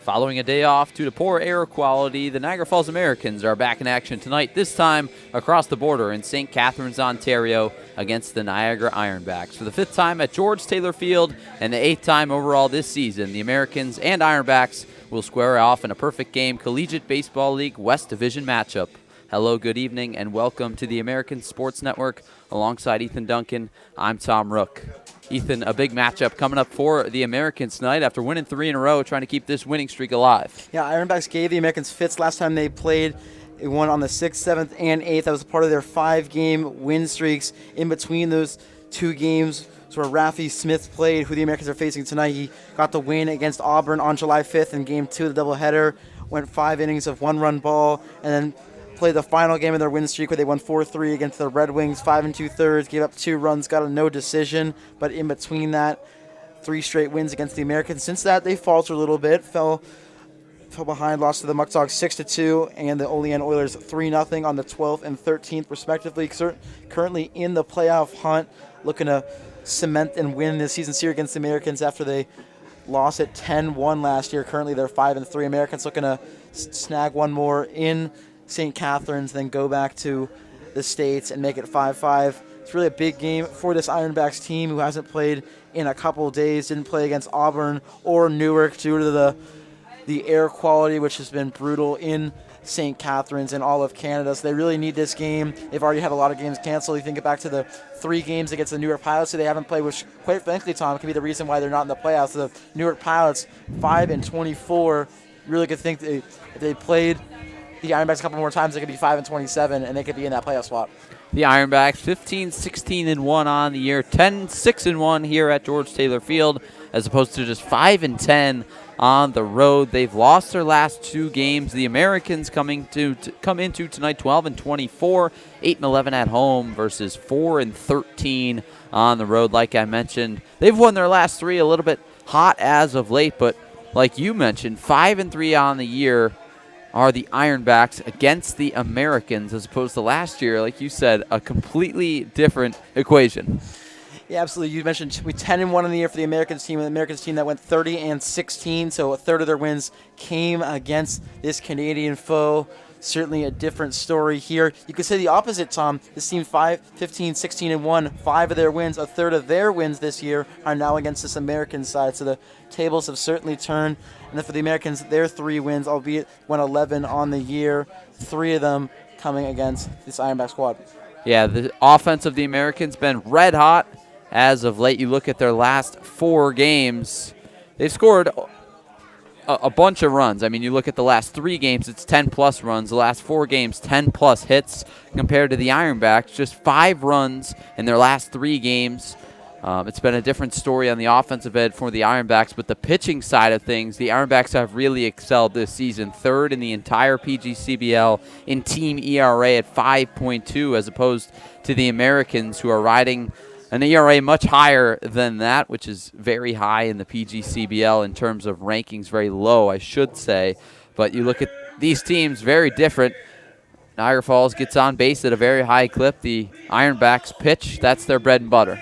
Following a day off due to poor air quality, the Niagara Falls Americans are back in action tonight, this time across the border in St. Catharines, Ontario, against the Niagara Ironbacks. For the 5th time at George Taylor Field and the 8th time overall this season, the Americans and Ironbacks will square off in a perfect game Collegiate Baseball League West Division matchup. Hello, good evening, and welcome to the American Sports Network. Alongside Ethan Duncan, I'm Tom Rook. Ethan, a big matchup coming up for the Americans tonight after winning 3 in a row, trying to keep this winning streak alive. Yeah, Ironbacks gave the Americans fits last time they played. It won on the 6th, 7th, and 8th. That was part of their 5-game win streaks. In between those 2 games, where Rafi Smith played, who the Americans are facing tonight. He got the win against Auburn on July 5th in Game 2 of the doubleheader. Went 5 innings of 1-run ball, and then played the final game of their win streak where they won 4-3 against the Red Wings, 5 2/3, gave up 2 runs, got a no decision. But in between that, 3 straight wins against the Americans. Since that, they faltered a little bit, fell behind, lost to the Muck Dogs 6-2, and the Olean Oilers 3-0 on the 12th and 13th, respectively. Currently in the playoff hunt, looking to cement and win this season series against the Americans after they lost at 10-1 last year. Currently, they're 5-3. Americans looking to snag one more in St. Catharines, then go back to the States and make it 5-5. It's really a big game for this Ironbacks team, who hasn't played in a couple of days, didn't play against Auburn or Newark due to the air quality, which has been brutal in St. Catharines and all of Canada. So they really need this game. They've already had a lot of games canceled. You think back to the 3 games against the Newark Pilots that they haven't played, which quite frankly, Tom, can be the reason why they're not in the playoffs. So the Newark Pilots, 5-24, really could think if they played the Ironbacks a couple more times, they could be 5-27, and they could be in that playoff spot. The Ironbacks 15-16-1 on the year, 10-6-1 here at George Taylor Field, as opposed to just 5-10 on the road. They've lost their last 2 games. The Americans come into tonight 12-24, 8-11 at home versus 4-13 on the road. Like I mentioned, they've won their last 3, a little bit hot as of late, but like you mentioned, 5-3 on the year are the Ironbacks against the Americans, as opposed to last year, like you said, a completely different equation. Yeah, absolutely. You mentioned we 10-1 in the year for the Americans team, and the Americans team that went 30-16, so a third of their wins came against this Canadian foe. Certainly a different story here. You could say the opposite, Tom. This team 15-16-1, 5 of their wins, a third of their wins this year are now against this American side. So the tables have certainly turned. And then for the Americans, their 3 wins, albeit went 11 on the year, 3 of them coming against this Ironback squad. Yeah, the offense of the Americans been red hot as of late. You look at their last 4 games, they've scored a bunch of runs. I mean, you look at the last 3 games, it's 10-plus runs. The last 4 games, 10-plus hits, compared to the Ironbacks, just 5 runs in their last 3 games. It's been a different story on the offensive end for the Ironbacks, but the pitching side of things, the Ironbacks have really excelled this season. 3rd in the entire PGCBL in team ERA at 5.2, as opposed to the Americans, who are riding an ERA much higher than that, which is very high in the PGCBL in terms of rankings, very low, I should say. But you look at these teams, very different. Niagara Falls gets on base at a very high clip. The Ironbacks pitch, that's their bread and butter.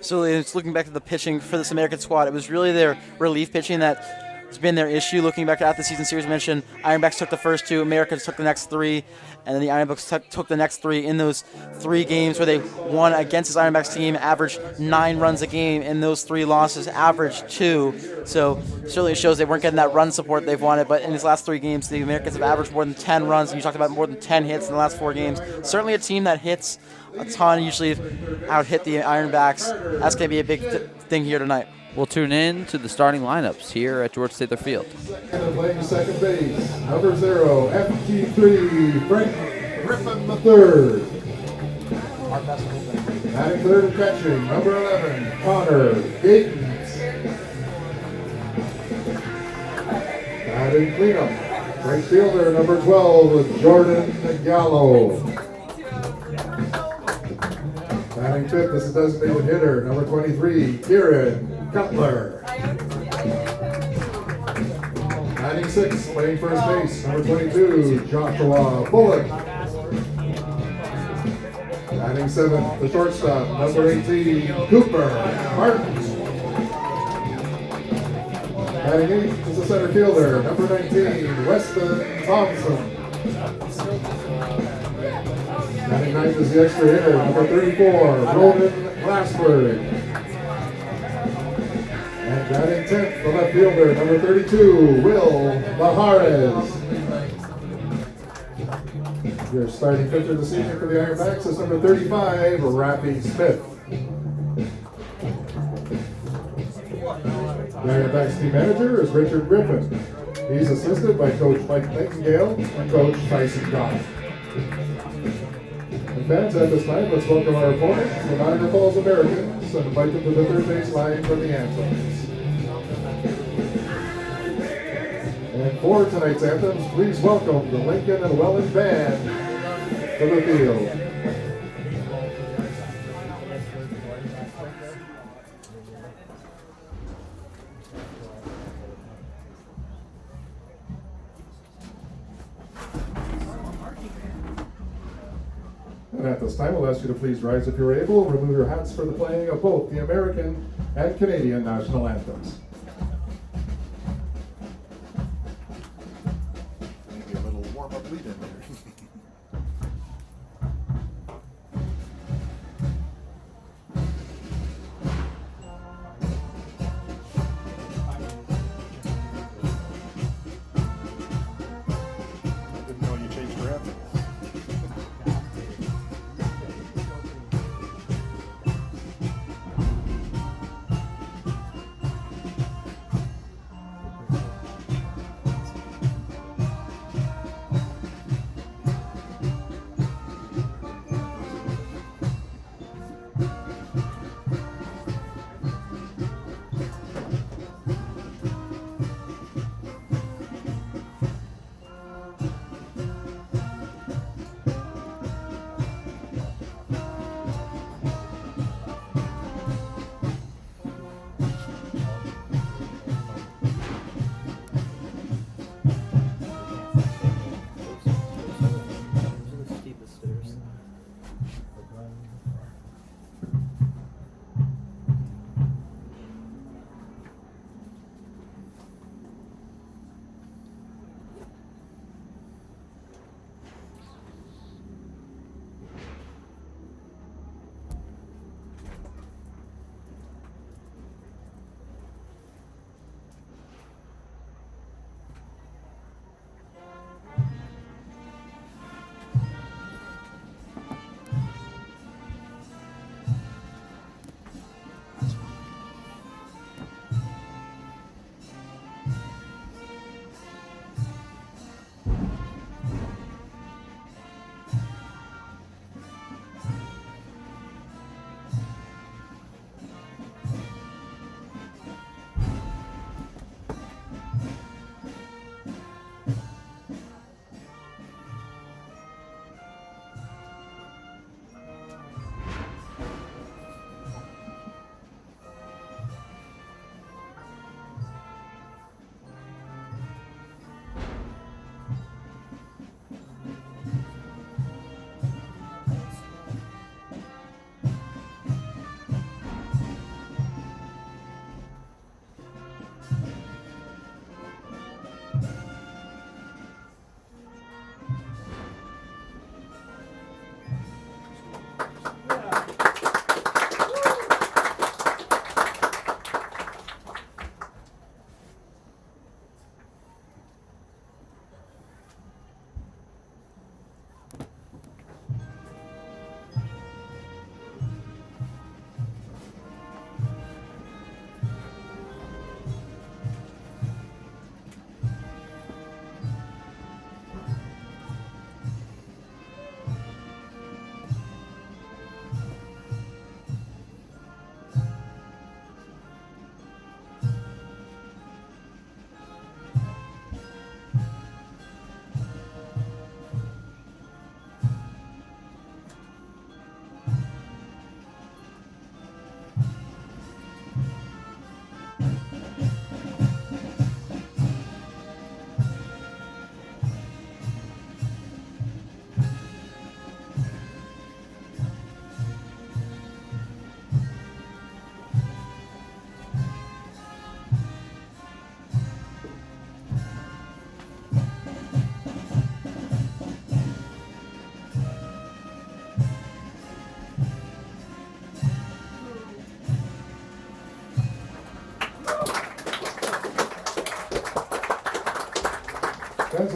So it's looking back to the pitching for this American squad, it was really their relief pitching that's been their issue. Looking back at the season series, mentioned Ironbacks took the first 2, Americans took the next 3, and then the Ironbacks took the next 3 in those 3 games where they won against this Ironbacks team, averaged 9 runs a game. In those 3 losses, averaged 2. So certainly it shows they weren't getting that run support they've wanted. But in these last 3 games, the Americans have averaged more than 10 runs, and you talked about more than 10 hits in the last 4 games. Certainly a team that hits a ton, usually out-hit the Ironbacks. That's going to be a big thing here tonight. We'll tune in to the starting lineups here at George Taylor Field. Playing second base, number 0, FT3, Frank Griffin III. Batting 3rd and catching, number 11, Connor Gatens. Batting cleanup, right fielder, number 12, Jordan Gallo. Batting 5th, this is designated hitter, number 23, Kieran Cutler. Batting 6th, playing first base, number 22, Joshua Bullock. Batting 7th, the shortstop, number 18, Cooper Martin. Batting 8th, this is the center fielder, number 19, Weston Thompson. Batting ninth is the extra hitter, number 34, Ronan Glassberg. And batting 10th, the left fielder, number 32, Will Bajares. Your starting pitcher this evening for the Ironbacks is number 35, Rafi Smith. The Ironbacks team manager is Richard Griffin. He's assisted by Coach Mike Nightingale and Coach Tyson Goff. And fans, at this time, let's welcome our opponents, the Niagara Falls Americans, and invite them to the third base line for the anthems. And for tonight's anthems, please welcome the Lincoln and Welland Band to the field. And at this time, we'll ask you to please rise if you're able. Remove your hats for the playing of both the American and Canadian national anthems. Maybe a little warm-up lead in there. I didn't know you changed your anthem.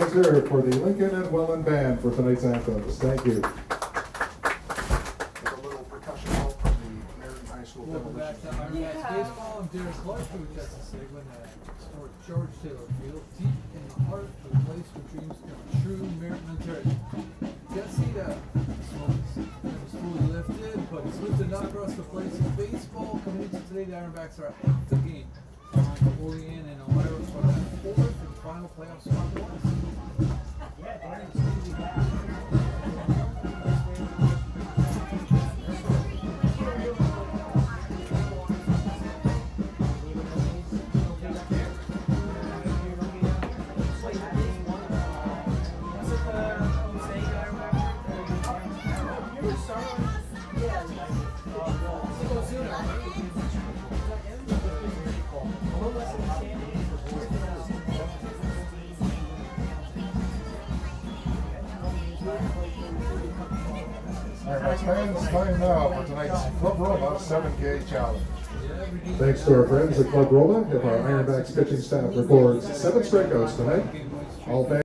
Let's hear it for the Lincoln and Welland Band for tonight's anthems. Thank you. With a little percussion help from the American High School Demolition. Baseball and Derek Clark, who just a segment at historic George Taylor Field, deep in the heart of the place where dreams come true, Merritt, Ontario. Can't see that. It was fully lifted, but it's lifted not across the place in baseball. Coming into today, the Ironbacks are at the game. Napoleon and Elmira for that fourth and final playoff spot in the West. Ironbacks fans, time now for tonight's Club Roma 7K Challenge. Thanks to our friends at Club Roma, if our Ironbacks pitching staff records 7 strikeouts tonight, all fans.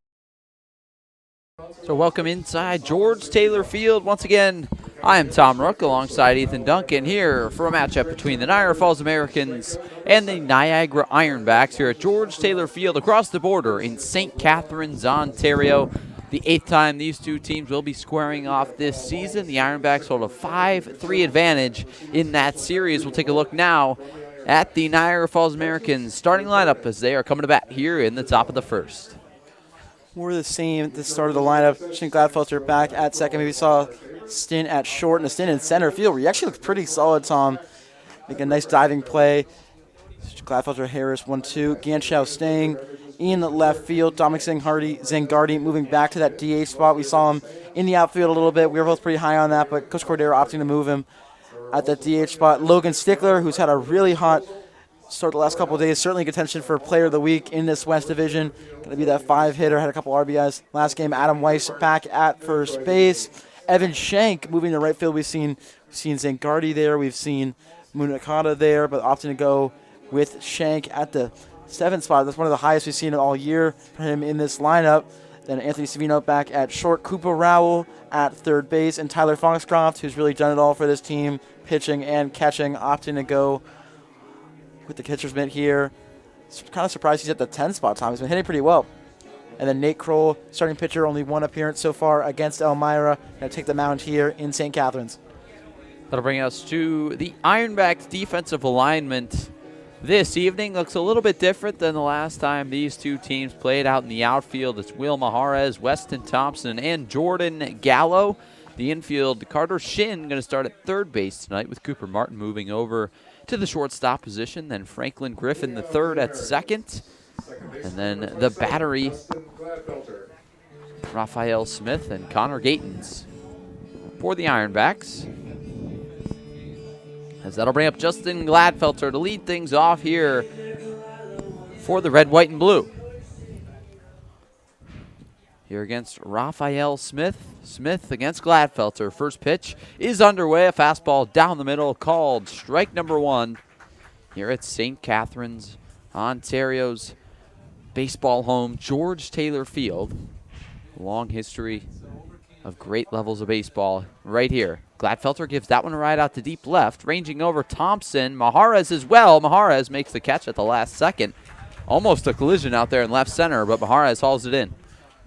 So welcome inside George Taylor Field. Once again, I am Tom Rook alongside Ethan Duncan here for a matchup between the Niagara Falls Americans and the Niagara Ironbacks here at George Taylor Field across the border in St. Catharines, Ontario. The 8th time these two teams will be squaring off this season. The Ironbacks hold a 5-3 advantage in that series. We'll take a look now at the Niagara Falls Americans starting lineup as they are coming to bat here in the top of the first. We're the same at the start of the lineup. Shane Gladfelter back at second. Maybe saw a stint at short and a stint in center field where he actually looked pretty solid, Tom. Making a nice diving play. Gladfelter, Harris, 1-2. Ganschow staying in left field. Dominic Zangardi moving back to that DH spot. We saw him in the outfield a little bit. We were both pretty high on that, but Coach Cordero opting to move him at that DH spot. Logan Stickler, who's had a really hot start the last couple of days, certainly contention for Player of the Week in this West Division. Going to be that 5-hitter, had a couple RBIs last game. Adam Weiss back at first base. Evan Shank moving to right field. We've seen Zangardi there. We've seen Munakata there, but opting to go with Shank at the 7th spot. That's one of the highest we've seen all year for him in this lineup. Then Anthony Savino back at short, Cooper Rowell at third base, and Tyler Foxcroft, who's really done it all for this team, pitching and catching, opting to go with the catcher's mitt here. Kind of surprised he's at the 10th spot, Tom. He's been hitting pretty well. And then Nate Kroll, starting pitcher, only one appearance so far against Elmira. Going to take the mound here in St. Catharines. That'll bring us to the Ironbacks defensive alignment. This evening looks a little bit different than the last time these two teams played. Out in the outfield, it's Will Maharez, Weston Thompson, and Jordan Gallo. The infield, Carter Shin, going to start at third base tonight with Cooper Martin moving over to the shortstop position. Then Franklin Griffin, the third at second. And then the battery, Raphael Smith and Connor Gatens for the Ironbacks. As that'll bring up Justin Gladfelter to lead things off here for the red, white, and blue. Here against Raphael Smith. Smith against Gladfelter. First pitch is underway. A fastball down the middle called strike number 1 here at St. Catharines, Ontario's baseball home, George Taylor Field. Long history of great levels of baseball right here. Gladfelter gives that one a ride out to deep left. Ranging over Thompson. Maharez as well. Maharez makes the catch at the last second. Almost a collision out there in left center, but Maharez hauls it in.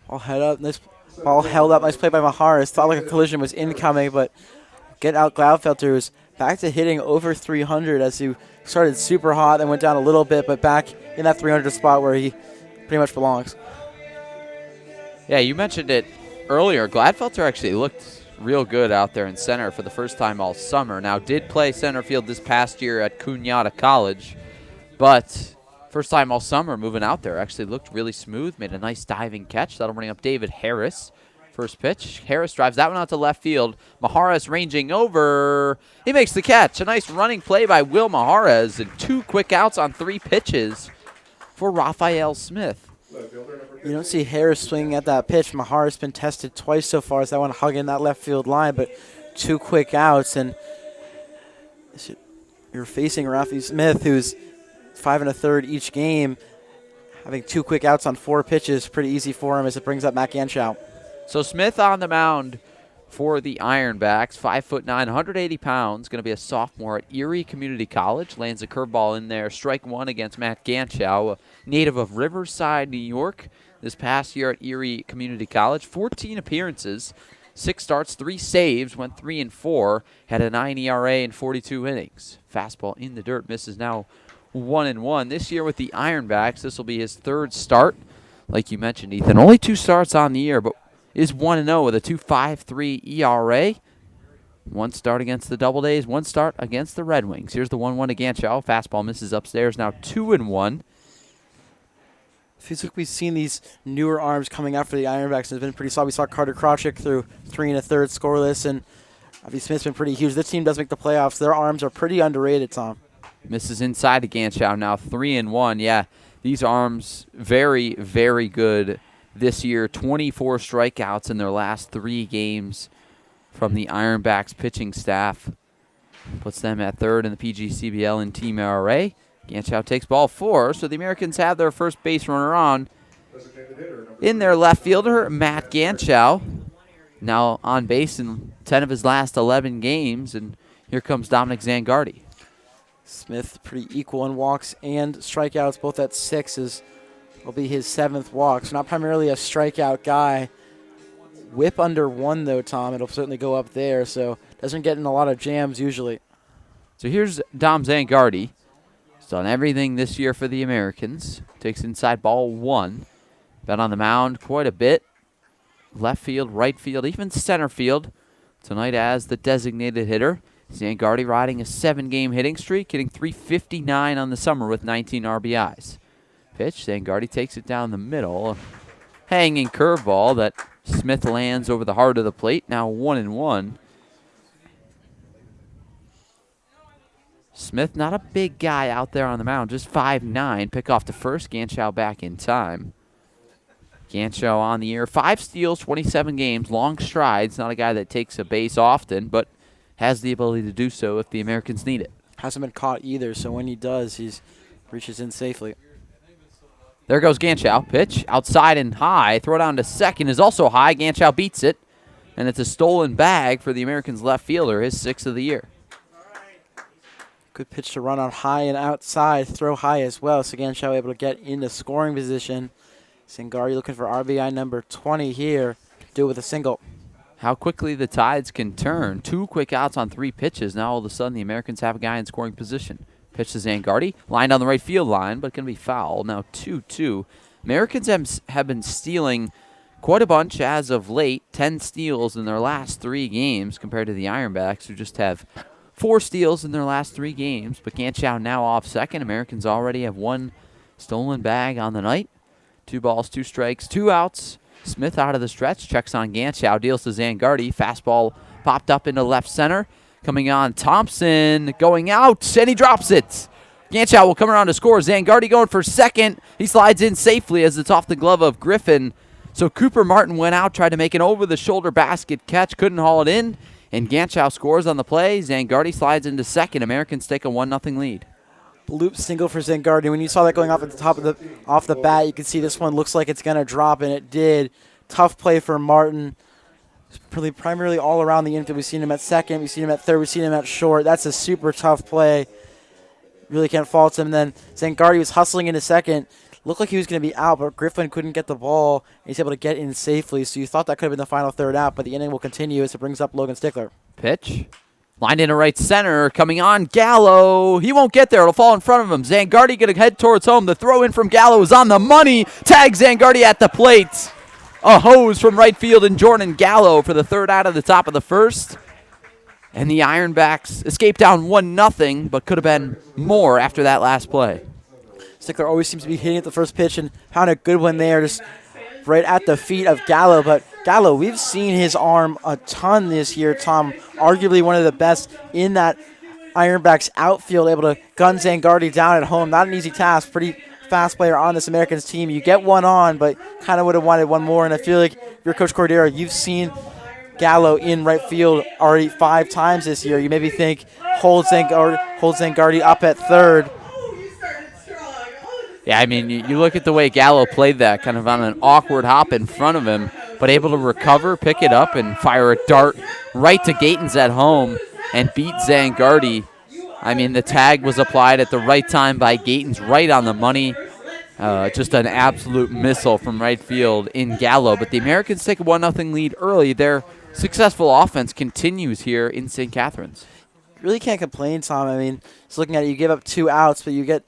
All held up. Nice ball held up. Nice play by Maharez. Thought like a collision was incoming, but get out Gladfelter, who's back to hitting over 300 as he started super hot and went down a little bit, but back in that 300 spot where he pretty much belongs. Yeah, you mentioned it earlier. Gladfelter actually looked real good out there in center for the first time all summer. Now, did play center field this past year at Cunyatta College, but first time all summer moving out there. Actually looked really smooth, made a nice diving catch. That'll bring up David Harris. First pitch. Harris drives that one out to left field. Maharez ranging over. He makes the catch. A nice running play by Will Maharez, and 2 quick outs on 3 pitches for Raphael Smith. You don't see Harris swinging at that pitch. Maharez has been tested twice so far, so I want to hug in that left field line, but 2 quick outs, and you're facing Rafi Smith, who's 5 1/3 each game, Having 2 quick outs on 4 pitches, pretty easy for him as it brings up Matt Ganschow. So Smith on the mound for the Ironbacks, 5'9", 180 pounds, going to be a sophomore at Erie Community College. Lands a curveball in there, strike one against Matt Ganschow, a native of Riverside, New York. This past year at Erie Community College, 14 appearances, 6 starts, 3 saves, went 3-4, had a 9 ERA in 42 innings. Fastball in the dirt, misses now 1-1. This year with the Ironbacks, this will be his 3rd start. Like you mentioned, Ethan, only 2 starts on the year, but is 1-0 with a 2.53 ERA. 1 start against the Double Days, 1 start against the Red Wings. Here's the 1-1 to Ganschow. Fastball misses upstairs, now 2-1. Feels like we've seen these newer arms coming out for the Ironbacks. It's been pretty solid. We saw Carter Krawczyk through 3 1/3 scoreless, and Avi Smith's been pretty huge. This team does make the playoffs. Their arms are pretty underrated, Tom. Misses inside to Ganschow, now 3-1. Yeah, these arms very, very good this year. 24 strikeouts in their last 3 games from the Ironbacks pitching staff. Puts them at 3rd in the PGCBL in team ERA. Ganschow takes ball 4, so the Americans have their first base runner on. In their left fielder, Matt Ganschow, now on base in 10 of his last 11 games, and here comes Dominic Zangardi. Smith pretty equal in walks and strikeouts, both at 6 will be his 7th walk. So not primarily a strikeout guy. Whip under 1 though, Tom. It'll certainly go up there, so doesn't get in a lot of jams usually. So here's Dom Zangardi. He's done everything this year for the Americans. Takes inside ball 1. Been on the mound quite a bit. Left field, right field, even center field. Tonight as the designated hitter. Zangardi riding a 7-game hitting streak, hitting .359 on the summer with 19 RBIs. Pitch, Zangardi takes it down the middle. Hanging curveball that Smith lands over the heart of the plate. Now 1-1. Smith, not a big guy out there on the mound, just 5'9". Pick off to first. Ganschow back in time. Ganschow on the year. 5 steals, 27 games, long strides. Not a guy that takes a base often, but has the ability to do so if the Americans need it. Hasn't been caught either, so when he does, he reaches in safely. There goes Ganschow. Pitch outside and high. Throw down to second is also high. Ganschow beats it, and it's a stolen bag for the Americans left fielder, his 6th of the year. Good pitch to run on high and outside, throw high as well. So Ganschow able to get into scoring position. Zangardi looking for RBI number 20 here. Do it with a single. How quickly the tides can turn. 2 quick outs on 3 pitches. Now all of a sudden the Americans have a guy in scoring position. Pitch to Zangardi. Lined on the right field line, but going to be foul. Now 2-2. Americans have been stealing quite a bunch as of late. 10 steals in their last 3 games compared to the Ironbacks, who just have 4 steals in their last 3 games. But Ganschow now off second. Americans already have 1 stolen bag on the night. 2 balls, 2 strikes, 2 outs. Smith out of the stretch, checks on Ganschow, deals to Zangardi. Fastball popped up into left center. Coming on, Thompson going out, and he drops it. Ganschow will come around to score. Zangardi going for second. He slides in safely as it's off the glove of Griffin. So Cooper Martin went out, tried to make an over-the-shoulder basket catch, couldn't haul it in, and Ganschow scores on the play. Zangardi slides into second. Americans take a 1-0 lead. Loop single for Zangardi. When you saw that going off at the top of off the bat, you can see this one looks like it's going to drop, and it did. Tough play for Martin. Primarily all around the infield. We've seen him at second. We've seen him at third. We've seen him at short. That's a super tough play. Really can't fault him. Then Zangardi was hustling into second. Looked like he was going to be out, but Griffin couldn't get the ball. He's able to get in safely, so you thought that could have been the final third out, but the inning will continue as it brings up Logan Stickler. Pitch. Lined into right center. Coming on, Gallo. He won't get there. It'll fall in front of him. Zangardi going to head towards home. The throw in from Gallo is on the money. Tags Zangardi at the plate. A hose from right field and Jordan Gallo for the third out of the top of the first. And the Ironbacks escaped down 1-0, but could have been more after that last play. Stickler always seems to be hitting at the first pitch and found a good one there, just right at the feet of Gallo. But Gallo, we've seen his arm a ton this year, Tom. Arguably one of the best in that Ironbacks outfield, able to gun Zangardi down at home. Not an easy task. Pretty fast player on this Americans team. You get one on, but kind of would have wanted one more. And I feel like if you're Coach Cordero, you've seen Gallo in right field already 5 times this year. You maybe think hold Zangardi up at third. Yeah, I mean, you look at the way Gallo played that, kind of on an awkward hop in front of him, but able to recover, pick it up, and fire a dart right to Gatens at home and beat Zangardi. I mean, the tag was applied at the right time by Gatens, right on the money. Just an absolute missile from right field in Gallo. But the Americans take a 1-0 lead early. Their successful offense continues here in St. Catharines. Really can't complain, Tom. I mean, just looking at it, you give up 2 outs, but you get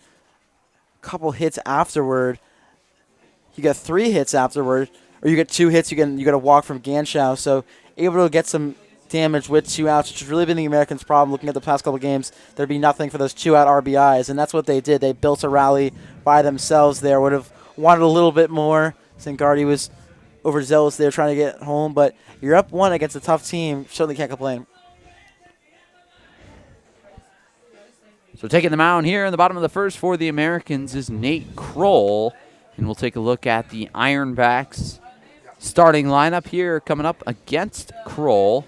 a couple hits afterward. You get 3 hits afterward, or you get 2 hits. You get a walk from Ganschow. So able to get some damage with 2 outs, which has really been the Americans' problem. Looking at the past couple games, there'd be nothing for those 2-out RBIs, and that's what they did. They built a rally by themselves there. Would have wanted a little bit more. Zangardi was overzealous there trying to get home, but you're up 1 against a tough team. Certainly can't complain. So taking the mound here in the bottom of the first for the Americans is Nate Kroll. And we'll take a look at the Ironbacks starting lineup here coming up against Kroll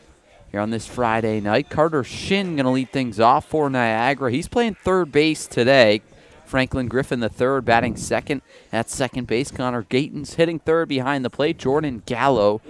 here on this Friday night. Carter Shin going to lead things off for Niagara. He's playing third base today. Franklin Griffin the third, batting second at second base. Connor Gatens hitting third behind the plate. Jordan Gallo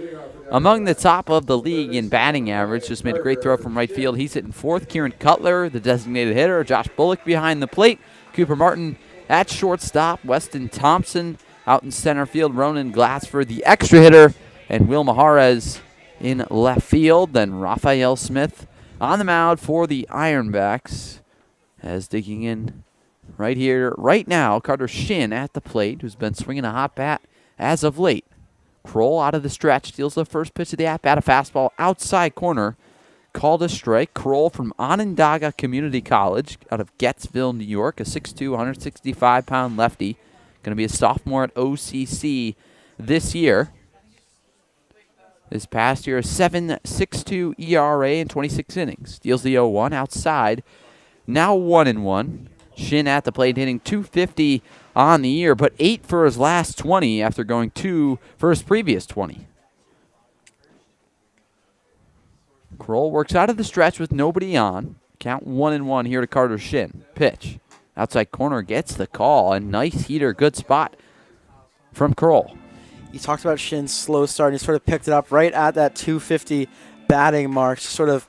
among the top of the league in batting average. Just made a great throw from right field. He's hitting fourth. Kieran Cutler, the designated hitter. Josh Bullock behind the plate. Cooper Martin at shortstop. Weston Thompson out in center field. Ronan Glassford, the extra hitter. And Will Maharez in left field. Then Raphael Smith on the mound for the Ironbacks. As digging in right here, right now, Carter Shin at the plate, who's been swinging a hot bat as of late. Kroll out of the stretch, steals the first pitch of the at-bat, a fastball outside corner, called a strike. Kroll from Onondaga Community College out of Gettsville, New York, a 6'2", 165-pound lefty. Going to be a sophomore at OCC this year. This past year, a 7.62 ERA in 26 innings. Steals the 0-1 outside. Now 1-1. Shin at the plate hitting .250 on the year, but 8 for his last 20 after going 2 for his previous 20. Kroll works out of the stretch with nobody on. Count 1-1 here to Carter Shin. Pitch. Outside corner gets the call. A nice heater, good spot from Kroll. You talked about Shin's slow start, and he sort of picked it up right at that 250 batting mark, sort of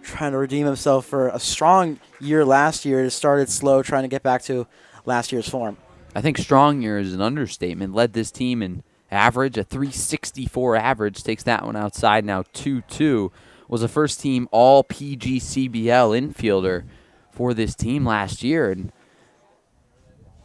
trying to redeem himself for a strong year last year. It started slow, trying to get back to last year's form. I think strong year is an understatement. Led this team in average, a 364 average. Takes that one outside now 2-2. Was a first-team all-PGCBL infielder for this team last year, and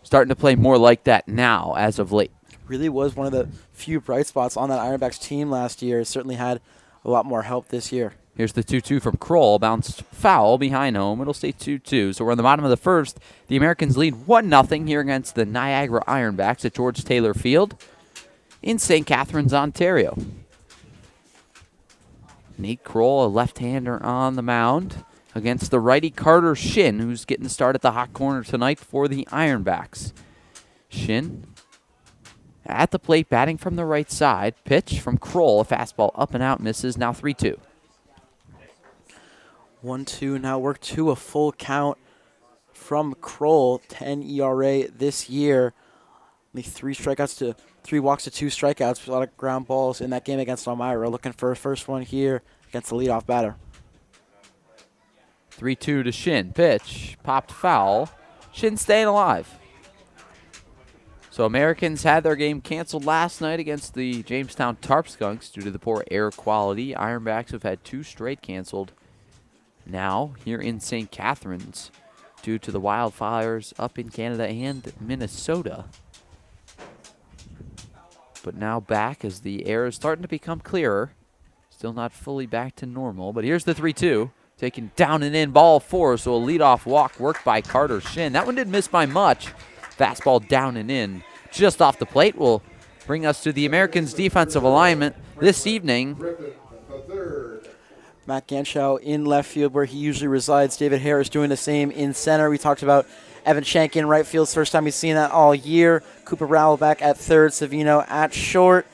starting to play more like that now as of late. Really was one of the few bright spots on that Ironbacks team last year. Certainly had a lot more help this year. Here's the 2-2 from Kroll. Bounced foul behind home. It'll stay 2-2. So we're on the bottom of the first. The Americans lead 1-0 here against the Niagara Ironbacks at George Taylor Field in St. Catharines, Ontario. Nate Kroll, a left-hander on the mound against the righty Carter Shin, who's getting the start at the hot corner tonight for the Ironbacks. Shin at the plate, batting from the right side. Pitch from Kroll, a fastball up and out, misses. Now 3-2. 1-2, now work to a full count from Kroll. 10 ERA this year. Only 3 walks to 2 strikeouts. A lot of ground balls in that game against Elmira. Looking for a first one here against the leadoff batter. 3-2 to Shin. Pitch, popped foul. Shin staying alive. So Americans had their game canceled last night against the Jamestown Tarp Skunks due to the poor air quality. Ironbacks have had 2 straight canceled. Now, here in St. Catharines, due to the wildfires up in Canada and Minnesota. But now back as the air is starting to become clearer. Still not fully back to normal, but here's the 3-2. Taken down and in, ball 4, so a leadoff walk worked by Carter Shin. That one didn't miss by much. Fastball down and in, just off the plate, will bring us to the Americans' defensive alignment this evening. Matt Ganschow in left field where he usually resides. David Harris doing the same in center. We talked about Evan Shank in right field. First time we've seen that all year. Cooper Rowell back at third. Savino at short.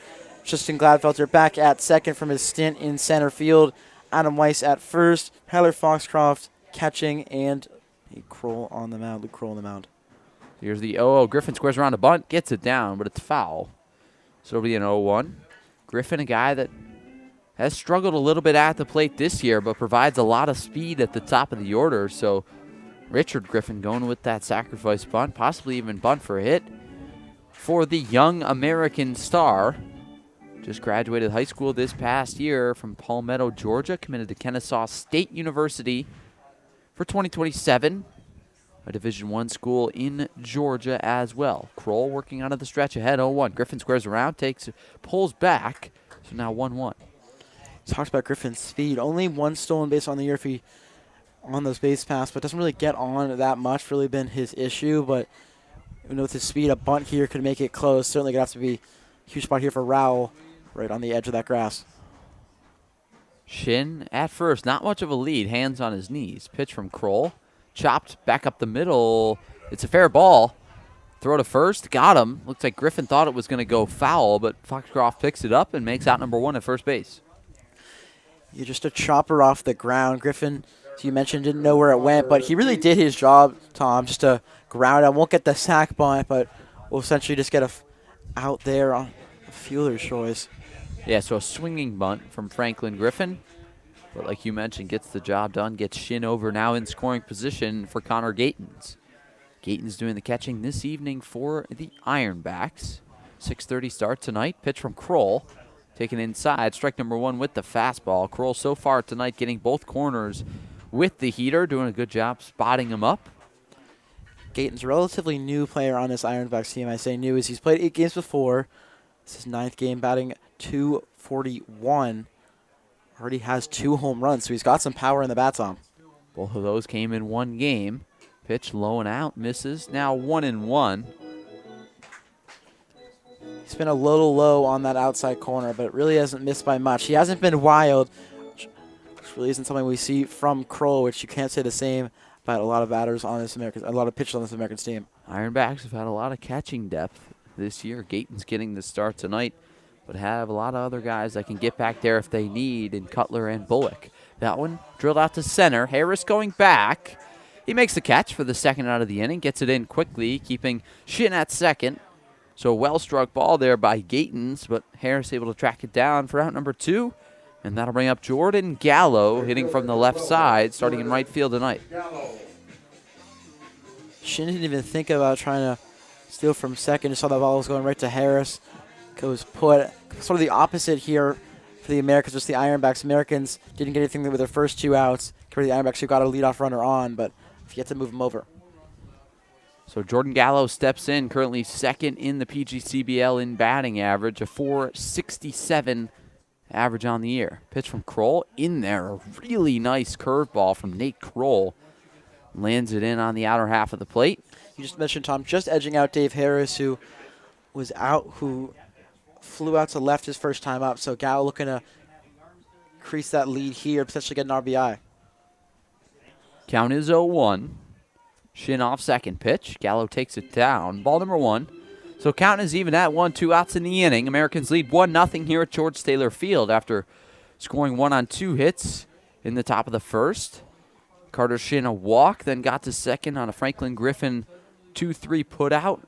Justin Gladfelter back at second from his stint in center field. Adam Weiss at first. Tyler Foxcroft catching, and Luke Kroll on the mound. Here's the 0-0. Griffin squares around a bunt, gets it down, but it's foul. So it'll be an 0-1. Griffin, a guy that has struggled a little bit at the plate this year, but provides a lot of speed at the top of the order. So Richard Griffin going with that sacrifice bunt, possibly even bunt for a hit for the young American star. Just graduated high school this past year from Palmetto, Georgia, committed to Kennesaw State University for 2027, a Division I school in Georgia as well. Kroll working out of the stretch ahead, 0-1. Griffin squares around, pulls back, so now 1-1. Talked about Griffin's speed. Only one stolen base on the year if he on those base paths, but doesn't really get on that much. Really been his issue, but even with his speed, a bunt here could make it close. Certainly going to have to be a huge spot here for Rowell right on the edge of that grass. Shin at first, not much of a lead, hands on his knees. Pitch from Kroll, chopped back up the middle. It's a fair ball. Throw to first, got him. Looks like Griffin thought it was going to go foul, but Foxcroft picks it up and makes out number 1 at first base. You're just a chopper off the ground. Griffin, as you mentioned, didn't know where it went, but he really did his job, Tom, just to ground it. Won't get the sack bunt, but will essentially just get out there on a fielder's choice. Yeah, so a swinging bunt from Franklin Griffin. But like you mentioned, gets the job done, gets Shin over now in scoring position for Connor Gatens. Gatens doing the catching this evening for the Ironbacks. 6:30 start tonight. Pitch from Kroll. Taken inside, strike number 1 with the fastball. Kroll so far tonight getting both corners with the heater, doing a good job spotting him up. Gatens, a relatively new player on this Ironbacks team. I say new as he's played 8 games before. This is his 9th game, batting .241. Already has 2 home runs, so he's got some power in the bat, Tom. Both of those came in one game. Pitch low and out, misses. Now 1-1. He's been a little low on that outside corner, but really hasn't missed by much. He hasn't been wild, which really isn't something we see from Kroll, which you can't say the same about a lot of batters on this American, a lot of pitchers on this American team. Ironbacks have had a lot of catching depth this year. Gatens getting the start tonight, but have a lot of other guys that can get back there if they need in Cutler and Bullock. That one drilled out to center. Harris going back. He makes the catch for the second out of the inning, gets it in quickly, keeping Shin at second. So a well-struck ball there by Gatens, but Harris able to track it down for out number 2. And that'll bring up Jordan Gallo hitting from the left side, starting in right field tonight. Shin didn't even think about trying to steal from second. Just saw the ball was going right to Harris. Goes put sort of the opposite here for the Americans, just the Ironbacks. Americans didn't get anything with their first 2 outs. Compared to the Ironbacks, who got a leadoff runner on, but if you get to move him over. So Jordan Gallo steps in, currently second in the PGCBL in batting average, a .467 average on the year. Pitch from Kroll in there, a really nice curveball from Nate Kroll. Lands it in on the outer half of the plate. You just mentioned, Tom, just edging out Dave Harris, who was out, who flew out to left his first time up. So Gallo looking to increase that lead here, potentially get an RBI. Count is 0-1. Shin off second pitch. Gallo takes it down. Ball number 1. So count is even at 1, 2 outs in the inning. Americans lead 1-0 here at George Taylor Field after scoring 1 on 2 hits in the top of the first. Carter Shin a walk, then got to second on a Franklin Griffin 2-3 put out.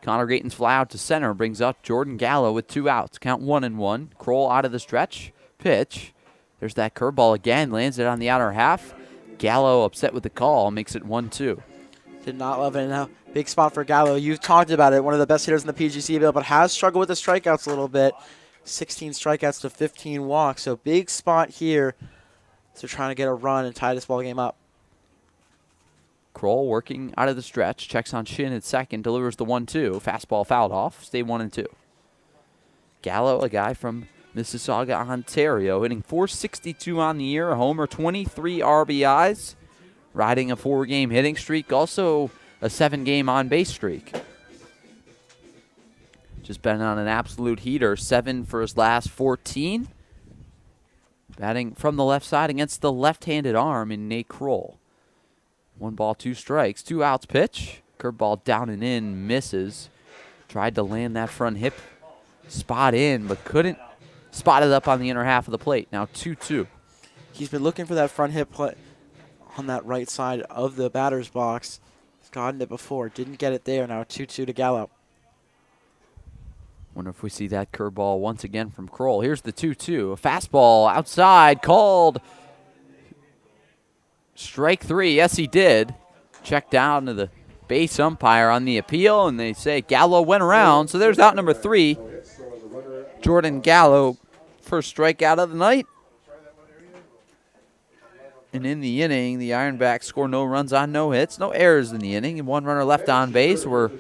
Connor Gatens fly out to center, brings up Jordan Gallo with 2 outs. Count 1-1. Kroll out of the stretch. Pitch. There's that curveball again. Lands it on the outer half. Gallo upset with the call. Makes it 1-2. Did not love it. Now, big spot for Gallo. You've talked about it. One of the best hitters in the PGCBL, but has struggled with the strikeouts a little bit. 16 strikeouts to 15 walks. So big spot here. So trying to get a run and tie this ball game up. Kroll working out of the stretch. Checks on Shin at second. Delivers the 1-2. Fastball fouled off. Stay 1-2. Gallo, a guy from Mississauga, Ontario, hitting .462 on the year. A homer, 23 RBIs. Riding a 4-game hitting streak. Also a 7-game on-base streak. Just been on an absolute heater. 7 for his last 14. Batting from the left side against the left-handed arm in Nate Kroll. 1 ball, 2 strikes. 2 outs pitch. Curveball down and in. Misses. Tried to land that front hip spot in, but couldn't spot it up on the inner half of the plate. Now 2-2. He's been looking for that front hip play on that right side of the batter's box. gotten it before. Didn't get it there. Now 2-2 to Gallo. Wonder if we see that curveball once again from Kroll. Here's the 2-2. A fastball outside called strike 3. Yes, he did. Checked down to the base umpire on the appeal, and they say Gallo went around. So there's out number 3. Jordan Gallo, first strikeout of the night. And in the inning, the Ironbacks score no runs on no hits, no errors in the inning, and 1 runner left on base. We're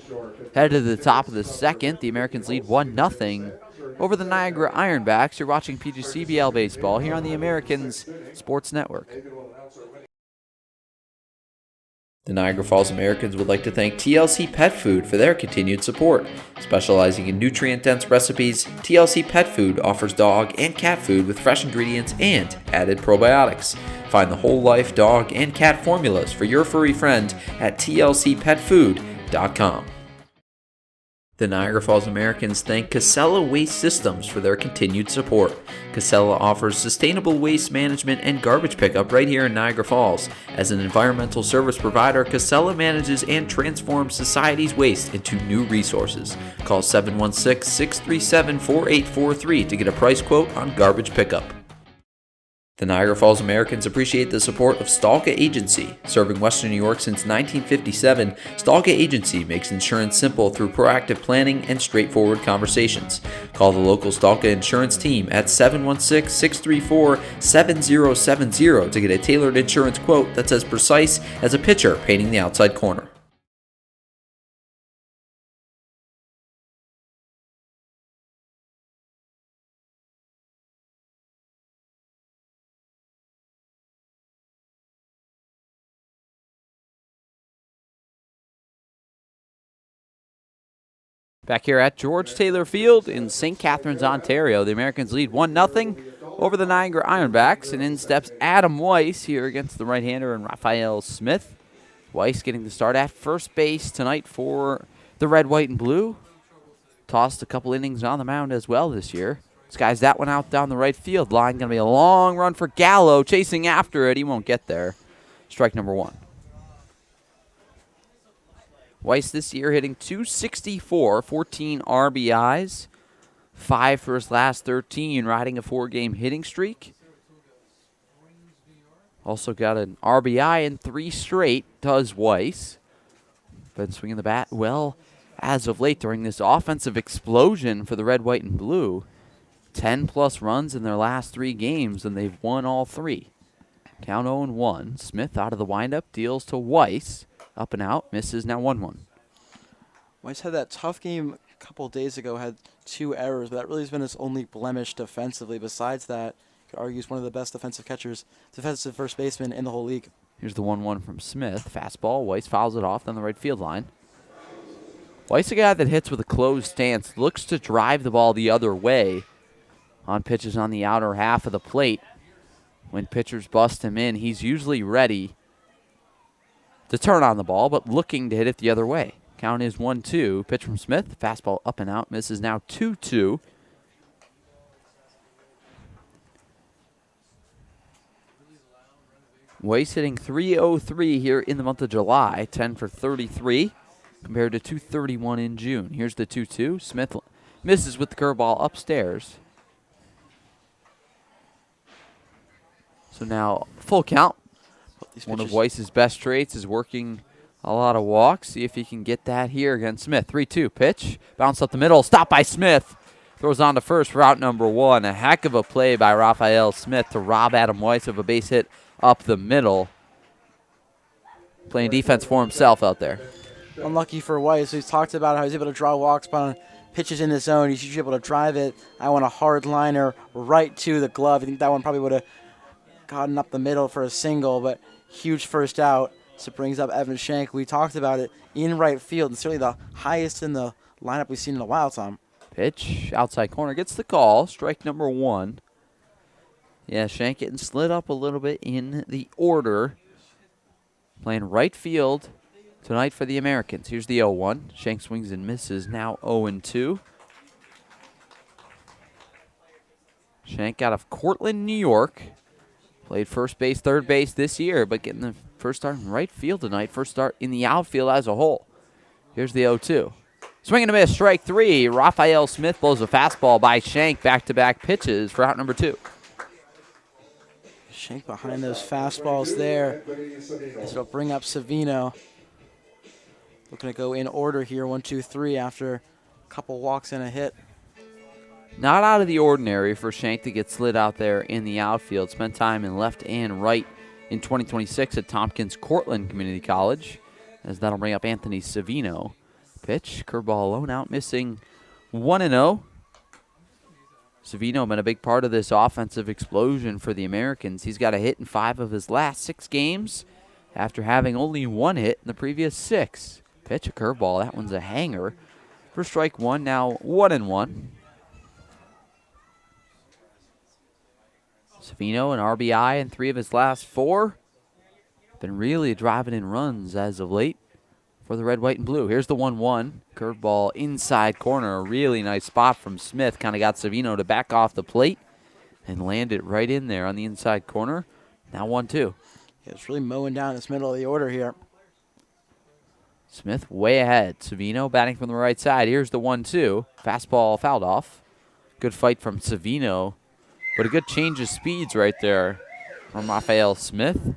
headed to the top of the second. The Americans lead 1-0 over the Niagara Ironbacks. You're watching PGCBL baseball here on the Americans Sports Network. The Niagara Falls Americans would like to thank TLC Pet Food for their continued support. Specializing in nutrient-dense recipes, TLC Pet Food offers dog and cat food with fresh ingredients and added probiotics. Find the whole life dog and cat formulas for your furry friend at tlcpetfood.com. The Niagara Falls Americans thank Casella Waste Systems for their continued support. Casella offers sustainable waste management and garbage pickup right here in Niagara Falls. As an environmental service provider, Casella manages and transforms society's waste into new resources. Call 716-637-4843 to get a price quote on garbage pickup. The Niagara Falls Americans appreciate the support of Stalka Agency. Serving Western New York since 1957, Stalka Agency makes insurance simple through proactive planning and straightforward conversations. Call the local Stalka insurance team at 716-634-7070 to get a tailored insurance quote that's as precise as a pitcher painting the outside corner. Back here at George Taylor Field in St. Catharines, Ontario, the Americans lead 1-0 over the Niagara Ironbacks, and in steps Adam Weiss here against the right-hander and Raphael Smith. Weiss getting the start at first base tonight for the red, white, and blue. Tossed a couple innings on the mound as well this year. Skies that one out down the right field line. Going to be a long run for Gallo, chasing after it. He won't get there. Strike number 1. Weiss this year hitting .264, 14 RBIs, 5 for his last 13, riding a 4-game hitting streak. Also got an RBI in 3 straight, does Weiss. Been swinging the bat well as of late during this offensive explosion for the red, white, and blue. 10-plus runs in their last 3 games, and they've won all 3. Count 0-1. Smith out of the windup, deals to Weiss. Up and out, misses, now 1-1. Weiss had that tough game a couple days ago, had 2 errors, but that really has been his only blemish defensively. Besides that, you could argue he's one of the best defensive catchers, defensive first baseman in the whole league. Here's the 1-1 from Smith. Fastball, Weiss fouls it off down the right field line. Weiss, a guy that hits with a closed stance, looks to drive the ball the other way on pitches on the outer half of the plate. When pitchers bust him in, he's usually ready to turn on the ball, but looking to hit it the other way. Count is 1-2. Pitch from Smith. Fastball up and out. Misses, now 2-2. Weiss hitting .303 here in the month of July. 10 for 33 compared to .231 in June. Here's the 2-2. Smith misses with the curveball upstairs. So now full count. One of Weiss's best traits is working a lot of walks. See if he can get that here against Smith. 3-2 pitch. Bounce up the middle. Stop by Smith. Throws on to first for out number 1. A heck of a play by Raphael Smith to rob Adam Weiss of a base hit up the middle. Playing defense for himself out there. Unlucky for Weiss. He's talked about how he's able to draw walks on pitches in the zone. He's usually able to drive it. I want a hard liner right to the glove. I think that one probably would have gotten up the middle for a single, but huge first out. So it brings up Evan Shank. We talked about it in right field, and certainly the highest in the lineup we've seen in a while, Tom. Pitch, outside corner, gets the call. Strike number 1. Yeah, Shank getting slid up a little bit in the order. Playing right field tonight for the Americans. Here's the 0-1. Shank swings and misses, now 0-2. Shank out of Cortland, New York. Played first base, third base this year, but getting the first start in right field tonight. First start in the outfield as a whole. Here's the 0-2. Swing and a miss, strike 3. Raphael Smith blows a fastball by Shank. Back-to-back pitches for out number 2. Shank behind those fastballs there. This will bring up Savino. Looking to go in order here, 1, 2, 3 after a couple walks and a hit. Not out of the ordinary for Shank to get slid out there in the outfield. Spent time in left and right in 2026 at Tompkins Cortland Community College, as that'll bring up Anthony Savino. Pitch, curveball alone out, missing 1-0. Savino been a big part of this offensive explosion for the Americans. He's got a hit in 5 of his last 6 games after having only 1 hit in the previous 6. Pitch, a curveball. That one's a hanger. For strike 1, now 1-1. Savino, an RBI in 3 of his last 4. Been really driving in runs as of late for the red, white, and blue. Here's the 1-1. Curveball inside corner. A really nice spot from Smith. Kind of got Savino to back off the plate and land it right in there on the inside corner. Now 1-2. Yeah, it's really mowing down this middle of the order here. Smith way ahead. Savino batting from the right side. Here's the 1-2. Fastball fouled off. Good fight from Savino, but a good change of speeds right there from Raphael Smith.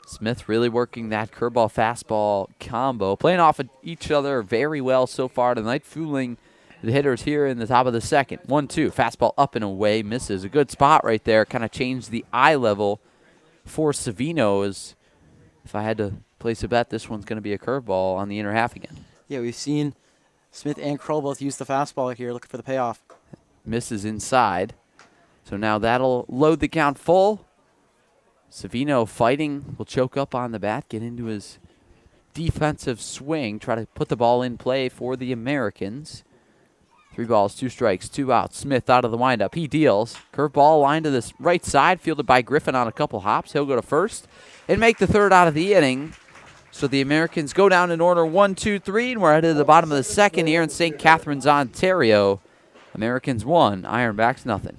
Smith really working that curveball fastball combo, playing off of each other very well so far tonight, fooling the hitters here in the top of the second. 1-2, fastball up and away, misses. A good spot right there, kind of changed the eye level for Savino. As if I had to place a bet, this one's going to be a curveball on the inner half again. Yeah, we've seen Smith and Kroll both use the fastball here, looking for the payoff. Misses inside. So now that'll load the count full. Savino fighting, will choke up on the bat, get into his defensive swing, try to put the ball in play for the Americans. 3 balls, 2 strikes, 2 outs. Smith out of the windup. He deals. Curveball line to the right side, fielded by Griffin on a couple hops. He'll go to first and make the 3rd out of the inning. So the Americans go down in order 1, 2, 3, and we're headed to the bottom of the second here in St. Catharines, Ontario. Americans 1, Ironbacks nothing.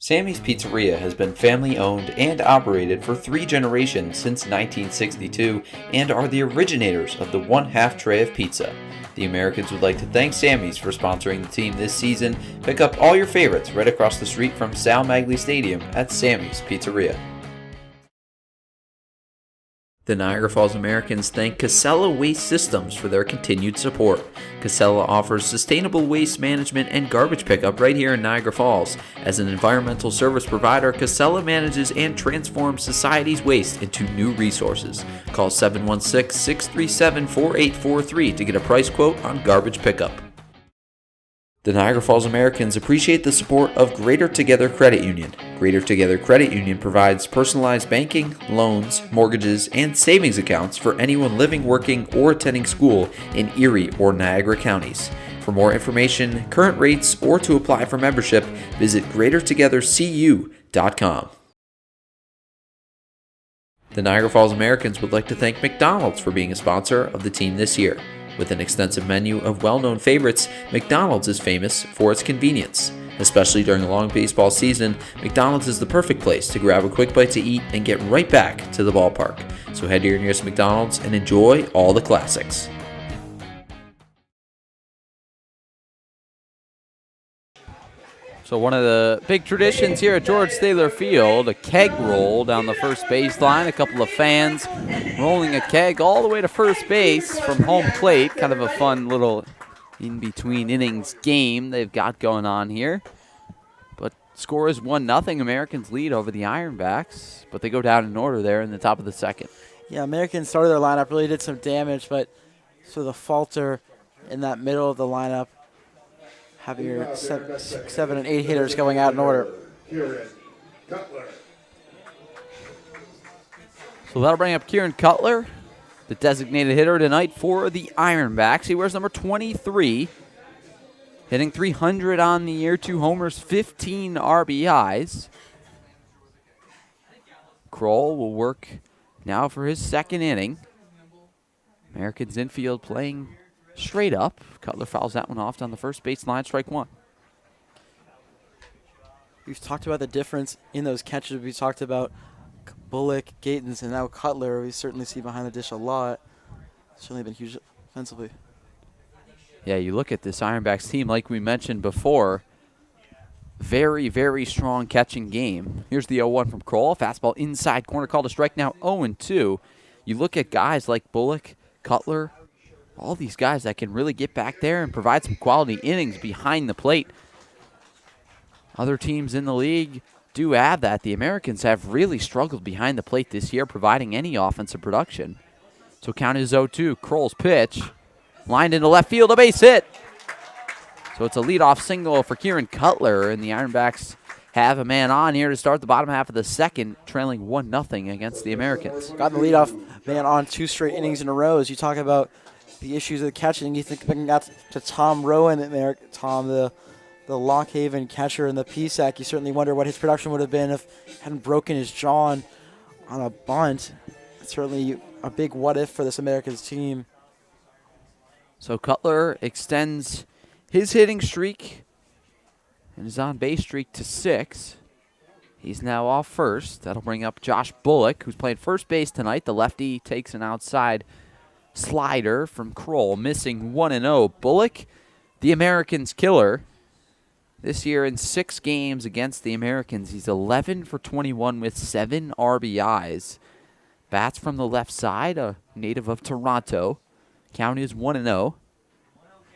Sammy's Pizzeria has been family owned and operated for 3 generations since 1962 and are the originators of the 1/2 tray of pizza. The Americans would like to thank Sammy's for sponsoring the team this season. Pick up all your favorites right across the street from Sal Magley Stadium at Sammy's Pizzeria. The Niagara Falls Americans thank Casella Waste Systems for their continued support. Casella offers sustainable waste management and garbage pickup right here in Niagara Falls. As an environmental service provider, Casella manages and transforms society's waste into new resources. Call 716-637-4843 to get a price quote on garbage pickup. The Niagara Falls Americans appreciate the support of Greater Together Credit Union. Greater Together Credit Union provides personalized banking, loans, mortgages, and savings accounts for anyone living, working, or attending school in Erie or Niagara counties. For more information, current rates, or to apply for membership, visit greatertogethercu.com. The Niagara Falls Americans would like to thank McDonald's for being a sponsor of the team this year. With an extensive menu of well-known favorites, McDonald's is famous for its convenience. Especially during a long baseball season, McDonald's is the perfect place to grab a quick bite to eat and get right back to the ballpark. So head to your nearest McDonald's and enjoy all the classics. So one of the big traditions here at George Thaler Field, a keg roll down the first baseline. A couple of fans rolling a keg all the way to first base from home plate. Kind of a fun little in-between innings game they've got going on here. But score is 1-0. Americans lead over the Ironbacks, but they go down in order there in the top of the second. Yeah, Americans started their lineup, really did some damage, but sort of the falter in that middle of the lineup. Have your 6, 7, and 8 hitters going out in order. So that'll bring up Kieran Cutler, the designated hitter tonight for the Ironbacks. He wears number 23, hitting .300 on the year, 2 homers, 15 RBIs. Kroll will work now for his second inning. Americans infield playing straight up. Cutler fouls that one off down the first baseline, strike one. We've talked about the difference in those catches. We talked about Bullock, Gatens, and now Cutler. We certainly see behind the dish a lot. Certainly been huge offensively. Yeah, you look at this Ironbacks team, like we mentioned before, very, very strong catching game. Here's the 0-1 from Kroll. Fastball inside corner, called a strike, now 0-2. You look at guys like Bullock, Cutler, all these guys that can really get back there and provide some quality innings behind the plate. Other teams in the league do have that. The Americans have really struggled behind the plate this year, providing any offensive production. So count is 0-2. Kroll's pitch, lined into left field, a base hit. So it's a leadoff single for Kieran Cutler, and the Ironbacks have a man on here to start the bottom half of the second, trailing 1-0 against the Americans. Got the leadoff man on 2 straight innings in a row. As you talk about the issues of the catching, you think bringing out to Tom Rowan there, Tom, the Lockhaven catcher in the PSAC. You certainly wonder what his production would have been if he hadn't broken his jaw on a bunt. It's certainly a big what if for this Americans team. So Cutler extends his hitting streak and his on-base streak to 6. He's now off first. That'll bring up Josh Bullock, who's playing first base tonight. The lefty takes an outside slider from Kroll, missing 1-0. Bullock, the Americans' killer. This year in 6 games against the Americans, he's 11 for 21 with 7 RBIs. Bats from the left side, a native of Toronto. Count is 1-0.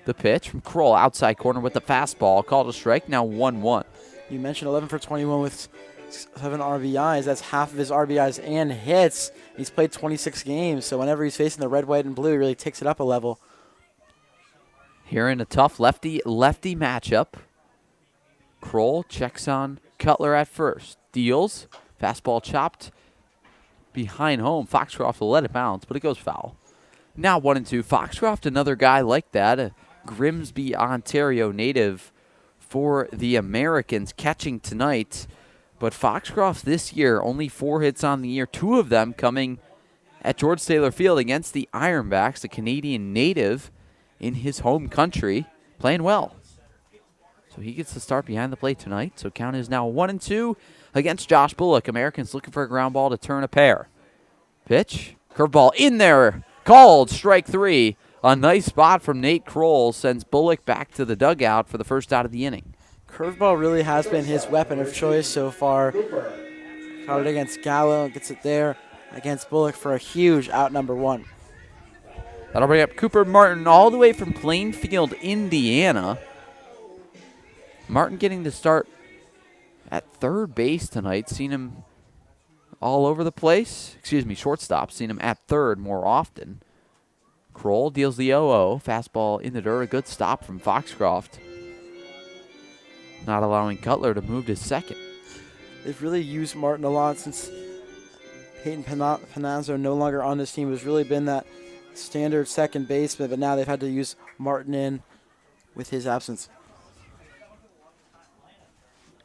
The pitch from Kroll, outside corner with the fastball, called a strike, now 1-1. You mentioned 11 for 21 with 7 RBIs. That's half of his RBIs and hits. He's played 26 games, so whenever he's facing the red, white, and blue, he really takes it up a level. Here in a tough lefty-lefty matchup. Kroll checks on Cutler at first. Deals. Fastball chopped behind home. Foxcroft will let it bounce, but it goes foul. Now 1-2. Foxcroft, another guy like that, a Grimsby, Ontario native for the Americans, catching tonight. But Foxcroft this year, only 4 hits on the year, 2 of them coming at George Taylor Field against the Ironbacks, a Canadian native in his home country, playing well. So he gets to start behind the plate tonight. So count is now 1-2 against Josh Bullock. Americans looking for a ground ball to turn a pair. Pitch, curveball in there, called strike 3. A nice spot from Nate Kroll sends Bullock back to the dugout for the first out of the inning. Curveball really has been his weapon of choice so far. Caught it against Gallo, gets it there against Bullock for a huge out number 1. That'll bring up Cooper Martin all the way from Plainfield, Indiana. Martin getting to start at third base tonight. Seen him all over the place. Shortstop. Seen him at third more often. Kroll deals the 0-0. Fastball in the dirt. A good stop from Foxcroft. Not allowing Cutler to move to second. They've really used Martin a lot since Peyton Panazzo no longer on this team. Has really been that standard second baseman, but now they've had to use Martin in with his absence.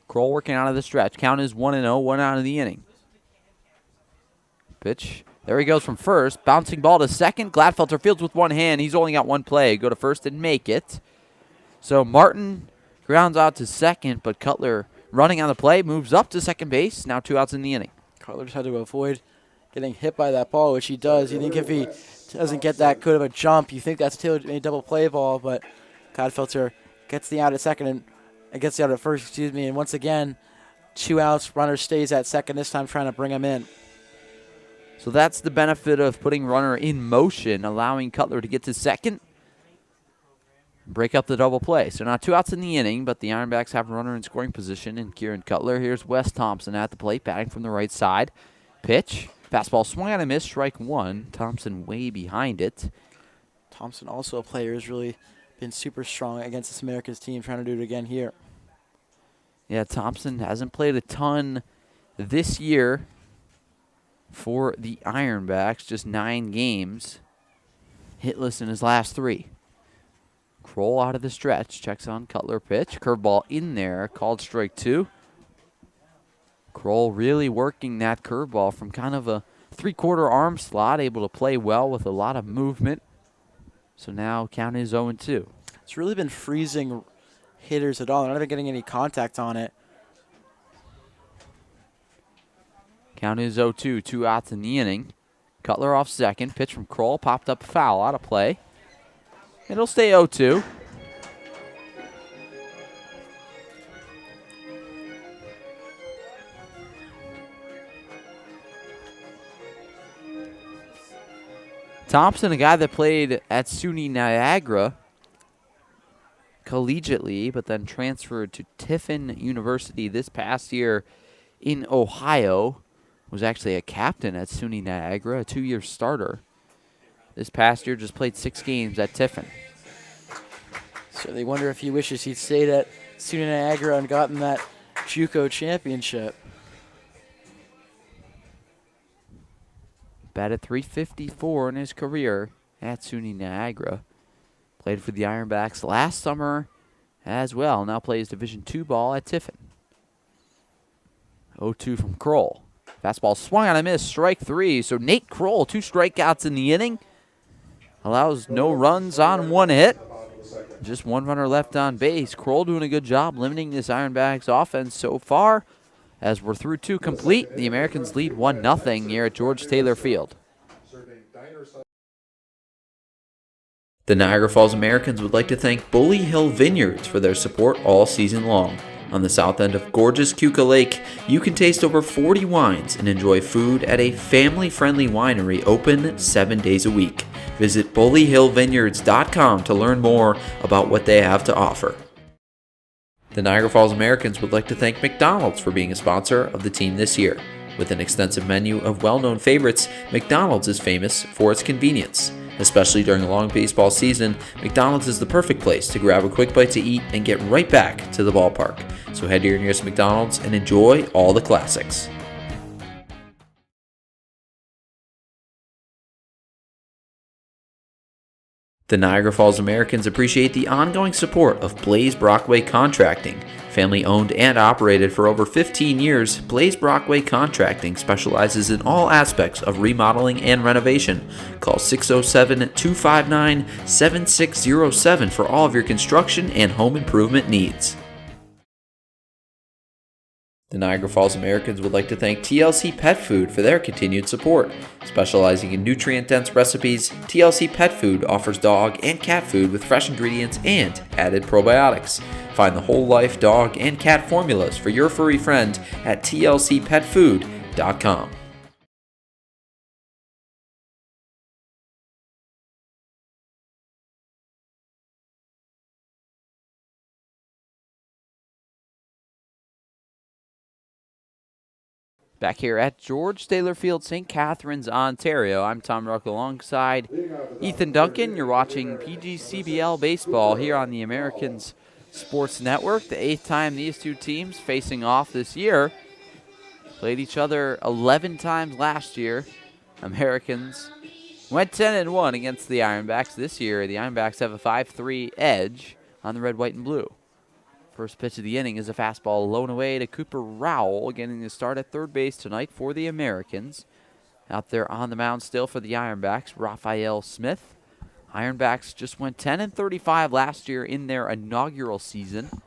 Kroll working out of the stretch. Count is 1-0, 1 out of the inning. Pitch. There he goes from first. Bouncing ball to second. Gladfelter fields with one hand. He's only got one play. Go to first and make it. So Martin grounds out to second, but Cutler running on the play moves up to second base. Now 2 outs in the inning. Cutler just had to avoid getting hit by that ball, which he does. You think if he doesn't get that good of a jump, you think that's a double play ball, but Gladfelter gets the out at second and gets the out at first, and once again, 2 outs, runner stays at second, this time trying to bring him in. So that's the benefit of putting runner in motion, allowing Cutler to get to second, break up the double play. So now 2 outs in the inning, but the Ironbacks have a runner in scoring position in Kieran Cutler. Here's Wes Thompson at the plate, batting from the right side. Pitch, fastball swung on a miss, strike 1. Thompson way behind it. Thompson, also a player, has really been super strong against this Americans team, trying to do it again here. Yeah, Thompson hasn't played a ton this year for the Ironbacks, just 9 games. Hitless in his last 3. Kroll out of the stretch, checks on Cutler pitch. Curveball in there, called strike 2. Kroll really working that curveball from kind of a 3/4 arm slot, able to play well with a lot of movement. So now count is 0-2. It's really been freezing hitters at all. They're not even getting any contact on it. Count is 0-2, 2 outs in the inning. Cutler off second. Pitch from Kroll. Popped up foul. Out of play. It'll stay 0-2. Thompson, a guy that played at SUNY Niagara collegiately, but then transferred to Tiffin University this past year in Ohio, was actually a captain at SUNY Niagara, a 2-year starter. This past year just played 6 games at Tiffin. So they wonder if he wishes he'd stayed at SUNY Niagara and gotten that JUCO championship. Batted .354 in his career at SUNY Niagara. Played for the Ironbacks last summer as well. Now plays Division II ball at Tiffin. 0-2 from Kroll. Fastball swung on a miss, strike 3. So Nate Kroll, 2 strikeouts in the inning. Allows no runs on 1 hit. Just 1 runner left on base. Kroll doing a good job limiting this Ironbacks offense so far. As we're through 2 complete, the Americans lead 1-0 here at George Taylor Field. The Niagara Falls Americans would like to thank Bully Hill Vineyards for their support all season long. On the south end of gorgeous Keuka Lake, you can taste over 40 wines and enjoy food at a family-friendly winery open 7 days a week. Visit bullyhillvineyards.com to learn more about what they have to offer. The Niagara Falls Americans would like to thank McDonald's for being a sponsor of the team this year. With an extensive menu of well-known favorites, McDonald's is famous for its convenience. Especially during a long baseball season, McDonald's is the perfect place to grab a quick bite to eat and get right back to the ballpark. So head to your nearest McDonald's and enjoy all the classics. The Niagara Falls Americans appreciate the ongoing support of Blaze Brockway Contracting. Family owned and operated for over 15 years, Blaze Brockway Contracting specializes in all aspects of remodeling and renovation. Call 607-259-7607 for all of your construction and home improvement needs. The Niagara Falls Americans would like to thank TLC Pet Food for their continued support. Specializing in nutrient-dense recipes, TLC Pet Food offers dog and cat food with fresh ingredients and added probiotics. Find the whole life dog and cat formulas for your furry friend at tlcpetfood.com. Back here at George Taylor Field, St. Catharines, Ontario. I'm Tom Ruck alongside Ethan Duncan. You're watching PGCBL baseball here on the Americans Sports Network. The 8th time these 2 teams facing off this year. Played each other 11 times last year. Americans went 10-1 against the Ironbacks. This year, the Ironbacks have a 5-3 edge on the red, white, and blue. First pitch of the inning is a fastball low and away to Cooper Rowell, getting the start at third base tonight for the Americans. Out there on the mound still for the Ironbacks, Raphael Smith. Ironbacks just went 10-35 last year in their inaugural season.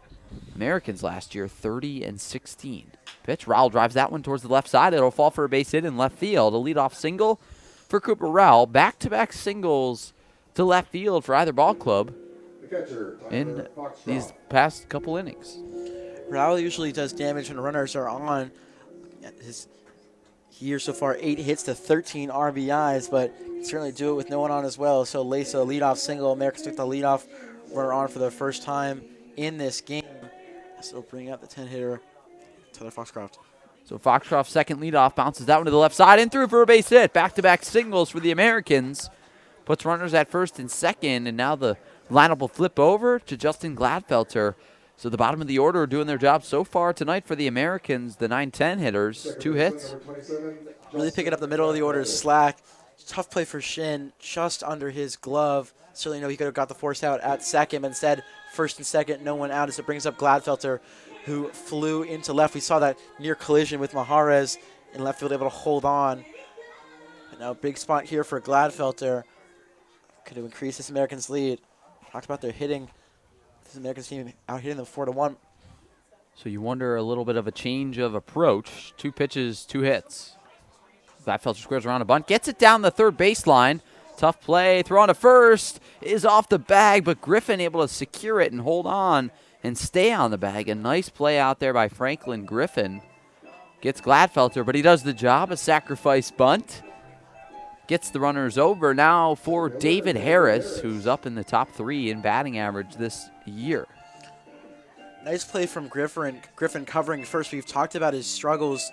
Americans last year 30-16. Pitch, Rowell drives that one towards the left side. It'll fall for a base hit in left field. A leadoff single for Cooper Rowell. Back-to-back singles to left field for either ball club in these past couple innings. Rowell usually does damage when runners are on. His year so far, 8 hits to 13 RBIs, but can certainly do it with no one on as well. So lace a leadoff single. Americans took the leadoff runner on for the first time in this game. So bring up the 10-hitter, Tyler Foxcroft. So Foxcroft, second leadoff, bounces that one to the left side and through for a base hit. Back-to-back singles for the Americans. Puts runners at first and second, and now the lineup will flip over to Justin Gladfelter. So the bottom of the order are doing their job so far tonight for the Americans, the 9-10 hitters, 2 hits. Really picking up the middle of the order slack. Tough play for Shin, just under his glove. Certainly know he could have got the force out at second, but instead, first and second, no one out as it brings up Gladfelter, who flew into left. We saw that near collision with Maharez in left field, able to hold on. And now big spot here for Gladfelter. could have increased this Americans' lead. Talked about their hitting. This Americans team out hitting them 4-1. So you wonder a little bit of a change of approach. 2 pitches, 2 hits. Gladfelter squares around a bunt, gets it down the third baseline. Tough play, throw on to first, is off the bag, but Griffin able to secure it and hold on and stay on the bag. A nice play out there by Franklin Griffin. Gets Gladfelter, but he does the job, a sacrifice bunt. Gets the runners over now for David Harris, who's up in the top 3 in batting average this year. Nice play from Griffin covering first. We've talked about his struggles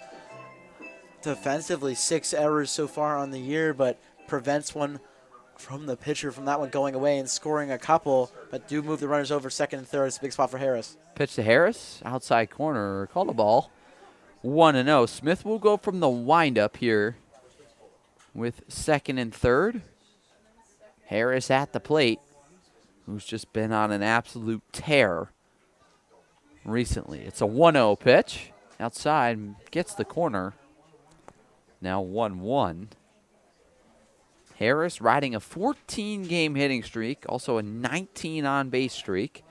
defensively. 6 errors so far on the year, but prevents one from the pitcher from that one going away and scoring a couple, but do move the runners over second and third. It's a big spot for Harris. Pitch to Harris, outside corner, called a ball. 1-0. Smith will go from the windup here with second and third. Harris at the plate, who's just been on an absolute tear recently. It's a 1-0 pitch. Outside, gets the corner. Now 1-1. Harris riding a 14-game hitting streak, also a 19 on-base streak.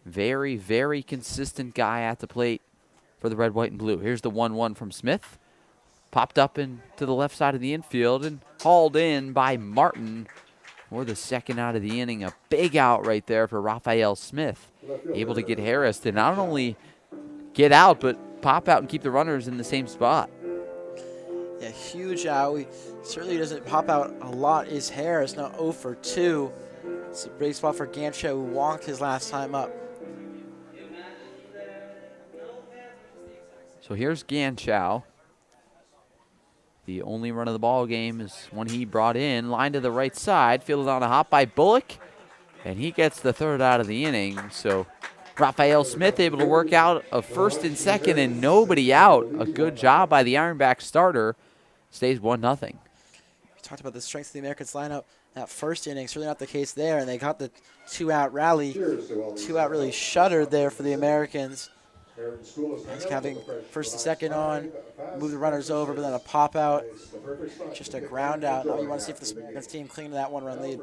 Very, very consistent guy at the plate for the red, white, and blue. Here's the 1-1 from Smith. Popped up into the left side of the infield and hauled in by Martin for the second out of the inning. A big out right there for Raphael Smith. Able to get Harris to not only get out, but pop out and keep the runners in the same spot. Yeah, huge out. He certainly doesn't pop out a lot is Harris. Now 0 for 2. It's a big spot for Gansha, who walked his last time up. So here's Ganchow. The only run of the ball game is one he brought in. Line to the right side, fielded on a hop by Bullock, and he gets the third out of the inning. So Raphael Smith able to work out a first and second and nobody out. A good job by the Ironbacks starter. Stays 1-0. We talked about the strength of the Americans lineup. That first inning, certainly not the case there, and they got the 2-out rally. 2-out really shuttered there for the Americans. Just having first and second on, move the runners over, but then a pop out, just a ground out. Now you want to see if this Americans team cling to that 1-run lead.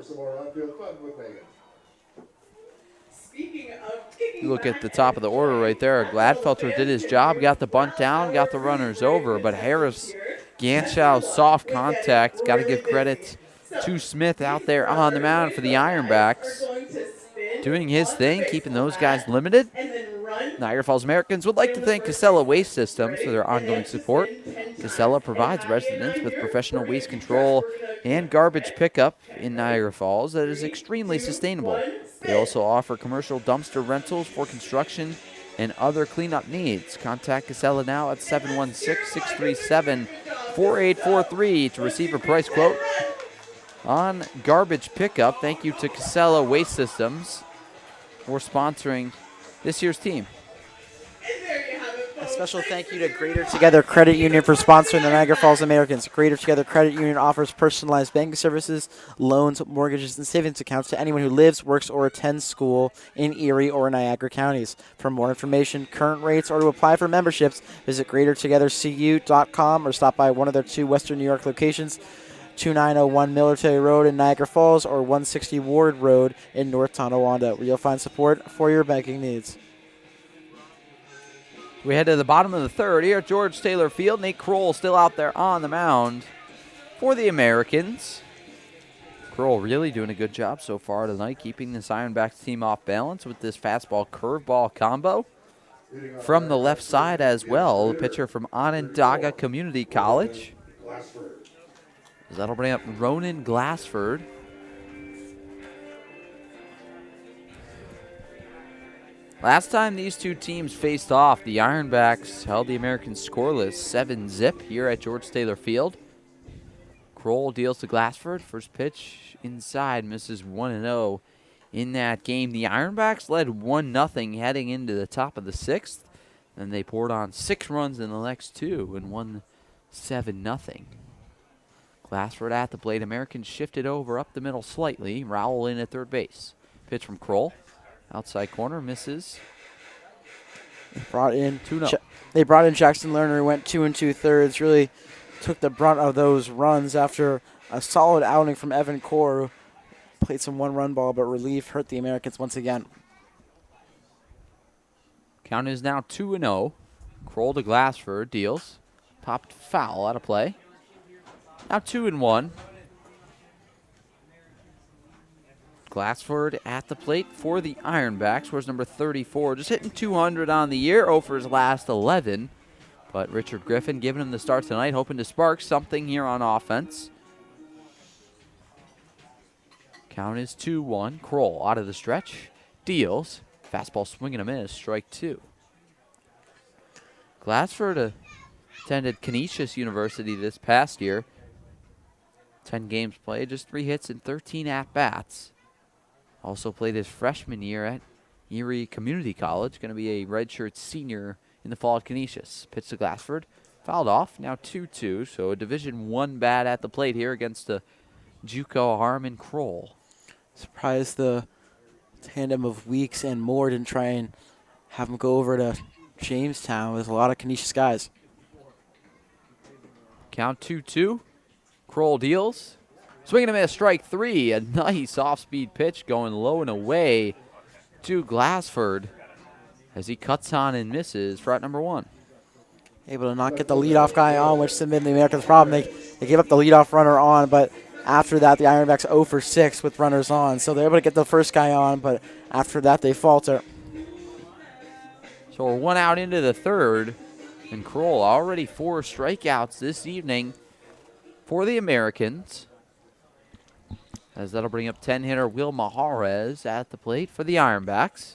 You look at the top of the order right there. Gladfelter did his job, got the bunt down, got the runners over, but Harris, Ganschow, soft contact. Got to give credit to Smith out there on the mound for the Ironbacks. Doing his thing, keeping those guys limited. Niagara Falls Americans would like to thank Casella Waste Systems for their ongoing support. Casella provides residents with professional waste control and garbage pickup in Niagara Falls that is extremely sustainable. They also offer commercial dumpster rentals for construction and other cleanup needs. Contact Casella now at 716-637-4843 to receive a price quote on garbage pickup. Thank you to Casella Waste Systems for sponsoring this year's team. A special thank you to Greater Together Credit Union for sponsoring the Niagara Falls Americans. Greater Together Credit Union offers personalized banking services, loans, mortgages, and savings accounts to anyone who lives, works, or attends school in Erie or Niagara counties. For more information, current rates, or to apply for memberships, visit GreaterTogetherCU.com or stop by one of their 2 Western New York locations, 2901 Military Road in Niagara Falls or 160 Ward Road in North Tonawanda, where you'll find support for your banking needs. We head to the bottom of the third here at George Taylor Field. Nate Kroll still out there on the mound for the Americans. Kroll really doing a good job so far tonight, keeping this Ironbacks team off balance with this fastball curveball combo. From the left side as well, the pitcher from Onondaga Community College. That'll bring up Ronan Glassford. Last time these two teams faced off, the Ironbacks held the Americans scoreless 7-0 here at George Taylor Field. Kroll deals to Glassford. First pitch inside, misses 1-0 in that game. The Ironbacks led 1-0 heading into the top of the 6th. Then they poured on 6 runs in the next 2 and won 7-0. Glassford at the plate. Americans shifted over up the middle slightly. Rowell in at third base. Pitch from Kroll. Outside corner, misses. They brought in 2-0. They brought in Jackson Lerner, who went 2 2/3. Really took the brunt of those runs after a solid outing from Evan Core, who played some one-run ball, but relief hurt the Americans once again. Count is now 2-0. Kroll to Glassford, deals. Popped foul out of play. Now 2-1. Glassford at the plate for the Ironbacks. Where's number 34? Just hitting 200 on the year. 0 for his last 11. But Richard Griffin giving him the start tonight, hoping to spark something here on offense. Count is 2-1. Kroll out of the stretch. Deals. Fastball swing and a miss. Strike 2. Glassford attended Canisius University this past year. 10 games played, just 3 hits and 13 at-bats. Also played his freshman year at Erie Community College. Going to be a redshirt senior in the fall at Canisius. Pitch to Glassford. Fouled off. Now 2-2. So a Division I bat at the plate here against the JUCO Harmon Kroll. Surprised the tandem of Weeks and Moore didn't try and have him go over to Jamestown with a lot of Canisius guys. Count 2-2. Kroll deals. Swinging and a miss, strike 3. A nice off-speed pitch going low and away to Glassford as he cuts on and misses for out number 1. Able to not get the leadoff guy on, which has been the Americans' problem. They gave up the leadoff runner on, but after that, the Ironbacks 0 for 6 with runners on. So they're able to get the first guy on, but after that, they falter. So we're 1 out into the third, and Kroll already 4 strikeouts this evening for the Americans, as that'll bring up 10-hitter Will Maharez at the plate for the Ironbacks.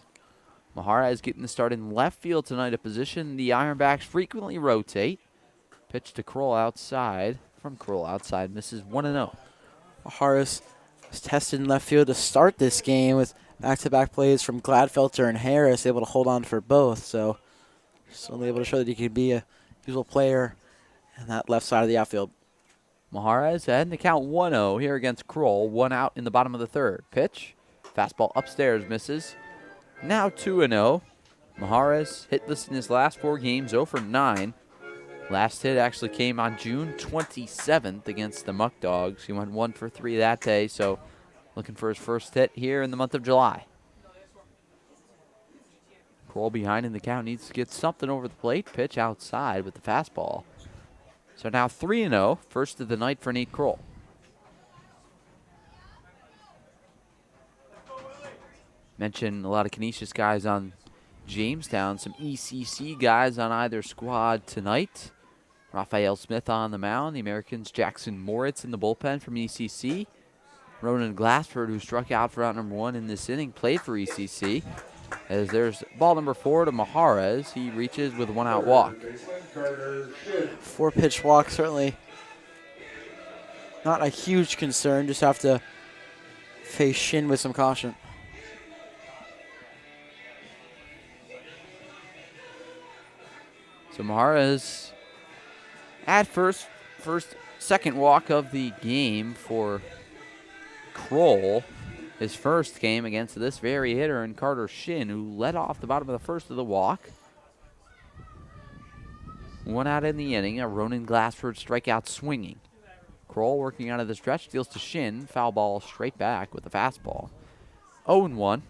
Maharez getting the start in left field tonight, a position the Ironbacks frequently rotate. Pitch to Kroll outside. From Kroll outside, misses 1-0. Harris was tested in left field to start this game with back-to-back plays from Gladfelter and Harris, able to hold on for both. So certainly able to show that he could be a useful player in that left side of the outfield. Maharez heading to count 1-0 here against Kroll. 1 out in the bottom of the third. Pitch. Fastball upstairs misses. Now 2-0. Maharez hitless in his last 4 games, 0 for 9. Last hit actually came on June 27th against the Muck Dogs. He went 1 for 3 that day, so looking for his first hit here in the month of July. Kroll behind in the count, needs to get something over the plate. Pitch outside with the fastball. So now 3-0, first of the night for Nate Kroll. Mentioned a lot of Canisius guys on Jamestown, some ECC guys on either squad tonight. Raphael Smith on the mound, the Americans Jackson Moritz in the bullpen from ECC. Ronan Glassford, who struck out for out number 1 in this inning, played for ECC. As there's ball number 4 to Maharez. He reaches with a 1-out walk. 4-pitch walk, certainly not a huge concern. Just have to face Shin with some caution. So Maharez at second walk of the game for Kroll. His first game against this very hitter and Carter Shin, who led off the bottom of the first of the walk. 1 out in the inning, a Ronan Glassford strikeout swinging. Kroll working out of the stretch, deals to Shin, foul ball straight back with the fastball. 0-1.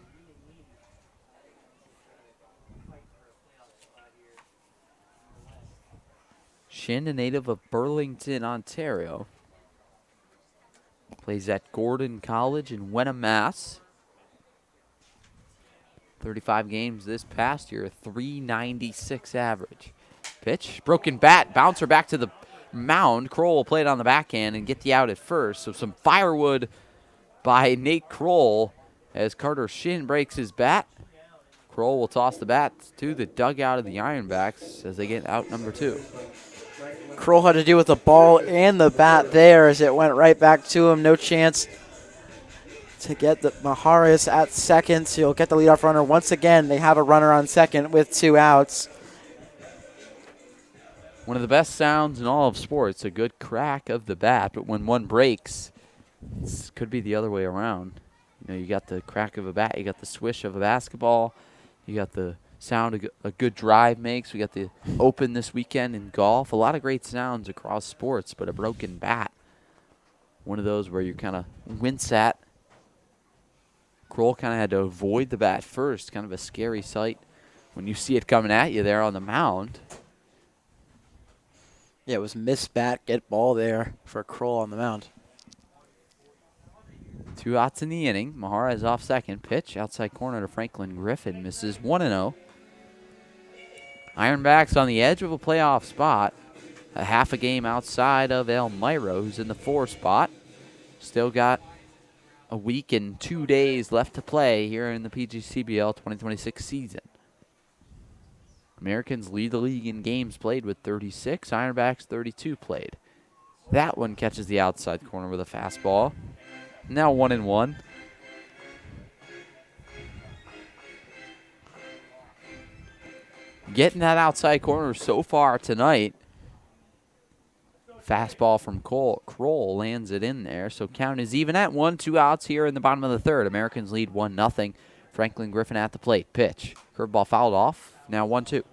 Shin, a native of Burlington, Ontario. Plays at Gordon College in Wenham, Mass. 35 games this past year, .396 average. Pitch, broken bat, bouncer back to the mound. Kroll will play it on the backhand and get the out at first. So some firewood by Nate Kroll as Carter Shin breaks his bat. Kroll will toss the bat to the dugout of the Ironbacks as they get out number 2. Kroll had to deal with the ball and the bat there as it went right back to him. No chance to get the Maharez at second. So he'll get the leadoff runner. Once again, they have a runner on second with 2 outs. One of the best sounds in all of sports, a good crack of the bat, but when one breaks, it could be the other way around. You know, you got the crack of a bat, you got the swish of a basketball, you got the sound a good drive makes. We got the Open this weekend in golf. A lot of great sounds across sports, but a broken bat One of those where you kind of wince at. Kroll kind of had to avoid the bat first. Kind of a scary sight when you see it coming at you there on the mound. Yeah, it was miss bat, get ball there for Kroll on the mound. 2 outs in the inning. Mahara is off second. Pitch outside corner to Franklin Griffin. Misses 1-0. Ironbacks on the edge of a playoff spot. A half a game outside of Elmira, who's in the 4 spot. Still got a week and 2 days left to play here in the PGCBL 2026 season. Americans lead the league in games played with 36. Ironbacks 32 played. That one catches the outside corner with a fastball. Now 1-1. Getting that outside corner so far tonight. Fastball from Kroll lands it in there. So count is even at 1, 2 outs here in the bottom of the third. Americans lead 1-0. Franklin Griffin at the plate. Pitch. Curveball fouled off. Now 1-2.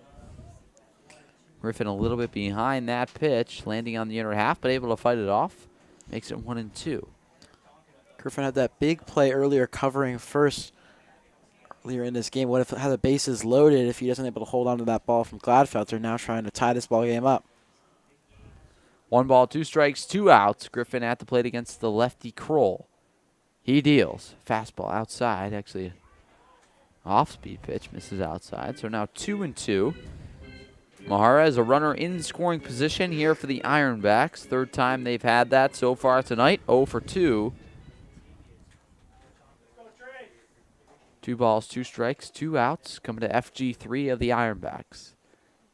Griffin a little bit behind that pitch, landing on the inner half, but able to fight it off. Makes it 1-2. Griffin had that big play earlier covering first earlier in this game. What if it had the bases loaded if he wasn't able to hold on to that ball from Gladfelter, now trying to tie this ball game up? 1 ball, 2 strikes, 2 outs. Griffin at the plate against the lefty Kroll. He deals. Fastball outside. Actually, off-speed pitch misses outside. So now 2-2. Mahara is a runner in scoring position here for the Ironbacks. Third time they've had that so far tonight. 0 for 2. 2 balls, 2 strikes, 2 outs. Coming to FG3 of the Ironbacks.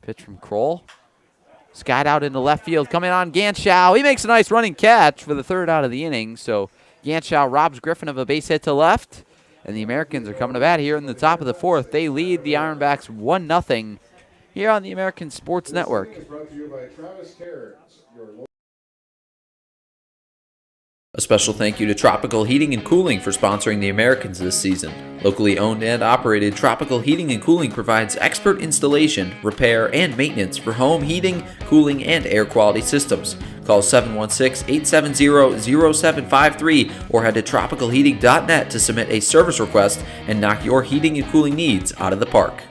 Pitch from Kroll. Skied out into left field. Coming on Ganschow. He makes a nice running catch for the 3rd out of the inning. So Ganschow robs Griffin of a base hit to left. And the Americans are coming to bat here in the top of the 4th. They lead the Ironbacks 1-0 here on the American Sports Network. Brought to you by Travis Cairns, your local. A special thank you to Tropical Heating and Cooling for sponsoring the Americans this season. Locally owned and operated, Tropical Heating and Cooling provides expert installation, repair, and maintenance for home heating, cooling, and air quality systems. Call 716-870-0753 or head to tropicalheating.net to submit a service request and knock your heating and cooling needs out of the park.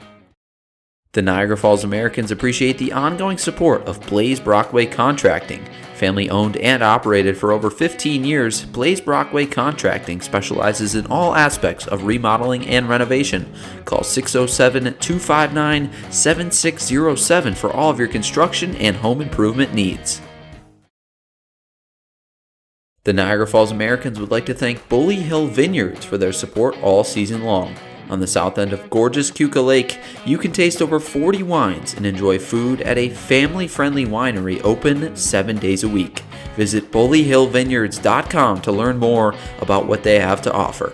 The Niagara Falls Americans appreciate the ongoing support of Blaze Brockway Contracting. Family owned and operated for over 15 years, Blaze Brockway Contracting specializes in all aspects of remodeling and renovation. Call 607-259-7607 for all of your construction and home improvement needs. The Niagara Falls Americans would like to thank Bully Hill Vineyards for their support all season long. On the south end of gorgeous Keuka Lake, you can taste over 40 wines and enjoy food at a family-friendly winery open 7 days a week. Visit bullyhillvineyards.com to learn more about what they have to offer.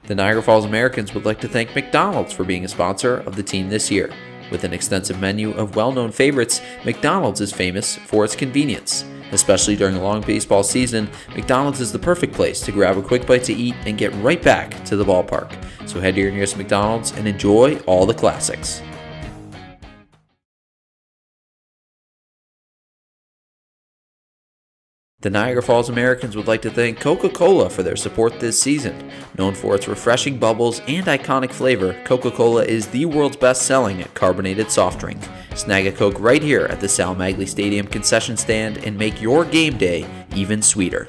The Niagara Falls Americans would like to thank McDonald's for being a sponsor of the team this year. With an extensive menu of well-known favorites, McDonald's is famous for its convenience. Especially during a long baseball season, McDonald's is the perfect place to grab a quick bite to eat and get right back to the ballpark. So head to your nearest McDonald's and enjoy all the classics. The Niagara Falls Americans would like to thank Coca-Cola for their support this season. Known for its refreshing bubbles and iconic flavor, Coca-Cola is the world's best-selling carbonated soft drink. Snag a Coke right here at the Sal Magley Stadium concession stand and make your game day even sweeter.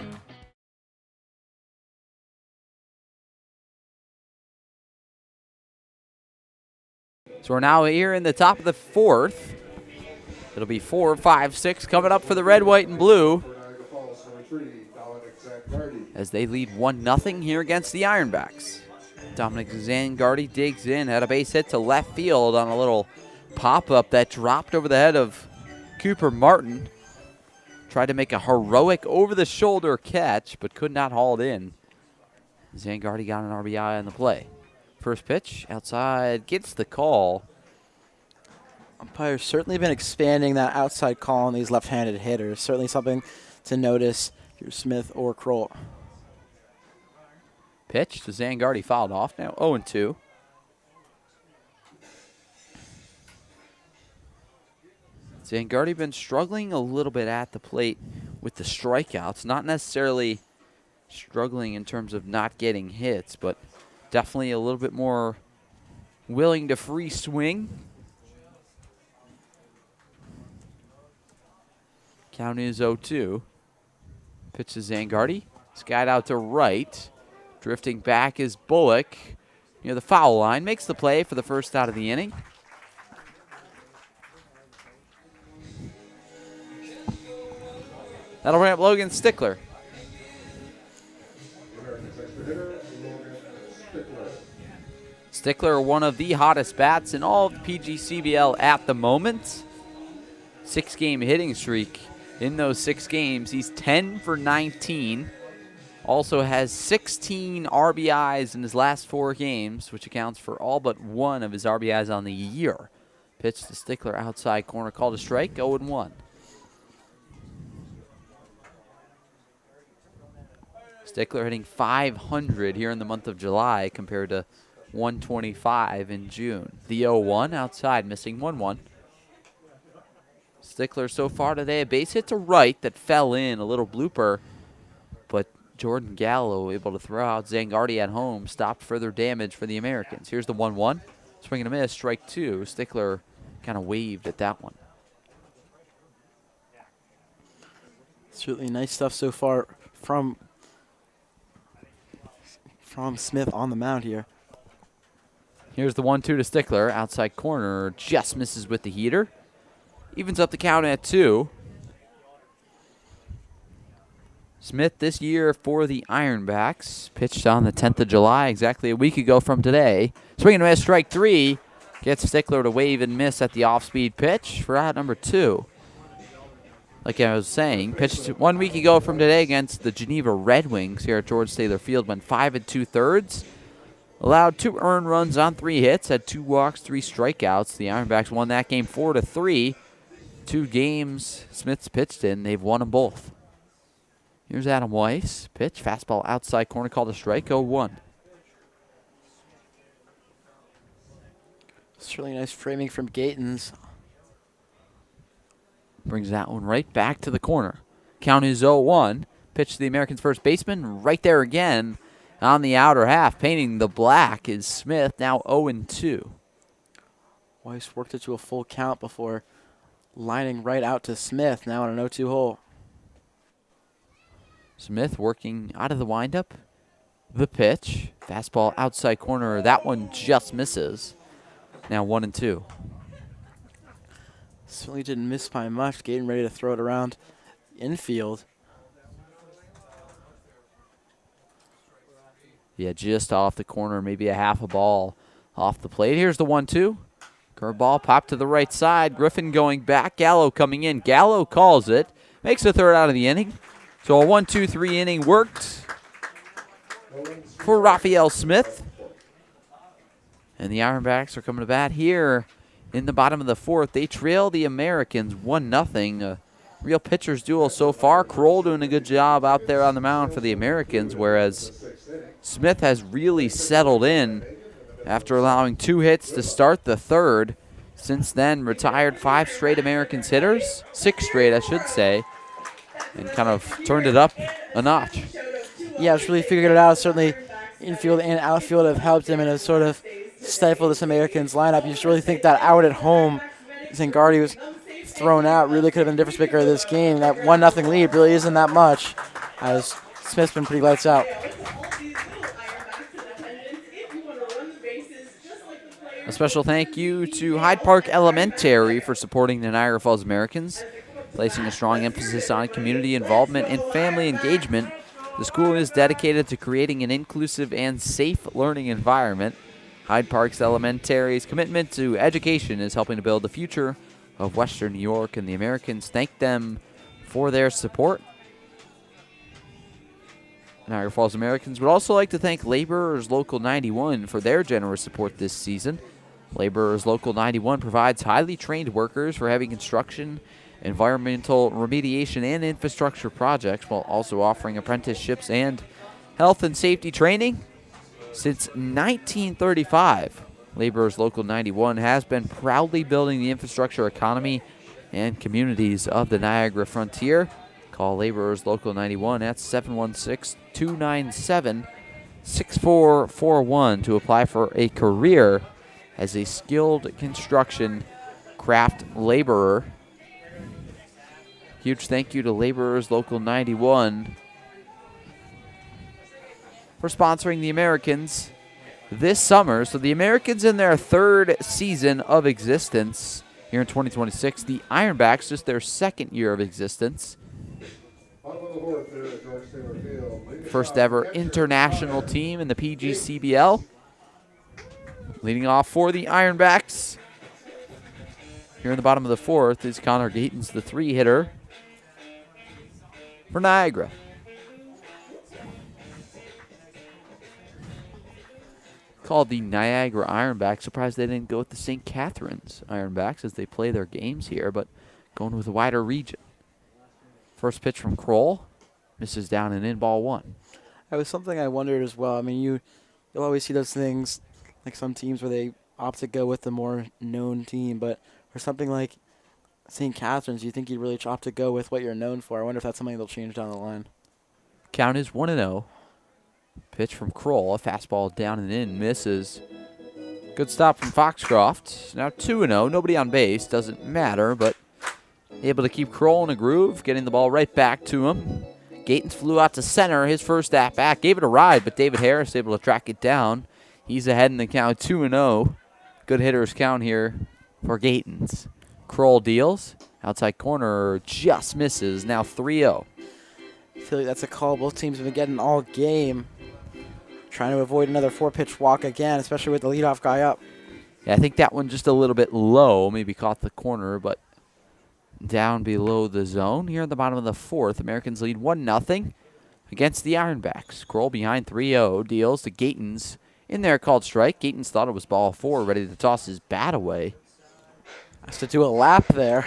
So we're now here in the top of the 4th. It'll be 4, 5, 6 coming up for the red, white, and blue as they lead 1-0 here against the Ironbacks. Dominic Zangardi digs in, had a base hit to left field on a little pop-up that dropped over the head of Cooper Martin. Tried to make a heroic over-the-shoulder catch, but could not haul it in. Zangardi got an RBI on the play. First pitch, outside, gets the call. Umpire's certainly been expanding that outside call on these left-handed hitters. Certainly something to notice through Smith or Kroll. Pitch to Zangardi, fouled off. Now 0-2. Zangardi been struggling a little bit at the plate with the strikeouts. Not necessarily struggling in terms of not getting hits, but definitely a little bit more willing to free swing. Count is 0-2. Pitch to Zangardi. Skied out to right. Drifting back is Bullock near the foul line. Makes the play for the first out of the inning. That'll bring up Logan Stickler. Stickler, one of the hottest bats in all of the PGCBL at the moment. 6-game hitting streak. In those 6 games, he's 10 for 19. Also has 16 RBIs in his last 4 games, which accounts for all but 1 of his RBIs on the year. Pitch to Stickler outside corner, called a strike, 0-1. Stickler hitting .500 here in the month of July compared to .125 in June. The 0-1 outside, missing 1-1. Stickler so far today, a base hit to right that fell in, a little blooper, but Jordan Gallo able to throw out Zangardi at home, stopped further damage for the Americans. Here's the 1-1, swing and a miss, strike 2. Stickler kind of waved at that one. Certainly nice stuff so far from Smith on the mound here. Here's the 1-2 to Stickler, outside corner, just misses with the heater. Evens up the count at 2. Smith this year for the Ironbacks. Pitched on the 10th of July, exactly a week ago from today. Swing and a miss, strike 3. Gets Stickler to wave and miss at the off-speed pitch for out number 2. Like I was saying, pitched 1 week ago from today against the Geneva Red Wings here at George Taylor Field. Went 5 2/3. Allowed 2 earned runs on 3 hits. Had 2 walks, 3 strikeouts. The Ironbacks won that game 4-3. 2 games Smith's pitched in, they've won them both. Here's Adam Weiss. Pitch, fastball outside corner, called a strike, 0-1. Certainly nice framing from Gatens. Brings that one right back to the corner. Count is 0-1. Pitch to the Americans' first baseman, right there again on the outer half. Painting the black is Smith, now 0-2. Weiss worked it to a full count before lining right out to Smith, now on an 0-2 hole. Smith working out of the windup. The pitch. Fastball outside corner. That one just misses. Now 1-2. Certainly didn't miss by much. Getting ready to throw it around infield. Yeah, just off the corner. Maybe a half a ball off the plate. Here's the 1-2. Curveball popped to the right side. Griffin going back. Gallo coming in. Gallo calls it. Makes the third out of the inning. So a 1-2-3 inning worked for Raphael Smith. And the Ironbacks are coming to bat here in the bottom of the 4th. They trail the Americans 1-0. A real pitcher's duel so far. Kroll doing a good job out there on the mound for the Americans, whereas Smith has really settled in after allowing 2 hits to start the 3rd. Since then, retired 5 straight Americans hitters, 6 straight, I should say, and kind of turned it up a notch. Yeah, it's really figured it out. Certainly, infield and outfield have helped him and have sort of stifled this Americans lineup. You just really think that out at home, Zangardi was thrown out, really could have been the difference maker of this game. That 1-0 lead really isn't that much, as Smith's been pretty lights out. A special thank you to Hyde Park Elementary for supporting the Niagara Falls Americans, placing a strong emphasis on community involvement and family engagement. The school is dedicated to creating an inclusive and safe learning environment. Hyde Park's Elementary's commitment to education is helping to build the future of Western New York, and the Americans thank them for their support. Niagara Falls Americans would also like to thank Laborers Local 91 for their generous support this season. Laborers Local 91 provides highly trained workers for heavy construction, environmental remediation, and infrastructure projects, while also offering apprenticeships and health and safety training. Since 1935, Laborers Local 91 has been proudly building the infrastructure economy and communities of the Niagara Frontier. Call Laborers Local 91 at 716-297-6441 to apply for a career as a skilled construction craft laborer. Huge thank you to Laborers Local 91 for sponsoring the Americans this summer. So the Americans in their third season of existence here in 2026. The Ironbacks just their second year of existence. First ever international team in the PGCBL. Leading off for the Ironbacks. Here in the bottom of the fourth is Connor Gatens, the 3-hitter for Niagara. Called the Niagara Ironbacks. Surprised they didn't go with the St. Catharines Ironbacks as they play their games here, but going with a wider region. First pitch from Kroll. Misses down and in, ball 1. That was something I wondered as well. I mean, you'll always see those things, like some teams where they opt to go with the more known team, but for something like St. Catharines, you think you'd really opt to go with what you're known for. I wonder if that's something they'll change down the line. Count is 1-0. Pitch from Kroll, a fastball down and in, misses. Good stop from Foxcroft. Now 2-0, nobody on base, doesn't matter, but able to keep Kroll in a groove, getting the ball right back to him. Gatens flew out to center, his first at-bat, gave it a ride, but David Harris able to track it down. He's ahead in the count, 2-0. Good hitters count here for Gatens. Kroll deals, outside corner, just misses, now 3-0. I feel like that's a call both teams have been getting all game. Trying to avoid another 4-pitch walk again, especially with the leadoff guy up. Yeah, I think that one just a little bit low, maybe caught the corner, but down below the zone. Here in the bottom of the fourth, Americans lead 1-0 against the Ironbacks. Kroll behind 3-0, deals to Gatens. In there, called strike. Gatens thought it was ball 4, ready to toss his bat away. Has to do a lap there.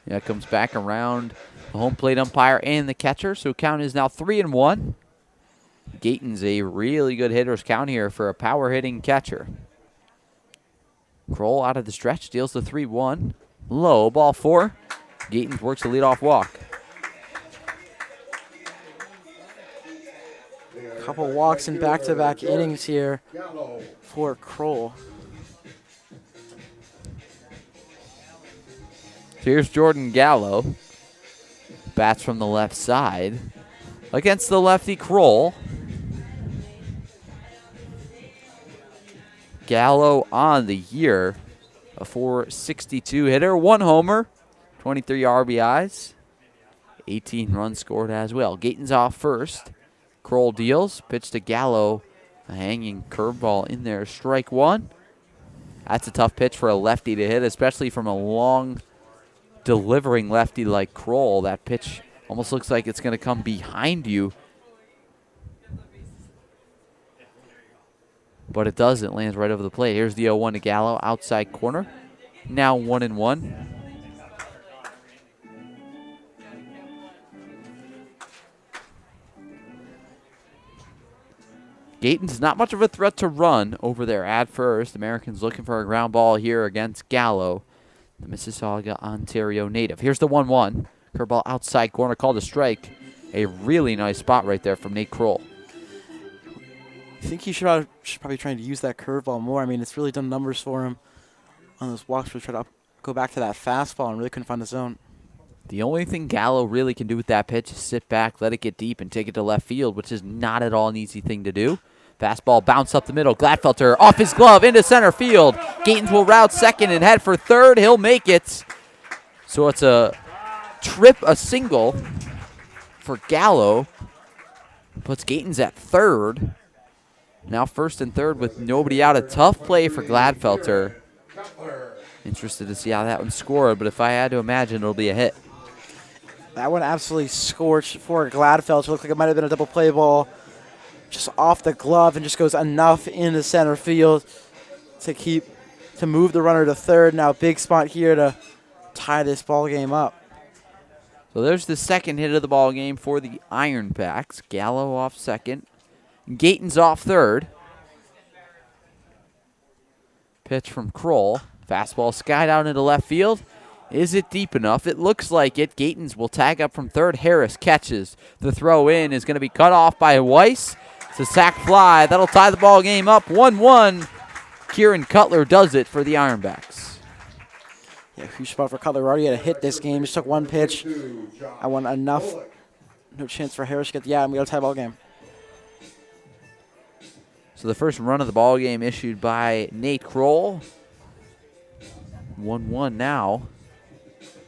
Yeah, comes back around the home plate umpire and the catcher, so count is now 3-1. Gatens a really good hitter's count here for a power-hitting catcher. Kroll out of the stretch, deals the 3-1. Low, ball 4. Gatens works a leadoff walk. Couple walks in back-to-back innings here for Kroll. So here's Jordan Gallo. Bats from the left side against the lefty Kroll. Gallo on the year, a .462 hitter, 1 homer, 23 RBIs, 18 runs scored as well. Gatens off first. Kroll deals, pitch to Gallo, a hanging curveball in there, strike 1. That's a tough pitch for a lefty to hit, especially from a long delivering lefty like Kroll. That pitch almost looks like it's going to come behind you. But it doesn't. It lands right over the plate. Here's the 0-1 to Gallo, outside corner. Now 1-1. Gatens not much of a threat to run over there at first. Americans looking for a ground ball here against Gallo, the Mississauga, Ontario native. Here's the 1-1. Curveball outside corner, called a strike. A really nice spot right there from Nate Kroll. I think he should probably trying to use that curveball more. I mean, it's really done numbers for him on those walks. We tried to go back to that fastball and really couldn't find the zone. The only thing Gallo really can do with that pitch is sit back, let it get deep, and take it to left field, which is not at all an easy thing to do. Fastball bounce up the middle. Gladfelter off his glove into center field. Gatens will route second and head for third. He'll make it. So it's a single for Gallo. Puts Gatens at third. Now first and third with nobody out. A tough play for Gladfelter. Interested to see how that one scored, but if I had to imagine, it'll be a hit. That one absolutely scorched for Gladfelter. Looked like it might have been a double play ball. Just off the glove and just goes enough into center field to move the runner to third. Now big spot here to tie this ball game up. So there's the second hit of the ball game for the Ironbacks. Gallo off second. Gatens off third. Pitch from Kroll. Fastball skied out into left field. Is it deep enough? It looks like it. Gatens will tag up from third. Harris catches. The throw in is going to be cut off by Weiss. It's a sac fly. That'll tie the ball game up 1-1. Kieran Cutler does it for the Ironbacks. Yeah, huge spot for Cutler. Already had a hit this game. Just took one pitch. I want enough. No chance for Harris to get the out, and we got a tie ball game. So the first run of the ball game issued by Nate Kroll. 1-1 now.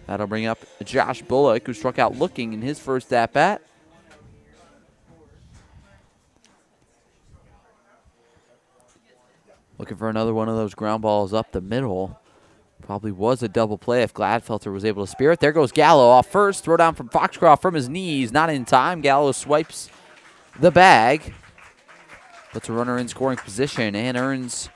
That'll bring up Josh Bullock, who struck out looking in his first at-bat. Looking for another one of those ground balls up the middle. Probably was a double play if Gladfelter was able to spear it. There goes Gallo off first. Throw down from Foxcroft from his knees. Not in time. Gallo swipes the bag. Puts a runner in scoring position and earns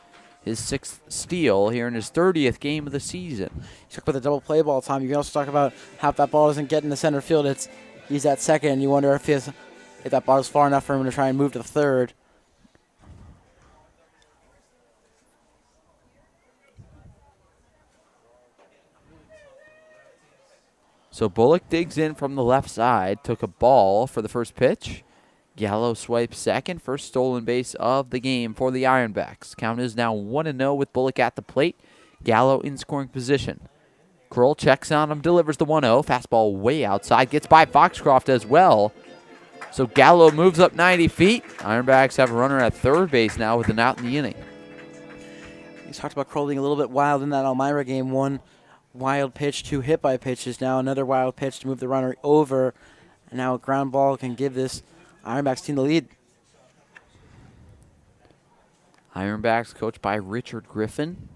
his 6th steal here in his 30th game of the season. You talk about the double play ball time. You can also talk about how if that ball doesn't get in the center field, he's at second, and you wonder if that ball is far enough for him to try and move to the third. So Bullock digs in from the left side, took a ball for the first pitch. Gallo swipes second, first stolen base of the game for the Ironbacks. Count is now 1-0 with Bullock at the plate. Gallo in scoring position. Kroll checks on him, delivers the 1-0. Fastball way outside, gets by Foxcroft as well. So Gallo moves up 90 feet. Ironbacks have a runner at third base now with an out in the inning. You talked about Kroll being a little bit wild in that Elmira game. One wild pitch, 2 hit by pitches. Now another wild pitch to move the runner over. And now a ground ball can give this Ironbacks team the lead. Ironbacks coached by Richard Griffin.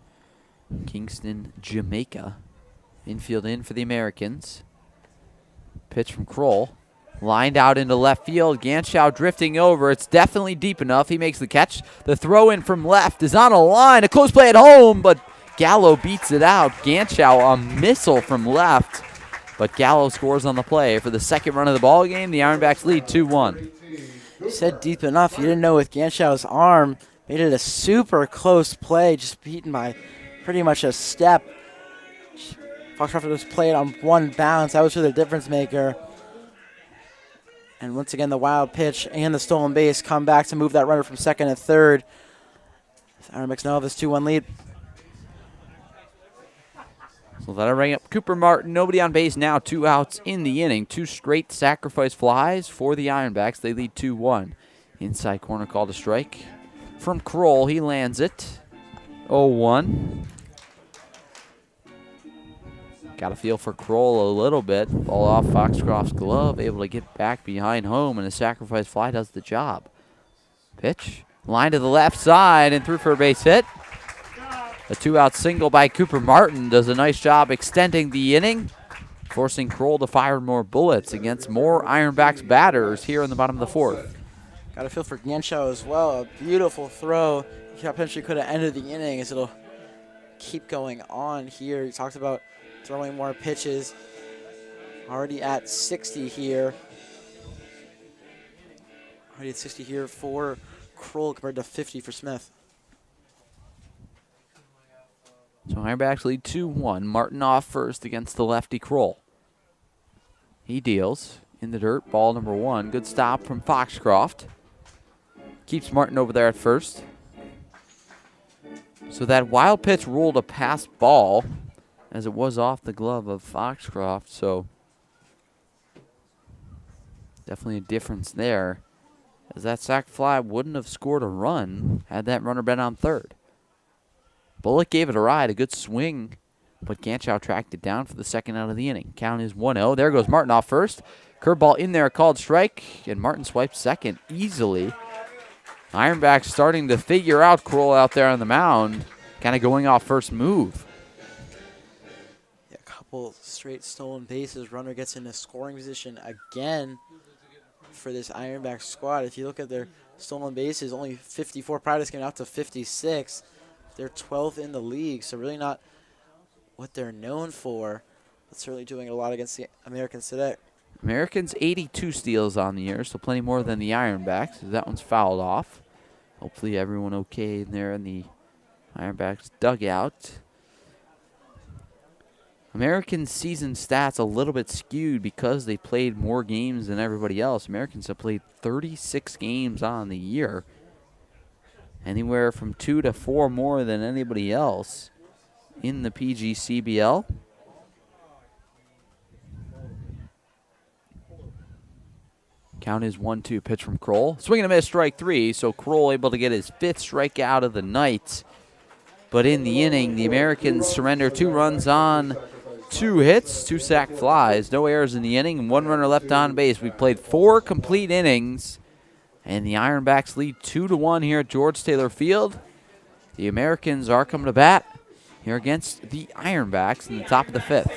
Kingston, Jamaica. Infield in for the Americans. Pitch from Kroll. Lined out into left field. Ganschow drifting over. It's definitely deep enough. He makes the catch. The throw in from left is on a line. A close play at home, but Gallo beats it out. Ganschow, a missile from left. But Gallo scores on the play for the second run of the ball game. The Ironbacks lead 2-1. You said deep enough. You didn't know with Ganshaw's arm. Made it a super close play, just beaten by pretty much a step. Foxcroft just played on one bounce. That was really the difference maker. And once again, the wild pitch and the stolen base come back to move that runner from second to third. Ironbacks now have this 2-1 lead. So that'll bring up Cooper Martin. Nobody on base now. 2 outs in the inning. 2 straight sacrifice flies for the Ironbacks. They lead 2-1. Inside corner call to strike. From Kroll, he lands it. 0-1. Got a feel for Kroll a little bit. Ball off Foxcroft's glove. Able to get back behind home, and a sacrifice fly does the job. Pitch. Line to the left side and through for a base hit. A 2-out single by Cooper Martin does a nice job extending the inning, forcing Kroll to fire more bullets against more Ironbacks batters here in the bottom of the 4th. Got a feel for Ganschow as well. A beautiful throw. He potentially could have ended the inning as it'll keep going on here. He talked about throwing more pitches. Already at 60 here. Already at 60 here for Kroll compared to 50 for Smith. So Ironbacks lead 2-1. Martin off first against the lefty Kroll. He deals in the dirt. Ball number 1. Good stop from Foxcroft. Keeps Martin over there at first. So that wild pitch ruled a pass ball as it was off the glove of Foxcroft. So definitely a difference there, as that sac fly wouldn't have scored a run had that runner been on third. Bullock gave it a ride, a good swing, but Ganschow tracked it down for the second out of the inning. Count is 1-0. There goes Martin off first. Curveball in there, called strike, and Martin swipes second easily. Ironbacks starting to figure out Kroll out there on the mound, kind of going off first move. Yeah, a couple straight stolen bases. Runner gets into scoring position again for this Ironbacks squad. If you look at their stolen bases, only 54 prior to this game, out to 56. They're 12th in the league, so really not what they're known for, but certainly doing a lot against the Americans today. Americans 82 steals on the year, so plenty more than the Ironbacks. That one's fouled off. Hopefully everyone okay in there in the Ironbacks dugout. American season stats a little bit skewed because they played more games than everybody else. Americans have played 36 games on the year, anywhere from 2 to 4 more than anybody else in the PGCBL. Count is 1-2 pitch from Kroll. Swing and a miss, strike 3. So Kroll able to get his 5th strikeout of the night. But in the inning, the Americans surrender 2 runs on 2 hits, 2 sac flies, no errors in the inning, and 1 runner left on base. We played 4 complete innings, and the Ironbacks lead 2-1 here at George Taylor Field. The Americans are coming to bat here against the Ironbacks in the top of the 5th.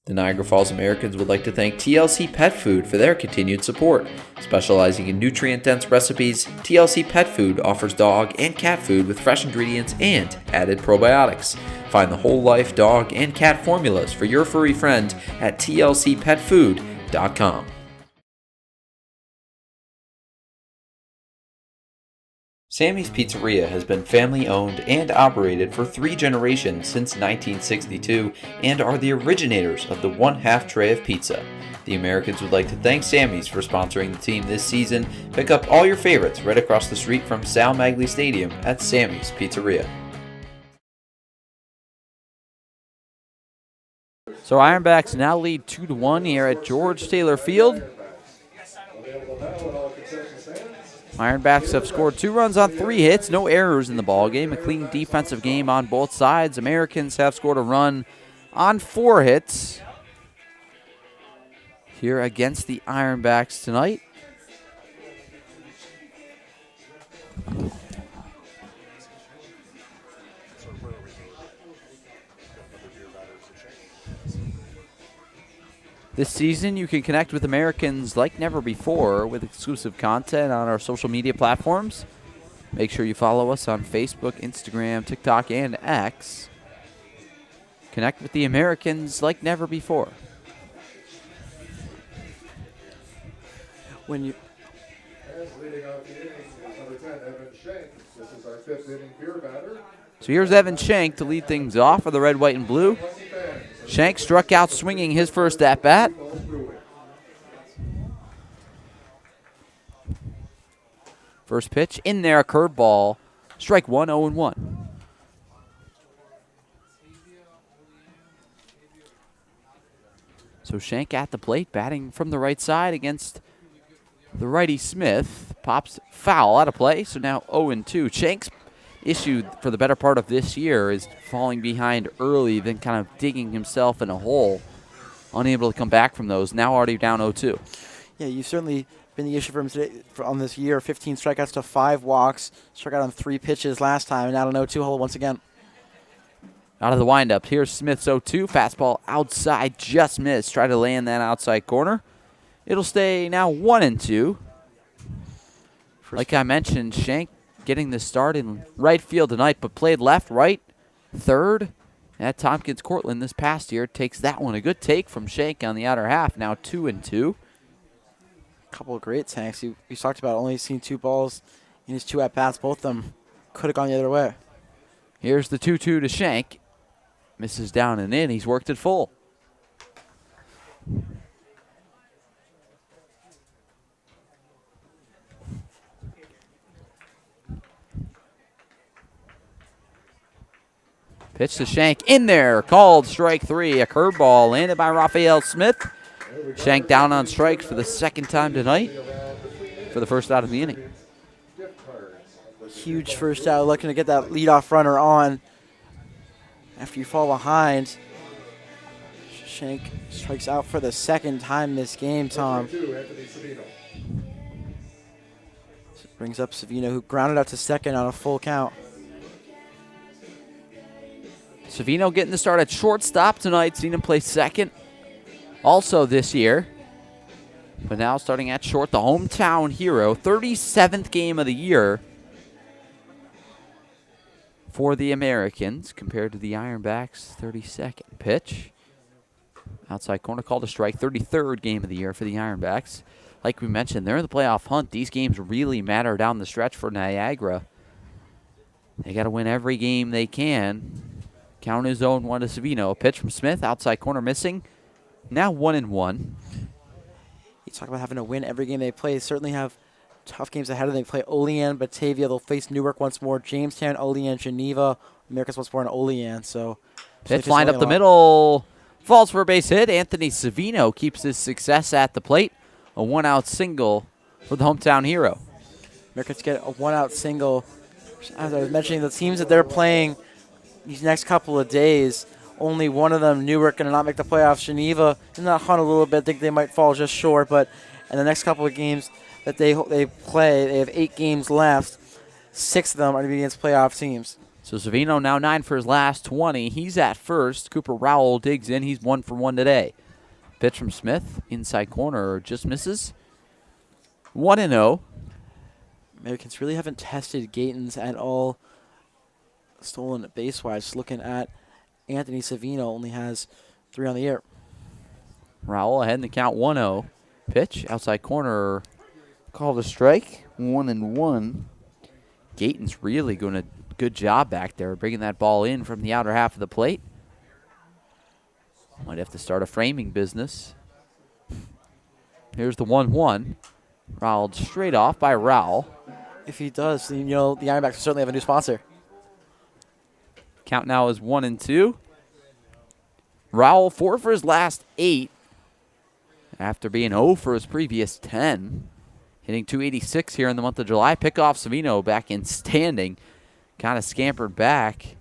The Niagara Falls Americans would like to thank TLC Pet Food for their continued support. Specializing in nutrient-dense recipes, TLC Pet Food offers dog and cat food with fresh ingredients and added probiotics. Find the whole life dog and cat formulas for your furry friend at tlcpetfood.com. Sammy's Pizzeria has been family owned and operated for 3 generations since 1962 and are the originators of the 1/2 tray of pizza. The Americans would like to thank Sammy's for sponsoring the team this season. Pick up all your favorites right across the street from Sal Magley Stadium at Sammy's Pizzeria. So Ironbacks now lead 2-1 here at George Taylor Field. Ironbacks have scored 2 runs on 3 hits, no errors in the ballgame. A clean defensive game on both sides. Americans have scored a run on 4 hits here against the Ironbacks tonight. This season, you can connect with Americans like never before with exclusive content on our social media platforms. Make sure you follow us on Facebook, Instagram, TikTok, and X. Connect with the Americans like never before. When you Leading off the inning is number 10, Evan Shank. This is our 5th inning pure batter. So here's Evan Shank to lead things off for the red, white, and blue. Shank struck out swinging his first at-bat. First pitch in there, a curveball. Strike 1, 0-1. So Shank at the plate, batting from the right side against the righty Smith. Pops foul out of play, so now 0-2. Shank's issue for the better part of this year is falling behind early, then kind of digging himself in a hole, unable to come back from those. Now already down 0-2. Yeah, you've certainly been the issue for him today on this year. 15 strikeouts to 5 walks. Struck out on 3 pitches last time, and now an 0-2 hole once again. Out of the windup, here's Smith's 0-2. Fastball outside, just missed. Try to land that outside corner. It'll stay now 1-2. Like I mentioned, Shank getting the start in right field tonight, but played left, right, third at Tompkins Cortland this past year. Takes that one. A good take from Shank on the outer half. Now 2-2. Couple of great tanks. You talked about only seeing 2 balls in his 2 at-bats. Both of them could have gone the other way. Here's the 2-2 to Shank. Misses down and in. He's worked it full. Pitch to Shank in there. Called strike 3. A curveball landed by Raphael Smith. Shank down on strikes for the 2nd time tonight for the first out of the inning. Huge first out, looking to get that leadoff runner on after you fall behind. Shank strikes out for the 2nd time this game, Tom. Brings up Savino, who grounded out to 2nd on a full count. Savino getting the start at shortstop tonight. Seen him play 2nd also this year. But now starting at short, the hometown hero. 37th game of the year for the Americans compared to the Ironbacks' 32nd. Pitch. Outside corner, called a strike. 33rd game of the year for the Ironbacks. Like we mentioned, they're in the playoff hunt. These games really matter down the stretch for Niagara. They got to win every game they can. Count his own one to Savino. A pitch from Smith, outside corner missing. Now 1-1. You talk about having to win every game they play. They certainly have tough games ahead of them. They play Olean, Batavia. They'll face Newark once more. Jamestown, Olean, Geneva. Americans once more, and Olean. So Pitch lined up the middle. Falls for a base hit. Anthony Savino keeps his success at the plate. A one-out single for the hometown hero. Americans get a one-out single. As I was mentioning, the teams that they're playing these next couple of days, only one of them, Newark, going to not make the playoffs. Geneva in that hunt a little bit. I think they might fall just short, but in the next couple of games that they play, they have 8 games left. 6 of them are going to be against playoff teams. So Savino now 9 for his last 20. He's at first. Cooper Rowell digs in. He's 1 for 1 today. Pitch from Smith, inside corner, just misses. 1-0. Americans really haven't tested Gatons at all, stolen base-wise. Looking at Anthony Savino, only has 3 on the year. Rowell ahead in the count 1-0. Pitch, outside corner, called a strike. 1-1. Gatons really doing a good job back there, bringing that ball in from the outer half of the plate. Might have to start a framing business. Here's the 1-1. Rowelled straight off by Rowell. If he does, then, the Ironbacks certainly have a new sponsor. Count now is 1-2. Rowell 4 for his last 8 after being 0 for his previous 10. Hitting .286 here in the month of July. Pick off Savino back in standing. Kind of scampered back.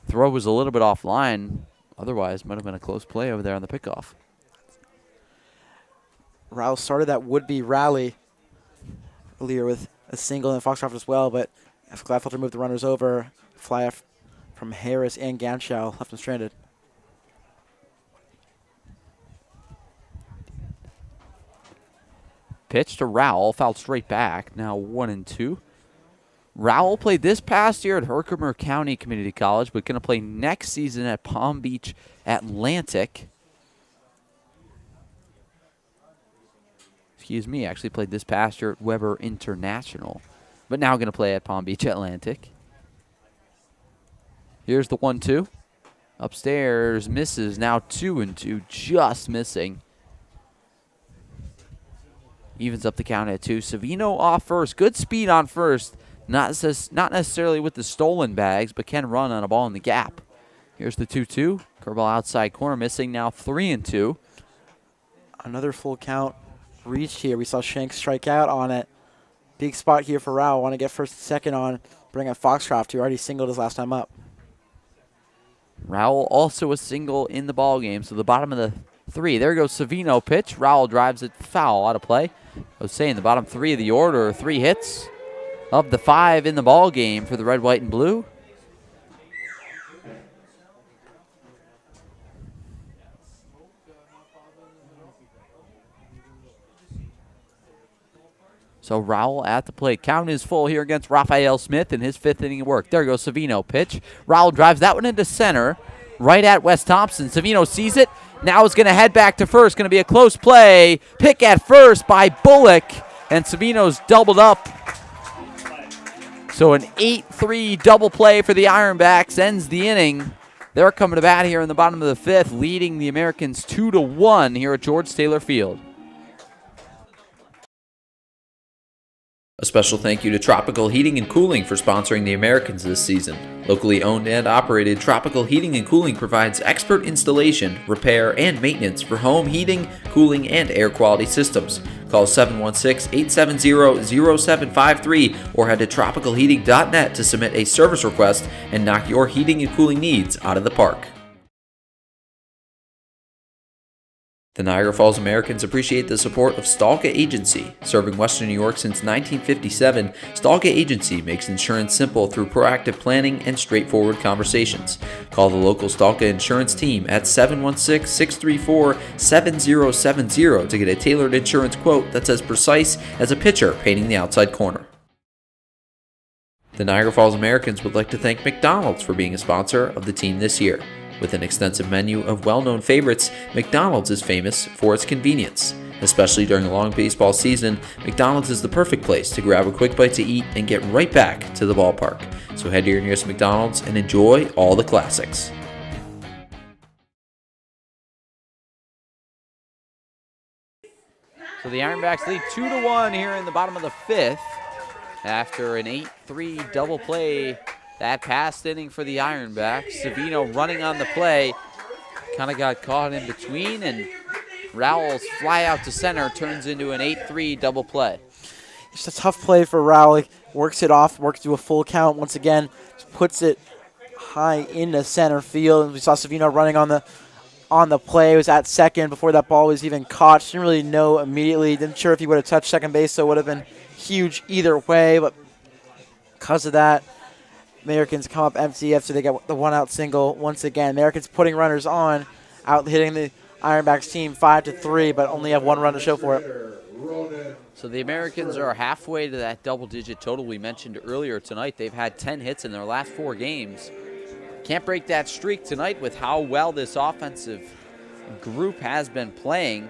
Throw was a little bit offline. Otherwise, might have been a close play over there on the pickoff. Rowell started that would-be rally earlier with a single and Foxcroft as well, but if Gladfelter moved the runners over, fly off from Harris and Ganschow left him stranded. Pitch to Rowell, fouled straight back. Now 1-2. Rowell played this past year at Herkimer County Community College, but going to play next season at Palm Beach Atlantic. Excuse me, actually played this past year at Weber International, but now going to play at Palm Beach Atlantic. Here's the 1-2. Upstairs, misses, now 2-2, just missing. Evens up the count at 2. Savino off first. Good speed on first. Not necessarily with the stolen bags, but can run on a ball in the gap. Here's the 2-2. Curveball outside corner, missing now 3-2. Another full count reached here. We saw Shanks strike out on it. Big spot here for Rowell. Want to get first and second on. Bring up Foxcroft, who already singled his last time up. Rowell also a single in the ball game, so the bottom of the 3. There goes Savino pitch. Rowell drives it foul out of play. I was saying the bottom 3 of the order, 3 hits of the 5 in the ball game for the red, white, and blue. So Rowell at the plate. Count is full here against Raphael Smith in his 5th inning of work. There goes Savino pitch. Rowell drives that one into center, right at Wes Thompson. Savino sees it. Now is going to head back to first. Going to be a close play. Pick at first by Bullock, and Savino's doubled up. So an 8-3 double play for the Ironbacks ends the inning. They're coming to bat here in the bottom of the 5th, leading the Americans 2-1 here at George Taylor Field. A special thank you to Tropical Heating and Cooling for sponsoring the Americans this season. Locally owned and operated, Tropical Heating and Cooling provides expert installation, repair, and maintenance for home heating, cooling, and air quality systems. Call 716-870-0753 or head to tropicalheating.net to submit a service request and knock your heating and cooling needs out of the park. The Niagara Falls Americans appreciate the support of Stalka Agency. Serving Western New York since 1957, Stalka Agency makes insurance simple through proactive planning and straightforward conversations. Call the local Stalka Insurance team at 716-634-7070 to get a tailored insurance quote that's as precise as a pitcher painting the outside corner. The Niagara Falls Americans would like to thank McDonald's for being a sponsor of the team this year. With an extensive menu of well-known favorites, McDonald's is famous for its convenience. Especially during a long baseball season, McDonald's is the perfect place to grab a quick bite to eat and get right back to the ballpark. So head to your nearest McDonald's and enjoy all the classics. So the Ironbacks lead 2-1 here in the bottom of the 5th after an 8-3 double play. That past inning for the Ironbacks. Savino running on the play. Kind of got caught in between, and Rowell's fly out to center turns into an 8-3 double play. It's a tough play for Rowell. Works it off, works to a full count once again. Just puts it high into center field. We saw Savino running on the play. He was at second before that ball was even caught. Didn't really know immediately. Didn't sure if he would have touched second base, so it would have been huge either way. But because of that, Americans come up empty after they get the one-out single once again. Americans putting runners on, out hitting the Ironbacks team 5-3, but only have one run to show for it. So the Americans are halfway to that double-digit total we mentioned earlier tonight. They've had 10 hits in their last 4 games. Can't break that streak tonight with how well this offensive group has been playing.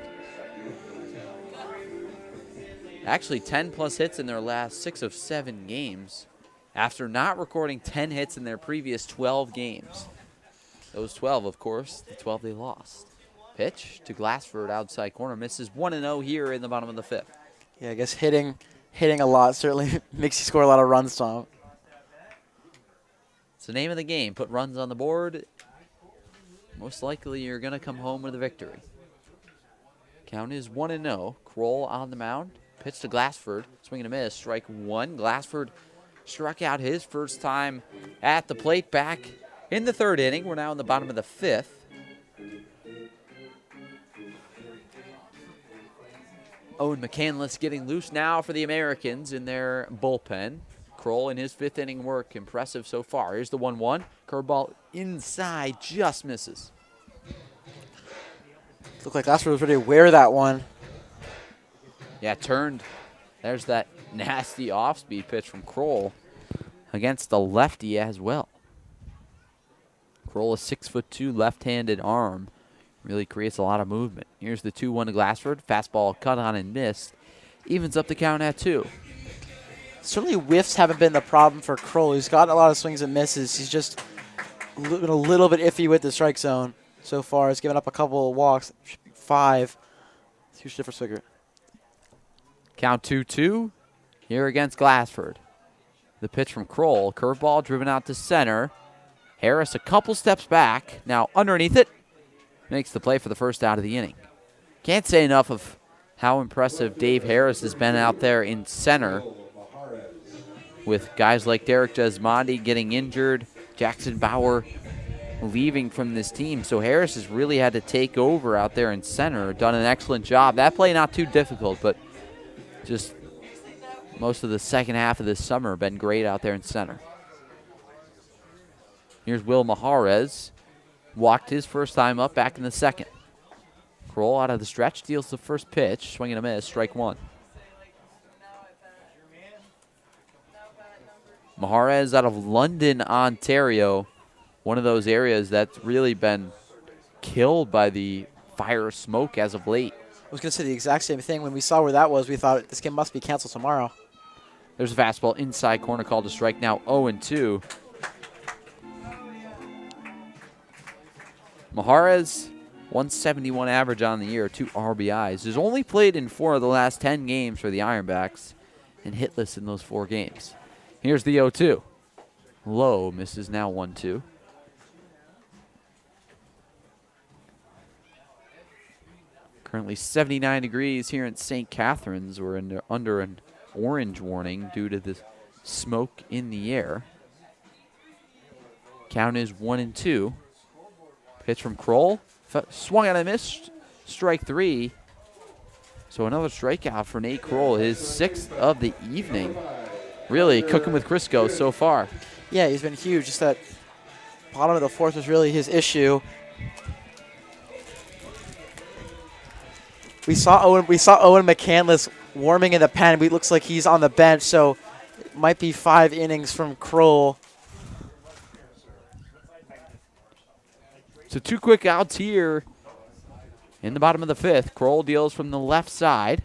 Actually, 10-plus hits in their last 6 of 7 games, after not recording 10 hits in their previous 12 games. Those 12, of course, the 12 they lost. Pitch to Glassford, outside corner, misses 1-0 here in the bottom of the 5th. Yeah, I guess hitting a lot certainly makes you score a lot of runs, Tom. It's the name of the game. Put runs on the board. Most likely you're going to come home with a victory. Count is 1-0. Kroll on the mound. Pitch to Glassford. Swing and a miss. Strike 1. Glassford struck out his first time at the plate back in the 3rd inning. We're now in the bottom of the 5th. Owen McCandless getting loose now for the Americans in their bullpen. Kroll in his 5th inning work. Impressive so far. Here's the 1-1. Curveball inside, just misses. Looked like Glassford was ready to wear that one. Yeah, turned. There's that nasty off-speed pitch from Kroll against the lefty as well. Kroll, a 6'2" left-handed arm, really creates a lot of movement. Here's the 2-1 to Glassford. Fastball cut on and missed. Evens up the count at 2. Certainly whiffs haven't been the problem for Kroll. He's gotten a lot of swings and misses. He's just been a little bit iffy with the strike zone so far. He's given up a couple of walks. 5. Huge difference figure. Count 2-2 here against Glassford. The pitch from Kroll. Curveball driven out to center. Harris a couple steps back. Now underneath it. Makes the play for the first out of the inning. Can't say enough of how impressive Dave Harris has been out there in center, with guys like Derek Desmondy getting injured, Jackson Bauer leaving from this team. So Harris has really had to take over out there in center. Done an excellent job. That play not too difficult, but just most of the second half of this summer been great out there in center. Here's Will Maharez. Walked his first time up back in the 2nd. Kroll out of the stretch, deals the first pitch. Swing and a miss, strike 1. Maharez out of London, Ontario. One of those areas that's really been killed by the fire smoke as of late. I was going to say the exact same thing. When we saw where that was, we thought this game must be canceled tomorrow. There's a fastball inside corner called to strike, now 0-2. Maharez, 171 average on the year, 2 RBIs. Has only played in 4 of the last 10 games for the Ironbacks and hitless in those 4 games. Here's the 0-2. Low misses, now 1-2. Currently 79 degrees here in St. Catharines. We're under an orange warning due to the smoke in the air. Count is 1-2. Pitch from Kroll. Swung on and missed. Strike 3. So another strikeout for Nate Kroll, his 6th of the evening. Really cooking with Crisco so far. Yeah, he's been huge. Just that bottom of the 4th was really his issue. We saw Owen McCandless warming in the pen. It looks like he's on the bench, so it might be 5 innings from Kroll. So 2 quick outs here In the bottom of the 5th, Kroll deals from the left side.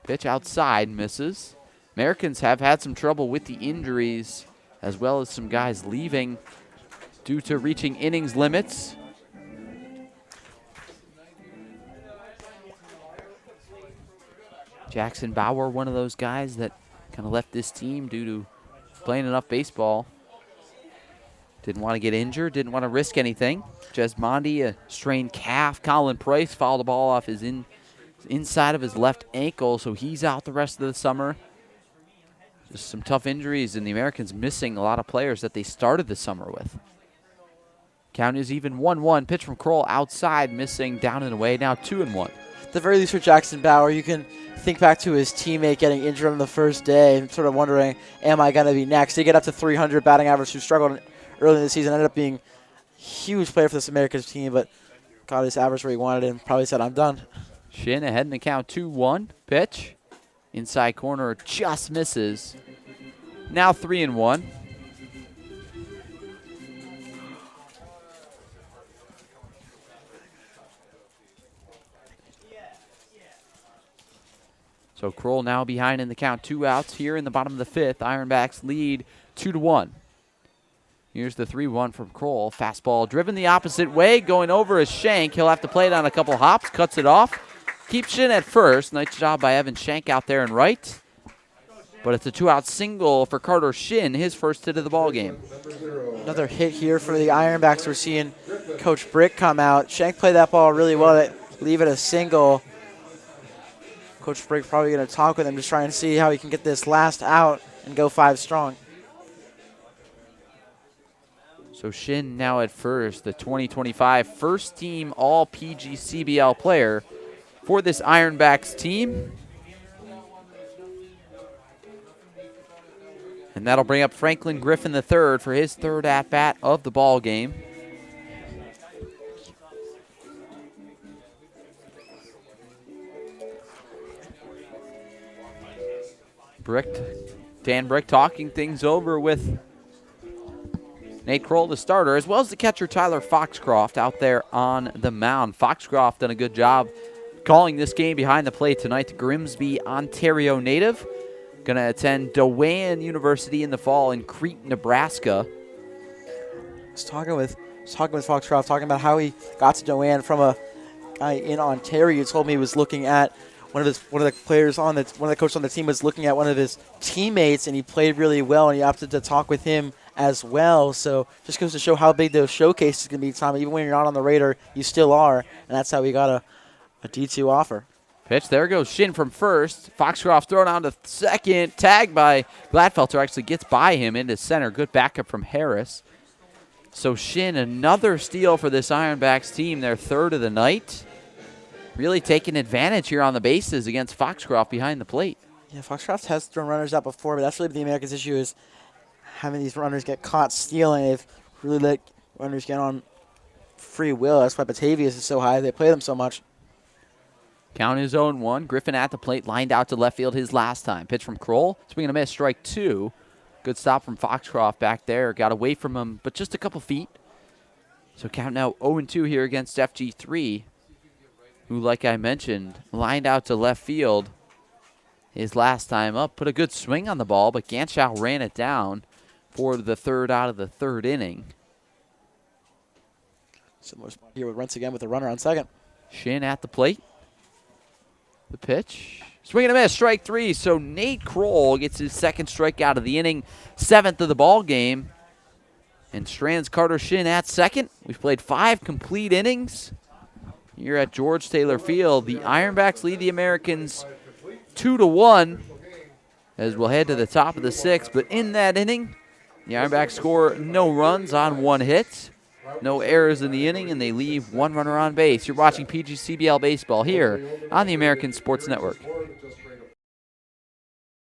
Pitch outside, misses. Americans have had some trouble with the injuries, as well as some guys leaving due to reaching innings limits. Jackson Bauer, one of those guys that kind of left this team due to playing enough baseball. Didn't want to get injured, didn't want to risk anything. Jesmondi, a strained calf. Colin Price fouled the ball off his inside of his left ankle, so he's out the rest of the summer. Just some tough injuries, and the Americans missing a lot of players that they started the summer with. Count is even 1-1. Pitch from Kroll outside, missing, down and away. Now 2-1. At the very least for Jackson Bauer, you can think back to his teammate getting injured on the first day and sort of wondering, am I going to be next? He get up to 300 batting average, who struggled early in the season, ended up being a huge player for this Americans team, but got his average where he wanted it and probably said, I'm done. Shin ahead in the count, 2-1. Pitch. Inside corner, just misses. Now 3-1. So Kroll now behind in the count. 2 outs here in the bottom of the 5th. Ironbacks lead 2-1. Here's the 3-1 from Kroll. Fastball driven the opposite way, going over his shank. He'll have to play it on a couple hops, cuts it off. Keeps Shin at first. Nice job by Evan Shank out there in right. But it's a 2-out single for Carter Shin, his first hit of the ball game. Another hit here for the Ironbacks. We're seeing Coach Brick come out. Shank played that ball really well to leave it a single. Coach Brick probably going to talk with him to try and see how he can get this last out and go 5 strong. So Shin now at first, the 2025 first-team All-PGCBL player for this Ironbacks team. And that'll bring up Franklin Griffin III for his 3rd at-bat of the ball game. Dan Brick talking things over with Nate Kroll, the starter, as well as the catcher Tyler Foxcroft out there on the mound. Foxcroft done a good job calling this game behind the plate tonight. The Grimsby, Ontario native. Going to attend DeWayne University in the fall in Crete, Nebraska. I was talking with Foxcroft, talking about how he got to DeWayne from a guy in Ontario. He told me he was looking at one of the coaches on the team was looking at one of his teammates, and he played really well, and he opted to talk with him as well. So just goes to show how big those showcases can be, Tom. Even when you're not on the radar, you still are, and that's how we got a D2 offer. Pitch, there goes Shin from first. Foxcroft thrown on to second. Tagged by Gladfelter, actually gets by him into center. Good backup from Harris. So Shin, another steal for this Ironbacks team, their 3rd of the night. Really taking advantage here on the bases against Foxcroft behind the plate. Yeah, Foxcroft has thrown runners out before, but that's really the Americans' issue, is having these runners get caught stealing. They've really let runners get on free will. That's why Batavius is so high. They play them so much. Count is 0-1. Griffin at the plate, lined out to left field his last time. Pitch from Kroll. Swing and a miss, strike 2. Good stop from Foxcroft back there. Got away from him, but just a couple feet. So count now 0-2 here against FG3, who, like I mentioned, lined out to left field his last time up. Put a good swing on the ball, but Ganschow ran it down for the 3rd out of the 3rd inning. Similar spot here with Rents again with a runner on second. Shin at the plate. The pitch. Swing and a miss, strike 3. So Nate Kroll gets his 2nd strikeout of the inning, 7th of the ball game. And strands Carter Shin at second. We've played 5 complete innings here at George Taylor Field. The Ironbacks lead the Americans 2-1 as we'll head to the top of the 6th. But in that inning, the Ironbacks score no runs on 1 hit. No errors in the inning, and they leave 1 runner on base. You're watching PGCBL Baseball here on the American Sports Network.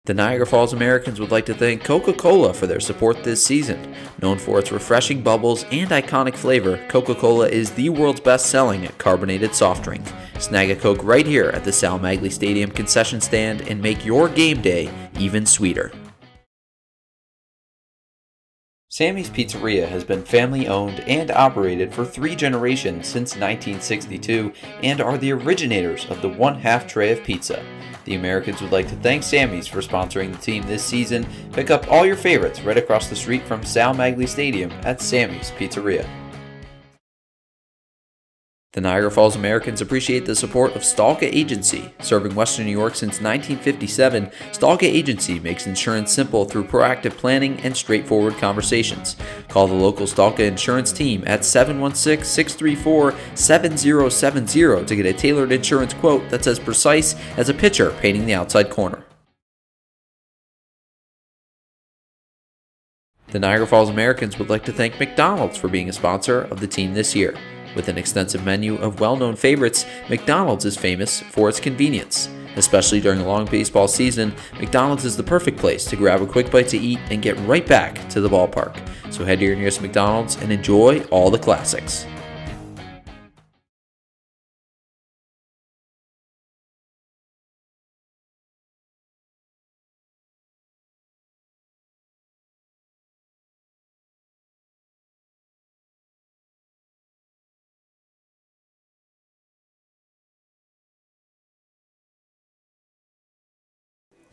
The Niagara Falls Americans would like to thank Coca-Cola for their support this season. Known for its refreshing bubbles and iconic flavor, Coca-Cola is the world's best-selling carbonated soft drink. Snag a Coke right here at the Sal Magley Stadium concession stand and make your game day even sweeter. Sammy's Pizzeria has been family owned and operated for 3 generations since 1962 and are the originators of the 1/2 tray of pizza. The Americans would like to thank Sammy's for sponsoring the team this season. Pick up all your favorites right across the street from Sal Magley Stadium at Sammy's Pizzeria. The Niagara Falls Americans appreciate the support of Stalka Agency. Serving Western New York since 1957, Stalka Agency makes insurance simple through proactive planning and straightforward conversations. Call the local Stalka Insurance team at 716-634-7070 to get a tailored insurance quote that's as precise as a pitcher painting the outside corner. The Niagara Falls Americans would like to thank McDonald's for being a sponsor of the team this year. With an extensive menu of well-known favorites, McDonald's is famous for its convenience. Especially during a long baseball season, McDonald's is the perfect place to grab a quick bite to eat and get right back to the ballpark. So head to your nearest McDonald's and enjoy all the classics.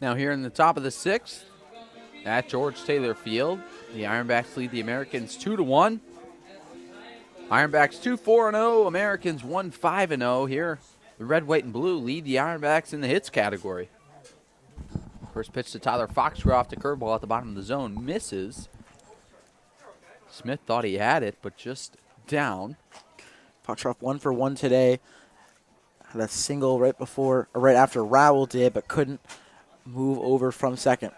Now here in the top of the 6th at George Taylor Field, the Ironbacks lead the Americans 2-1. Ironbacks 2-4-0, Americans 1-5-0. Here, the red, white, and blue lead the Ironbacks in the hits category. First pitch to Tyler Foxcroft, a curveball at the bottom of the zone, misses. Smith thought he had it, but just down. Foxcroft 1 for 1 today. Had a single right after Rowell did, but couldn't move over from second.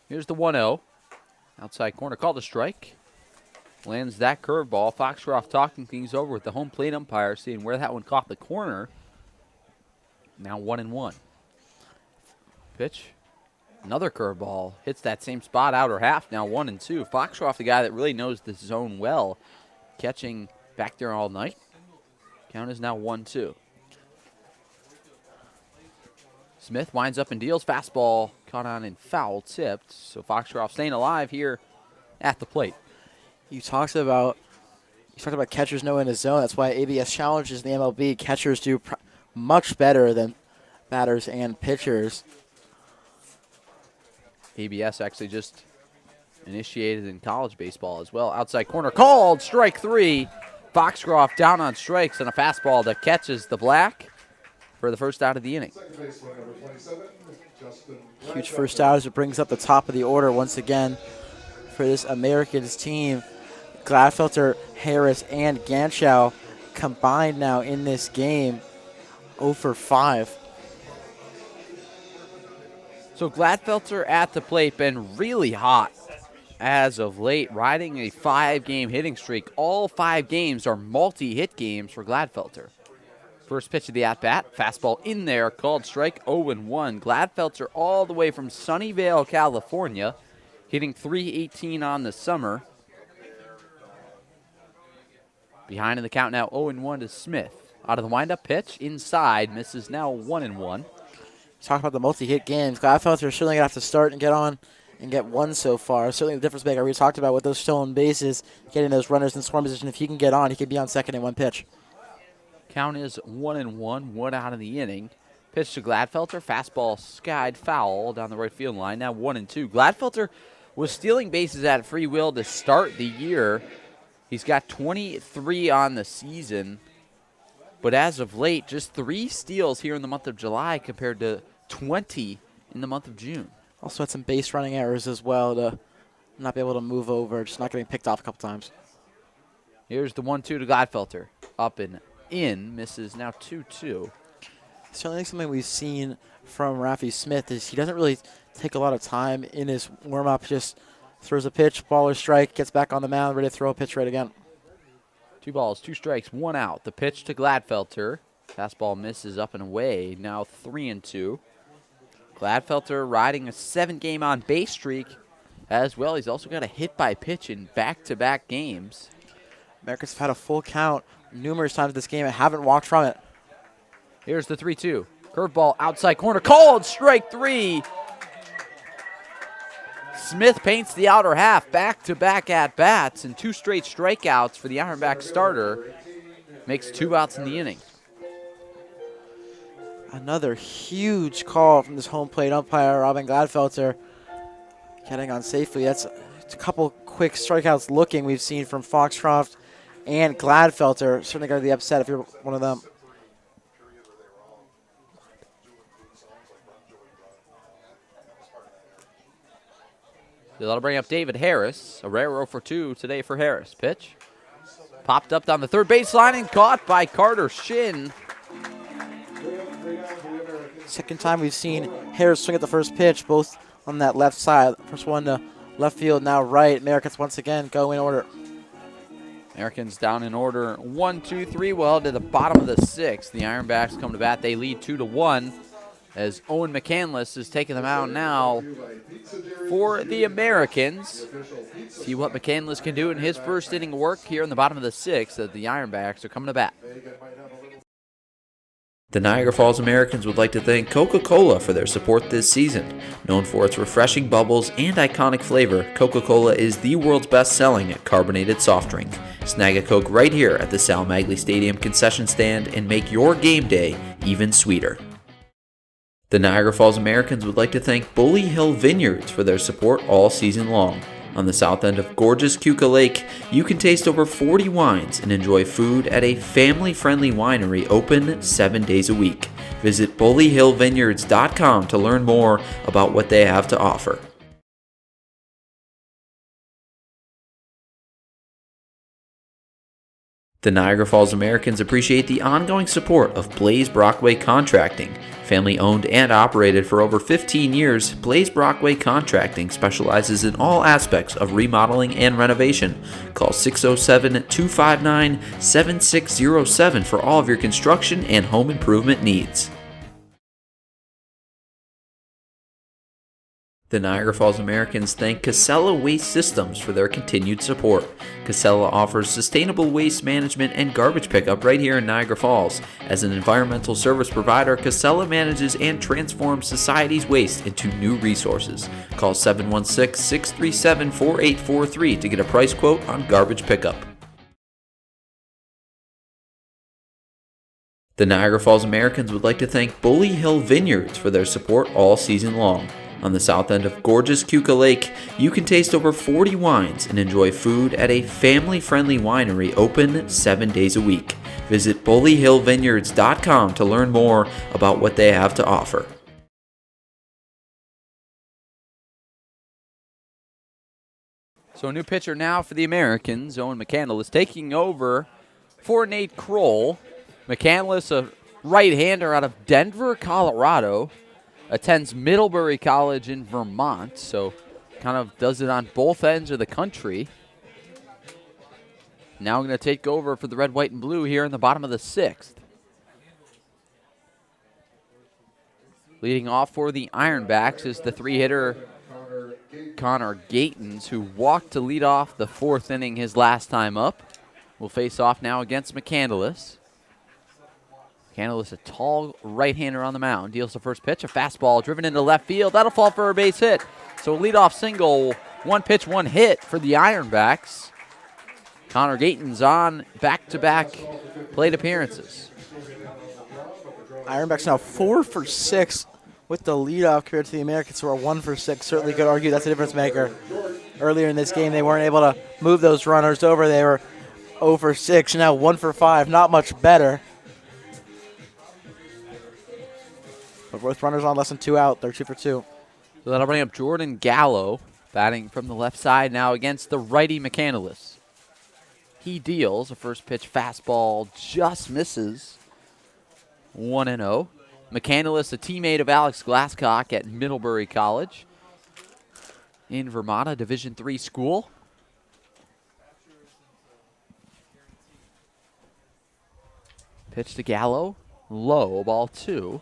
Here's the 1-0. Outside corner, called a strike. Lands that curveball. Foxcroft talking things over with the home plate umpire, seeing where that one caught the corner. Now 1-1. Pitch. Another curveball. Hits that same spot, outer half. Now 1-2. Foxcroft, the guy that really knows this zone well, catching back there all night. Count is now 1-2. Smith winds up and deals. Fastball caught on and foul tipped. So Foxcroft staying alive here at the plate. You talked about catchers knowing the zone. That's why ABS challenges in the MLB. Catchers do much better than batters and pitchers. ABS actually just initiated in college baseball as well. Outside corner called. Strike 3. Foxcroft down on strikes and a fastball that catches the black for the first out of the inning. Huge first out as it brings up the top of the order once again for this Americans team. Gladfelter, Harris, and Ganschow combined now in this game 0 for 5. So Gladfelter at the plate been really hot as of late, riding a 5-game hitting streak. All 5 games are multi-hit games for Gladfelter. First pitch of the at-bat, fastball in there, called strike, 0-1. Gladfelter all the way from Sunnyvale, California, hitting .318 on the summer. Behind in the count now, 0-1 to Smith. Out of the windup pitch, inside, misses now 1-1. Talk about the multi-hit games. Gladfelter is certainly going to have to start and get on and get one so far. Certainly the difference maker we talked about with those stolen bases, getting those runners in scoring position. If he can get on, he could be on second in one pitch. Count is 1-1, 1 out of the inning. Pitch to Gladfelter, fastball skied foul down the right field line, now 1-2. Gladfelter was stealing bases at free will to start the year. He's got 23 on the season, but as of late, just 3 steals here in the month of July compared to 20 in the month of June. Also had some base running errors as well to not be able to move over, just not getting picked off a couple times. Here's the 1-2 to Gladfelter, up and in, misses now 2-2. Certainly something we've seen from Rafi Smith is he doesn't really take a lot of time in his warm-up, just throws a pitch, ball or strike, gets back on the mound, ready to throw a pitch right again. 2 balls, 2 strikes, 1 out. The pitch to Gladfelter. Fastball misses up and away, now 3-2. Gladfelter riding a 7-game on-base streak as well. He's also got a hit-by-pitch in back-to-back games. Americans have had a full count numerous times this game and haven't walked from it. Here's the 3-2. Curveball outside corner. Called strike 3. Smith paints the outer half, back-to-back at-bats, and 2 straight strikeouts for the Ironbacks starter. Makes 2 outs in the inning. Another huge call from this home plate umpire, Robin Gladfelter, getting on safely. That's a couple quick strikeouts looking we've seen from Foxcroft and Gladfelter. Certainly going to be upset if you're one of them. That'll bring up David Harris. A rare 0 for 2 today for Harris. Pitch. Popped up down the third baseline and caught by Carter Shin. Second time we've seen Harris swing at the first pitch, both on that left side. First one to left field, now right. Americans once again go in order. Americans down in order 1, 2, 3. Well, to the bottom of the 6th. The Ironbacks come to bat. They lead 2-1 as Owen McCandless is taking them out now for the Americans. See what McCandless can do in his first inning of work here in the bottom of the 6th as the Ironbacks are coming to bat. The Niagara Falls Americans would like to thank Coca-Cola for their support this season. Known for its refreshing bubbles and iconic flavor, Coca-Cola is the world's best-selling carbonated soft drink. Snag a Coke right here at the Sal Magley Stadium concession stand and make your game day even sweeter. The Niagara Falls Americans would like to thank Bully Hill Vineyards for their support all season long. On the south end of gorgeous Keuka Lake, you can taste over 40 wines and enjoy food at a family-friendly winery open 7 days a week. Visit bullyhillvineyards.com to learn more about what they have to offer. The Niagara Falls Americans appreciate the ongoing support of Blaze Brockway Contracting. Family owned and operated for over 15 years, Blaze Brockway Contracting specializes in all aspects of remodeling and renovation. Call 607-259-7607 for all of your construction and home improvement needs. The Niagara Falls Americans thank Casella Waste Systems for their continued support. Casella offers sustainable waste management and garbage pickup right here in Niagara Falls. As an environmental service provider, Casella manages and transforms society's waste into new resources. Call 716-637-4843 to get a price quote on garbage pickup. The Niagara Falls Americans would like to thank Bully Hill Vineyards for their support all season long. On the south end of gorgeous Keuka Lake, you can taste over 40 wines and enjoy food at a family-friendly winery open 7 days a week. Visit bullyhillvineyards.com to learn more about what they have to offer. So a new pitcher now for the Americans. Owen McCandless taking over for Nate Kroll. McCandless, a right-hander out of Denver, Colorado. Attends Middlebury College in Vermont, so kind of does it on both ends of the country. Now going to take over for the red, white, and blue here in the bottom of the 6th. Leading off for the Ironbacks is the 3-hitter Connor Gatens, who walked to lead off the 4th inning his last time up. Will face off now against McCandless. McCandless, a tall right-hander on the mound, deals the first pitch, a fastball driven into left field. That'll fall for a base hit. So a leadoff single, 1 pitch, 1 hit for the Ironbacks. Connor Gatens on back-to-back plate appearances. Ironbacks now 4 for 6 with the leadoff compared to the Americans, who are 1 for 6. Certainly could argue that's a difference maker. Earlier in this game, they weren't able to move those runners over. They were 0 for 6, now 1 for 5. Not much better. But with runners on, less than 2 out, they're 2 for 2. So that'll bring up Jordan Gallo, batting from the left side now against the righty McCandless. He deals a first pitch fastball, just misses. 1-0. McCandless, a teammate of Alex Glasscock at Middlebury College in Vermont, a Division III school. Pitch to Gallo, low, ball 2.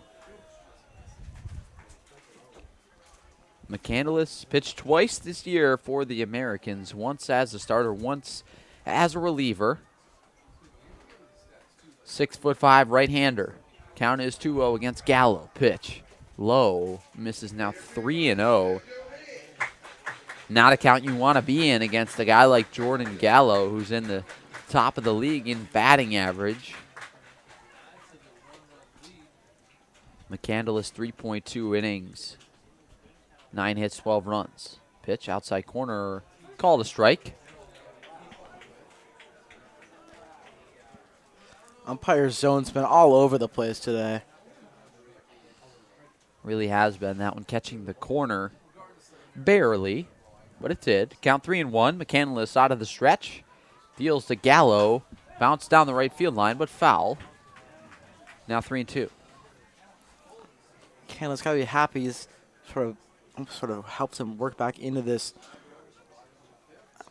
McCandless pitched twice this year for the Americans, once as a starter, once as a reliever. 6'5" right-hander. Count is 2-0 against Gallo. Pitch low, misses now 3-0. not a count you want to be in against a guy like Jordan Gallo, who's in the top of the league in batting average. McCandless 3.2 innings, 9 hits, 12 runs. Pitch outside corner, called a strike. Umpire's zone's been all over the place today. Really has been. That one catching the corner barely, but it did. Count 3-1. McCandless out of the stretch. Deals to Gallo. Bounce down the right field line, but foul. Now 3-2. Canada's got to be happy. He's sort of helps him work back into this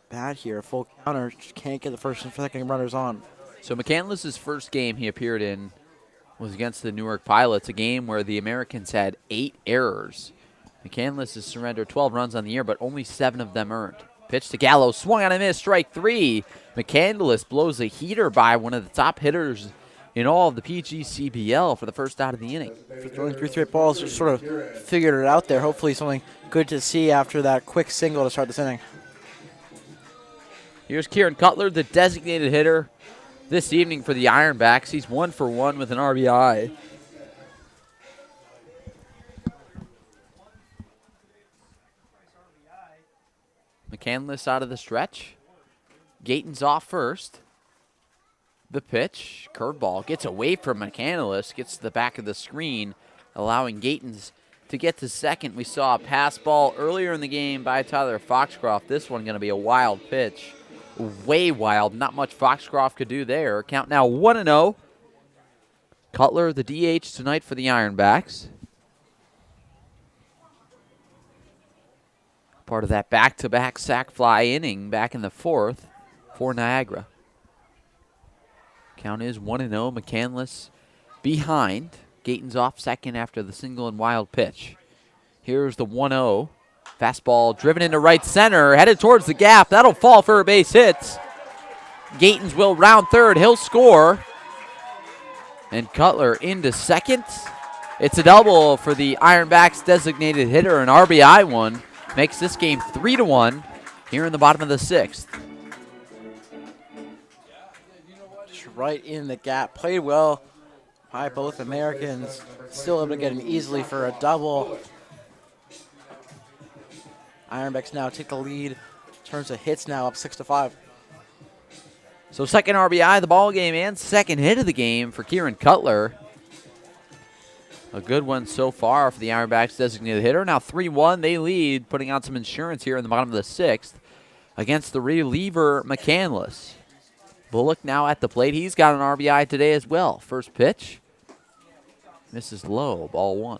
bat here. Full counter. Just can't get the first and second runners on. So McCandless' first game he appeared in was against the Newark Pilots, a game where the Americans had 8 errors. McCandless has surrendered 12 runs on the year, but only 7 of them earned. Pitch to Gallo, swung on a miss, strike 3. McCandless blows a heater by one of the top hitters in all of the PGCBL for the first out of the inning. Throwing through 3 balls, just sort of figured it out there. Hopefully something good to see after that quick single to start this inning. Here's Kieran Cutler, the designated hitter this evening for the Ironbacks. He's 1 for 1 with an RBI. McCandless out of the stretch. Gayton's off first. The pitch, curveball, gets away from McCandless, gets to the back of the screen, allowing Gayton's to get to second. We saw a pass ball earlier in the game by Tyler Foxcroft. This one going to be a wild pitch. Way wild. Not much Foxcroft could do there. Count now 1-0. Cutler, the DH tonight for the Ironbacks. Part of that back-to-back sac fly inning back in the 4th for Niagara. Count is 1-0. McCandless behind. Gayton's off second after the single and wild pitch. Here's the 1-0. Fastball driven into right center, headed towards the gap. That'll fall for a base hit. Gayton's will round third. He'll score. And Cutler into second. It's a double for the Ironbacks designated hitter. An RBI one makes this game 3-1 here in the bottom of the 6th. Just right in the gap. Played well by both Americans. Still able to get him easily for a double. Ironbacks now take the lead. Turns to hits now, up 6-5. So second RBI of the ball game and second hit of the game for Kieran Cutler. A good one so far for the Ironbacks designated hitter. Now 3-1, they lead, putting out some insurance here in the bottom of the 6th against the reliever McCandless. Bullock now at the plate. He's got an RBI today as well. First pitch. Misses low, ball 1.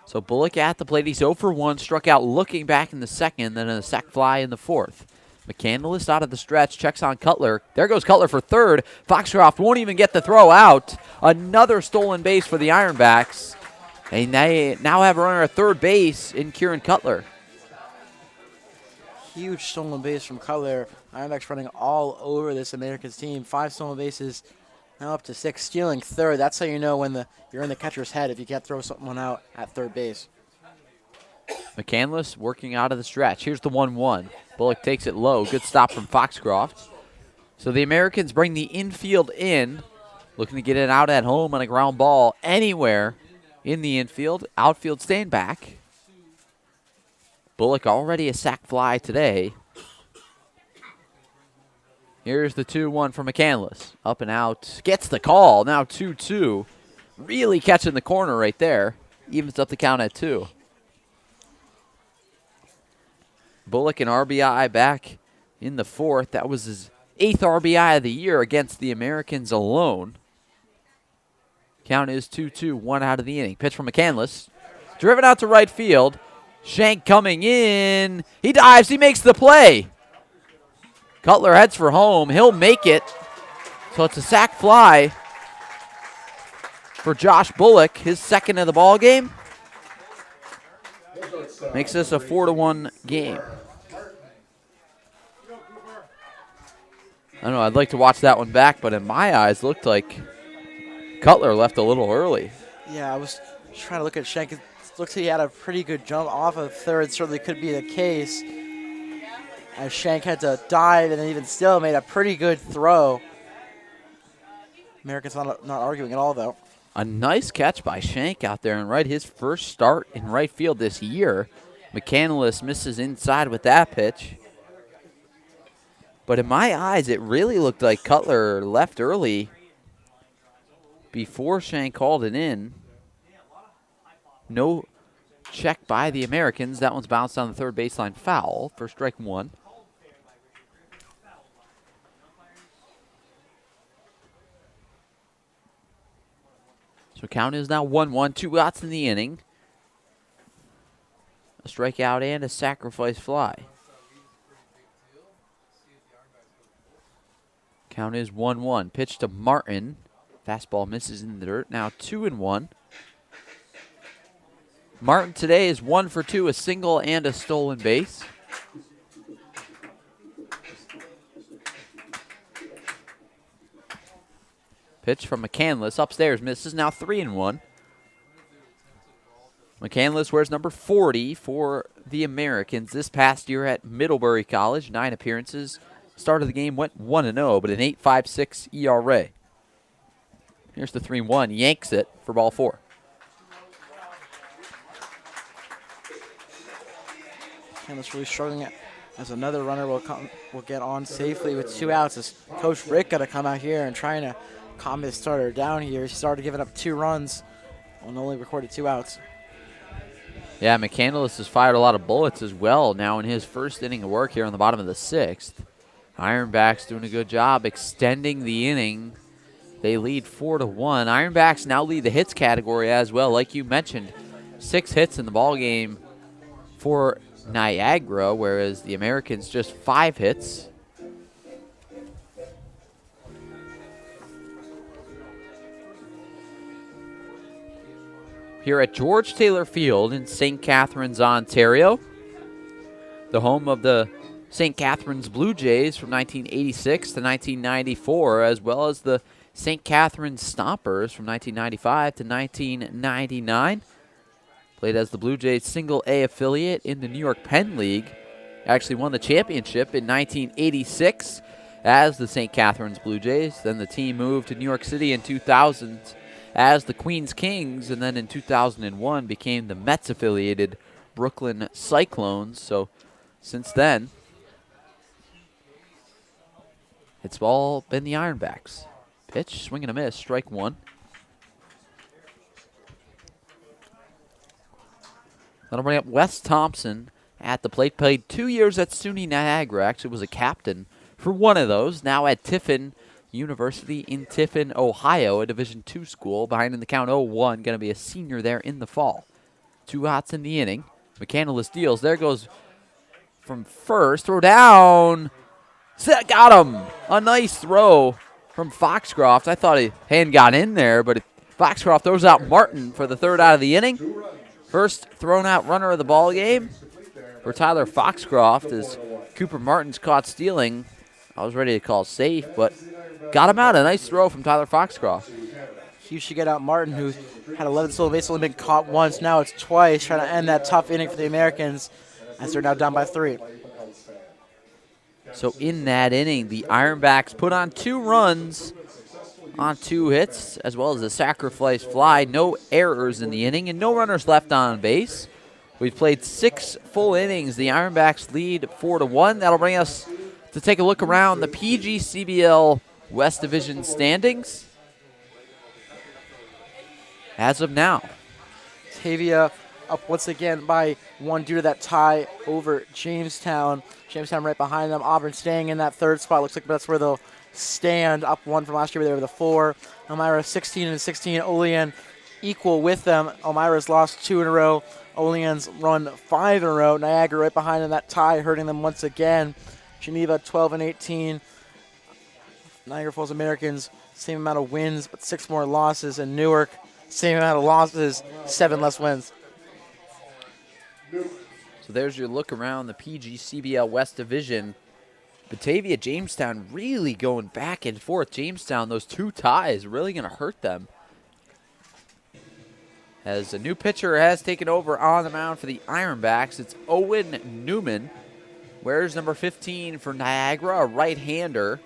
So Bullock at the plate. He's 0 for 1, struck out looking back in the 2nd, then a sac fly in the 4th. McCandless out of the stretch, checks on Cutler. There goes Cutler for third. Foxcroft won't even get the throw out. Another stolen base for the Ironbacks. And they now have a runner at third base in Kieran Cutler. Huge stolen base from Cutler. Ironbacks running all over this Americans team. 5 stolen bases, now up to 6. Stealing third. That's how you know when you're in the catcher's head if you can't throw someone out at third base. McCandless working out of the stretch. Here's the 1-1. Bullock takes it low. Good stop from Foxcroft. So the Americans bring the infield in, looking to get it out at home on a ground ball anywhere in the infield. Outfield staying back. Bullock already a sac fly today. Here's the 2-1 for McCandless. Up and out. Gets the call. Now 2-2. Really catching the corner right there. Evens up the count at 2. Bullock an RBI back in the 4th. That was his 8th RBI of the year against the Americans alone. Count is 2-2, 1 out of the inning. Pitch from McCandless. Driven out to right field. Shank coming in. He dives. He makes the play. Cutler heads for home. He'll make it. So it's a sac fly for Josh Bullock, his 2nd of the ball game. Makes this a 4-1 game. don't know. I'd like to watch that one back, but in my eyes, looked like Cutler left a little early. Yeah, I was trying to look at Shank. It looks like he had a pretty good jump off of third. Certainly could be the case. As Shank had to dive and then even still made a pretty good throw. Americans not arguing at all, though. A nice catch by Shank out there in right. His first start in right field this year. McCandless misses inside with that pitch. But in my eyes, it really looked like Cutler left early before Shank called it in. No check by the Americans. That one's bounced on the third baseline foul for strike one. So count is now 1-1, 2 outs in the inning. A strikeout and a sacrifice fly. Count is 1-1. Pitch to Martin. Fastball misses in the dirt. Now 2-1. Martin today is 1 for 2, a single and a stolen base. Pitch from McCandless upstairs misses. Now 3-1. McCandless wears number 40 for the Americans. This past year at Middlebury College, 9 appearances. Start of the game went 1-0, but an 8.56 ERA. Here's the 3-1. Yanks it for ball 4. McCandless really struggling as another runner will get on safely with 2 outs. As Coach Rick got to come out here and trying to calm his starter down here. He started giving up 2 runs and only recorded 2 outs. Yeah, McCandless has fired a lot of bullets as well now in his first inning of work here on the bottom of the 6th. Ironbacks doing a good job extending the inning. They lead 4-1. Ironbacks now lead the hits category as well. Like you mentioned, 6 hits in the ball game for Niagara, whereas the Americans just 5 hits. Here at George Taylor Field in St. Catharines, Ontario, the home of the St. Catharines Blue Jays from 1986 to 1994, as well as the St. Catharines Stompers from 1995 to 1999. Played as the Blue Jays single-A affiliate in the New York Penn League. Actually won the championship in 1986 as the St. Catharines Blue Jays. Then the team moved to New York City in 2000 as the Queens Kings, and then in 2001 became the Mets-affiliated Brooklyn Cyclones. So since then, it's all been the Ironbacks. Pitch, swing and a miss, strike 1. That'll bring up Wes Thompson at the plate. Played 2 years at SUNY Niagara. Actually was a captain for one of those. Now at Tiffin University in Tiffin, Ohio, a Division II school. Behind in the count 0-1. Going to be a senior there in the fall. 2 outs in the inning. McCandless deals. There goes from first. Throw down. Got him. A nice throw from Foxcroft. I thought his hand got in there, but Foxcroft throws out Martin for the 3rd out of the inning. First thrown out runner of the ball game for Tyler Foxcroft as Cooper Martin's caught stealing. I was ready to call safe, but got him out. A nice throw from Tyler Foxcroft. He should get out Martin, who had 11 stolen bases, only been caught once. Now it's twice, trying to end that tough inning for the Americans as they're now down by 3. So in that inning, the Ironbacks put on 2 runs on 2 hits, as well as a sacrifice fly. No errors in the inning and no runners left on base. We've played 6 full innings. The Ironbacks lead 4-1. That'll bring us to take a look around the PGCBL West Division standings. As of now, Tavia up once again by 1 due to that tie over Jamestown. Jamestown right behind them. Auburn staying in that 3rd spot. Looks like that's where they'll stand. Up 1 from last year. They were the 4. Elmira 16-16. Olean equal with them. Elmira's lost 2 in a row. Olean's run 5 in a row. Niagara right behind in that tie, hurting them once again. Geneva 12-18. Niagara Falls Americans, same amount of wins, but 6 more losses. And Newark, same amount of losses, 7 less wins. so there's your look around the PGCBL West Division Batavia, Jamestown really going back and forth. Jamestown, those two ties really going to hurt them. As a new pitcher has taken over on the mound for the Ironbacks, it's Owen Newman. Wears number 15 for Niagara, a right-hander.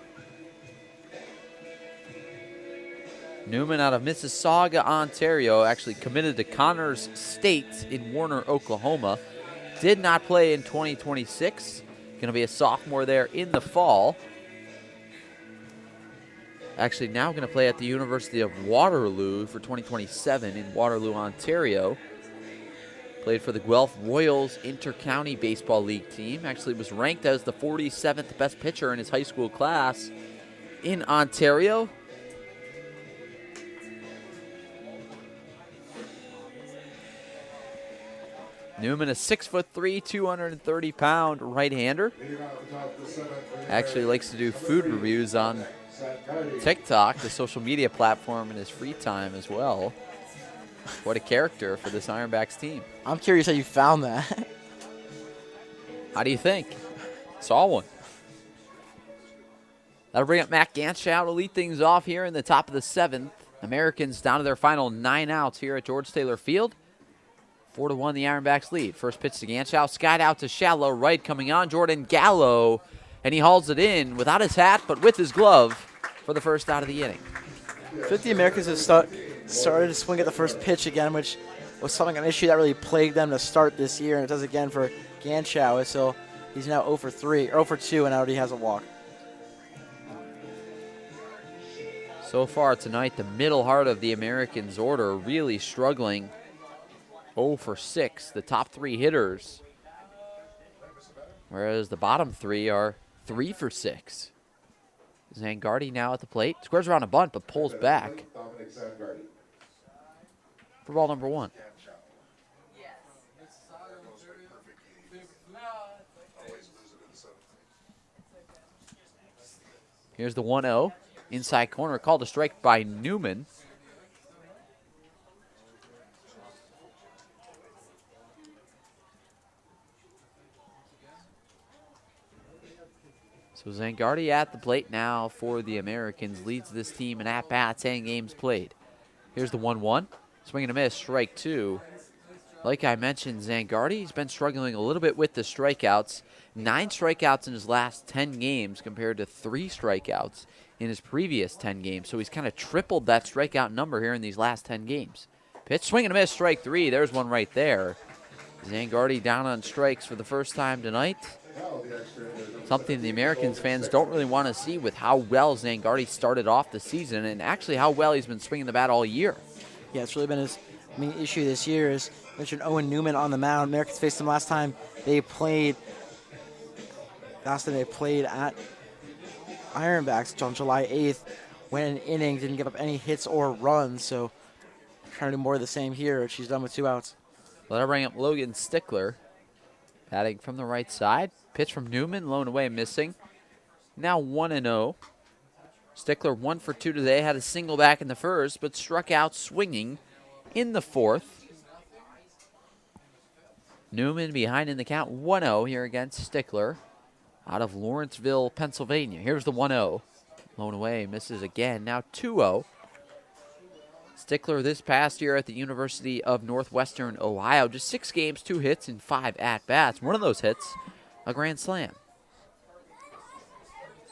Newman out of Mississauga, Ontario, actually committed to Connors State in Warner, Oklahoma. Did not play in 2026. Going to be a sophomore there in the fall. Actually now going to play at the University of Waterloo for 2027 in Waterloo, Ontario. Played for the Guelph Royals Inter-County Baseball League team. Actually was ranked as the 47th best pitcher in his high school class in Ontario. Newman, a 6'3", 230-pound right-hander. Actually likes to do food reviews on TikTok, the social media platform, in his free time as well. What a character for this Ironbacks team. I'm curious how you found that. How do you think? Saw one. That'll bring up Matt Ganschow to lead things off here in the top of the 7th. Americans down to their final 9 outs here at George Taylor Field. 4-1 the Ironbacks lead. First pitch to Ganschow, skied out to shallow right, coming on Jordan Gallo, and he hauls it in without his hat but with his glove for the first out of the inning. 50 Americans have started to swing at the first pitch again, which was an issue that really plagued them to start this year, and it does again for Ganschow. So he's now 0 for 2, and already has a walk. So far tonight, the middle heart of the Americans order really struggling. 0 for 6, the top 3 hitters, whereas the bottom 3 are 3 for 6. Zangardi now at the plate. Squares around a bunt, but pulls back for ball number 1. Here's the 1-0. Inside corner, called a strike by Newman. So Zangardi at the plate now for the Americans. Leads this team in at-bats and games played. Here's the 1-1. Swing and a miss, strike 2. Like I mentioned, Zangardi's been struggling a little bit with the strikeouts. 9 strikeouts in his last 10 games compared to 3 strikeouts in his previous 10 games. So he's kind of tripled that strikeout number here in these last 10 games. Pitch, swing and a miss, strike 3. There's one right there. Zangardi down on strikes for the first time tonight. Something the Americans fans don't really want to see with how well Zangardi started off the season and actually how well he's been swinging the bat all year. Yeah, it's really been his main issue this year is mentioned Owen Newman on the mound. Americans faced him last time they played at Ironbacks on July 8th. Went an inning, didn't give up any hits or runs, so trying to do more of the same here. She's done with 2 outs. Let her bring up Logan Stickler. Batting from the right side. Pitch from Newman, low and away, missing. Now 1-0. Stickler 1 for 2 today. Had a single back in the first, but struck out swinging in the 4th. Newman behind in the count. 1-0 here against Stickler out of Lawrenceville, Pennsylvania. Here's the 1-0. Low and away, misses again. Now 2-0. Stickler this past year at the University of Northwestern Ohio. Just 6 games, 2 hits, and 5 at-bats. One of those hits, a grand slam.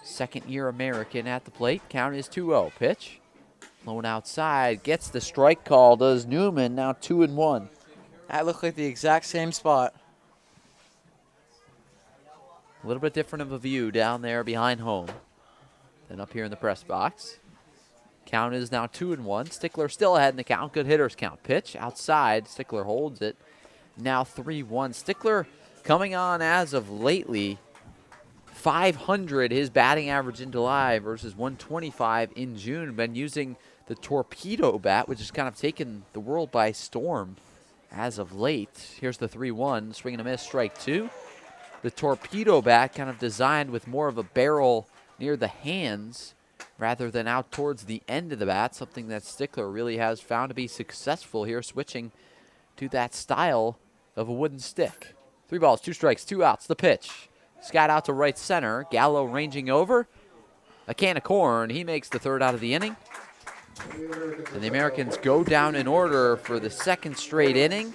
Second-year American at the plate. Count is 2-0. Pitch. Blown outside. Gets the strike call. Does Newman. Now 2-1. That looked like the exact same spot. A little bit different of a view down there behind home than up here in the press box. Count is now 2-1. Stickler still ahead in the count. Good hitters count. Pitch outside. Stickler holds it. Now 3-1. Stickler coming on as of lately. 500 his batting average in July versus 125 in June. Been using the torpedo bat, which has kind of taken the world by storm as of late. Here's the 3-1. Swing and a miss. Strike 2. The torpedo bat kind of designed with more of a barrel near the hands rather than out towards the end of the bat, something that Stickler really has found to be successful here, switching to that style of a wooden stick. 3 balls, 2 strikes, 2 outs. The pitch. Scott out to right center. Gallo ranging over. A can of corn. He makes the third out of the inning. And the Americans go down in order for the second straight inning.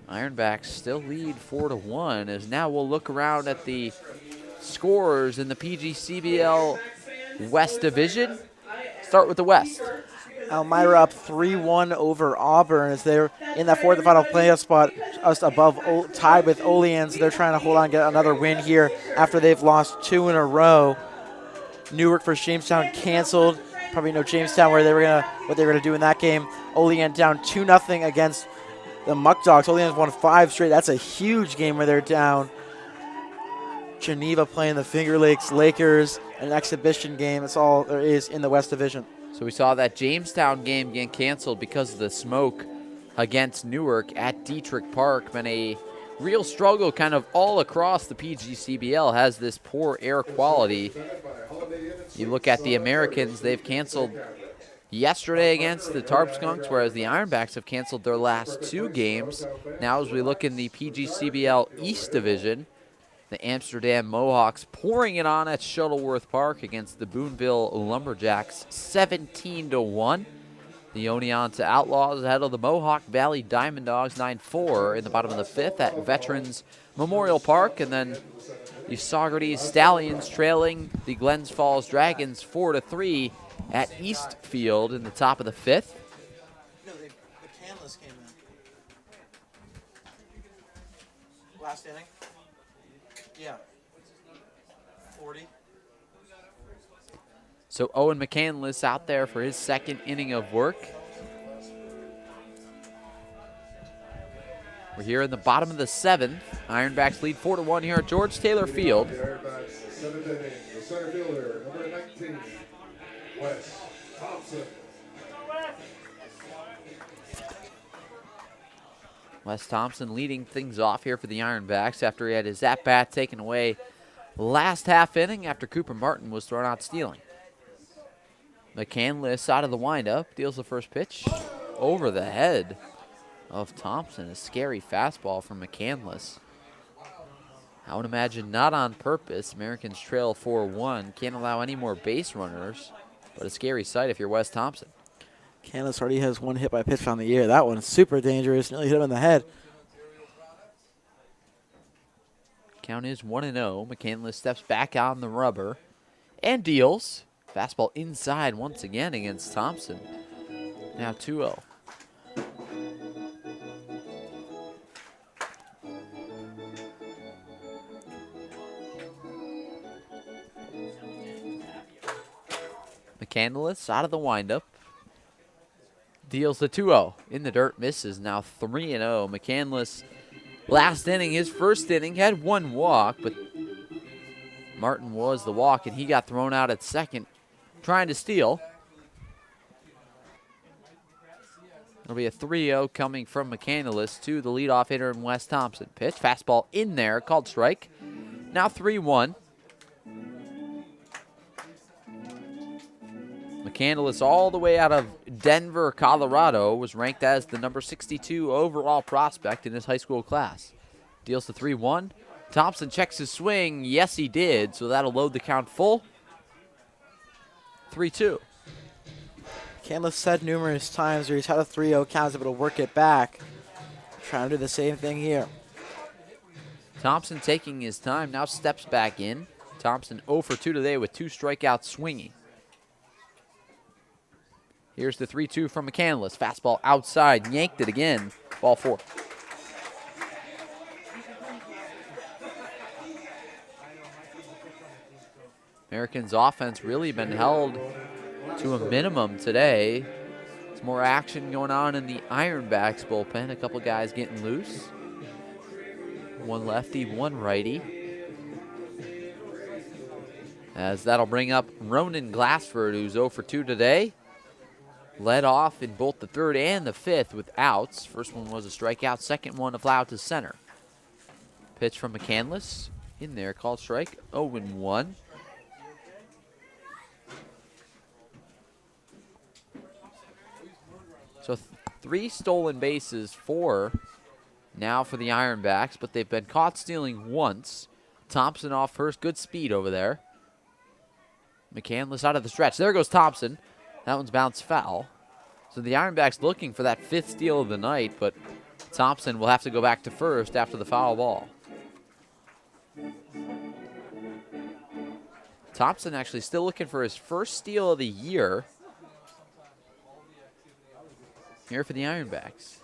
Ironbacks still lead 4-1, as now we'll look around at the scores in the PGCBL West Division. Start with the West. Elmira up 3-1 over Auburn as they're in that fourth and final playoff spot, just above, tied with Olean. So they're trying to hold on and get another win here after they've lost 2 in a row. Newark versus Jamestown canceled. Probably know Jamestown what they were gonna do in that game. Olean down 2-0 against the Muck Dogs. Olean's won 5 straight. That's a huge game where they're down. Geneva playing the Finger Lakes Lakers, an exhibition game. That's all there is in the West Division. So we saw that Jamestown game get canceled because of the smoke against Newark at Dietrich Park. Been a real struggle kind of all across the PGCBL, has this poor air quality. You look at the Americans, they've canceled yesterday against the Tarp Skunks, whereas the Ironbacks have canceled their last 2 games. Now as we look in the PGCBL East Division, the Amsterdam Mohawks pouring it on at Shuttleworth Park against the Boonville Lumberjacks, 17-1. The Oneonta Outlaws ahead of the Mohawk Valley Diamond Dogs, 9-4 in the bottom of the 5th at Veterans Memorial Park. And then the Saugerties Stallions trailing the Glens Falls Dragons 4-3 at Eastfield in the top of the 5th. No, the Canlis came in. Last inning? Yeah. 40. So Owen McCandless out there for his second inning of work. We're here in the bottom of the 7th. Ironbacks lead 4-1 here at George Taylor Field. The Ironbacks, 7th inning, the center fielder, number 19, Wes Thompson. Wes Thompson leading things off here for the Ironbacks after he had his at-bat taken away last half inning after Cooper Martin was thrown out stealing. McCandless out of the windup, deals the first pitch over the head of Thompson. A scary fastball from McCandless. I would imagine not on purpose. Americans trail 4-1. Can't allow any more base runners, but a scary sight if you're Wes Thompson. Canlis already has 1 hit by pitch on the year. That one's super dangerous. Nearly hit him in the head. Count is 1-0. McCandless steps back on the rubber and deals. Fastball inside once again against Thompson. Now 2-0. McCandless out of the windup. Deals the 2-0. In the dirt, misses. Now 3-0. McCandless, last inning, his first inning, had 1 walk, but Martin was the walk, and he got thrown out at second trying to steal. It'll be a 3-0 coming from McCandless to the leadoff hitter in Wes Thompson. Pitch, fastball in there, called strike. Now 3-1. McCandless all the way out of Denver, Colorado, was ranked as the number 62 overall prospect in his high school class. Deals the 3-1. Thompson checks his swing. Yes, he did, so that'll load the count full. 3-2. Canlis said numerous times where he's had a 3-0 count, able to work it back. Trying to do the same thing here. Thompson taking his time, now steps back in. Thompson 0 for 2 today with 2 strikeouts swinging. Here's the 3-2 from McCandless. Fastball outside, yanked it again. Ball 4. Americans' offense really been held to a minimum today. There's more action going on in the Ironbacks bullpen. A couple guys getting loose. 1 lefty, 1 righty. As that'll bring up Ronan Glassford, who's 0 for 2 today. Led off in both the 3rd and the 5th with outs. First one was a strikeout, second one a fly out to center. Pitch from McCandless. In there, called strike, 0-1. So 3 stolen bases for now for the Ironbacks, but they've been caught stealing once. Thompson off first. Good speed over there. McCandless out of the stretch. There goes Thompson. That one's bounced foul. So the Ironbacks looking for that 5th steal of the night, but Thompson will have to go back to first after the foul ball. Thompson actually still looking for his first steal of the year here for the Ironbacks.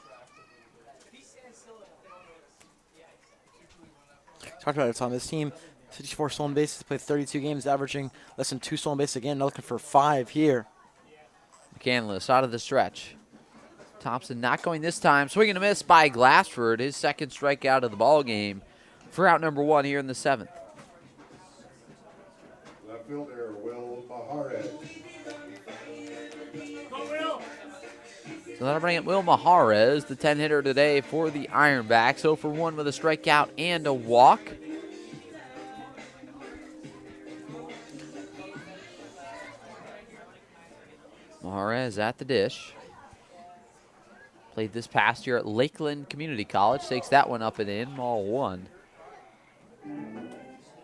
Talked about it, Tom. This team, 54 stolen bases, played 32 games, averaging less than 2 stolen bases again. They're looking for 5 here. McCandless out of the stretch. Thompson not going this time. Swing and a miss by Glassford. His second strikeout of the ball game for out number 1 here in the 7th. Left fielder, Will Maharez. So that'll bring up Will Maharez, the 10-hitter today for the Ironbacks. 0 for 1 with a strikeout and a walk. Maharez at the dish. Played this past year at Lakeland Community College. Takes that one up and in, ball 1.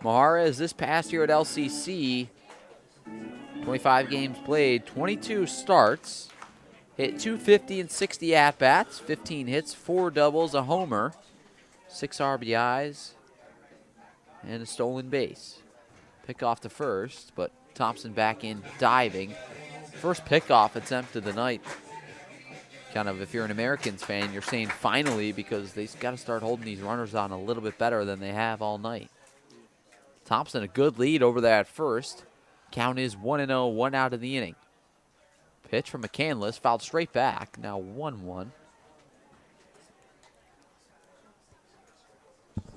Maharez this past year at LCC, 25 games played, 22 starts. Hit 250 and 60 at-bats, 15 hits, 4 doubles, a homer, 6 RBIs, and a stolen base. Pick off to first, but Thompson back in diving. First pickoff attempt of the night. Kind of, if you're an Americans fan, you're saying finally, because they've got to start holding these runners on a little bit better than they have all night. Thompson a good lead over there at first. Count is 1-0, 1 out of the inning. Pitch from McCandless, fouled straight back. Now 1-1.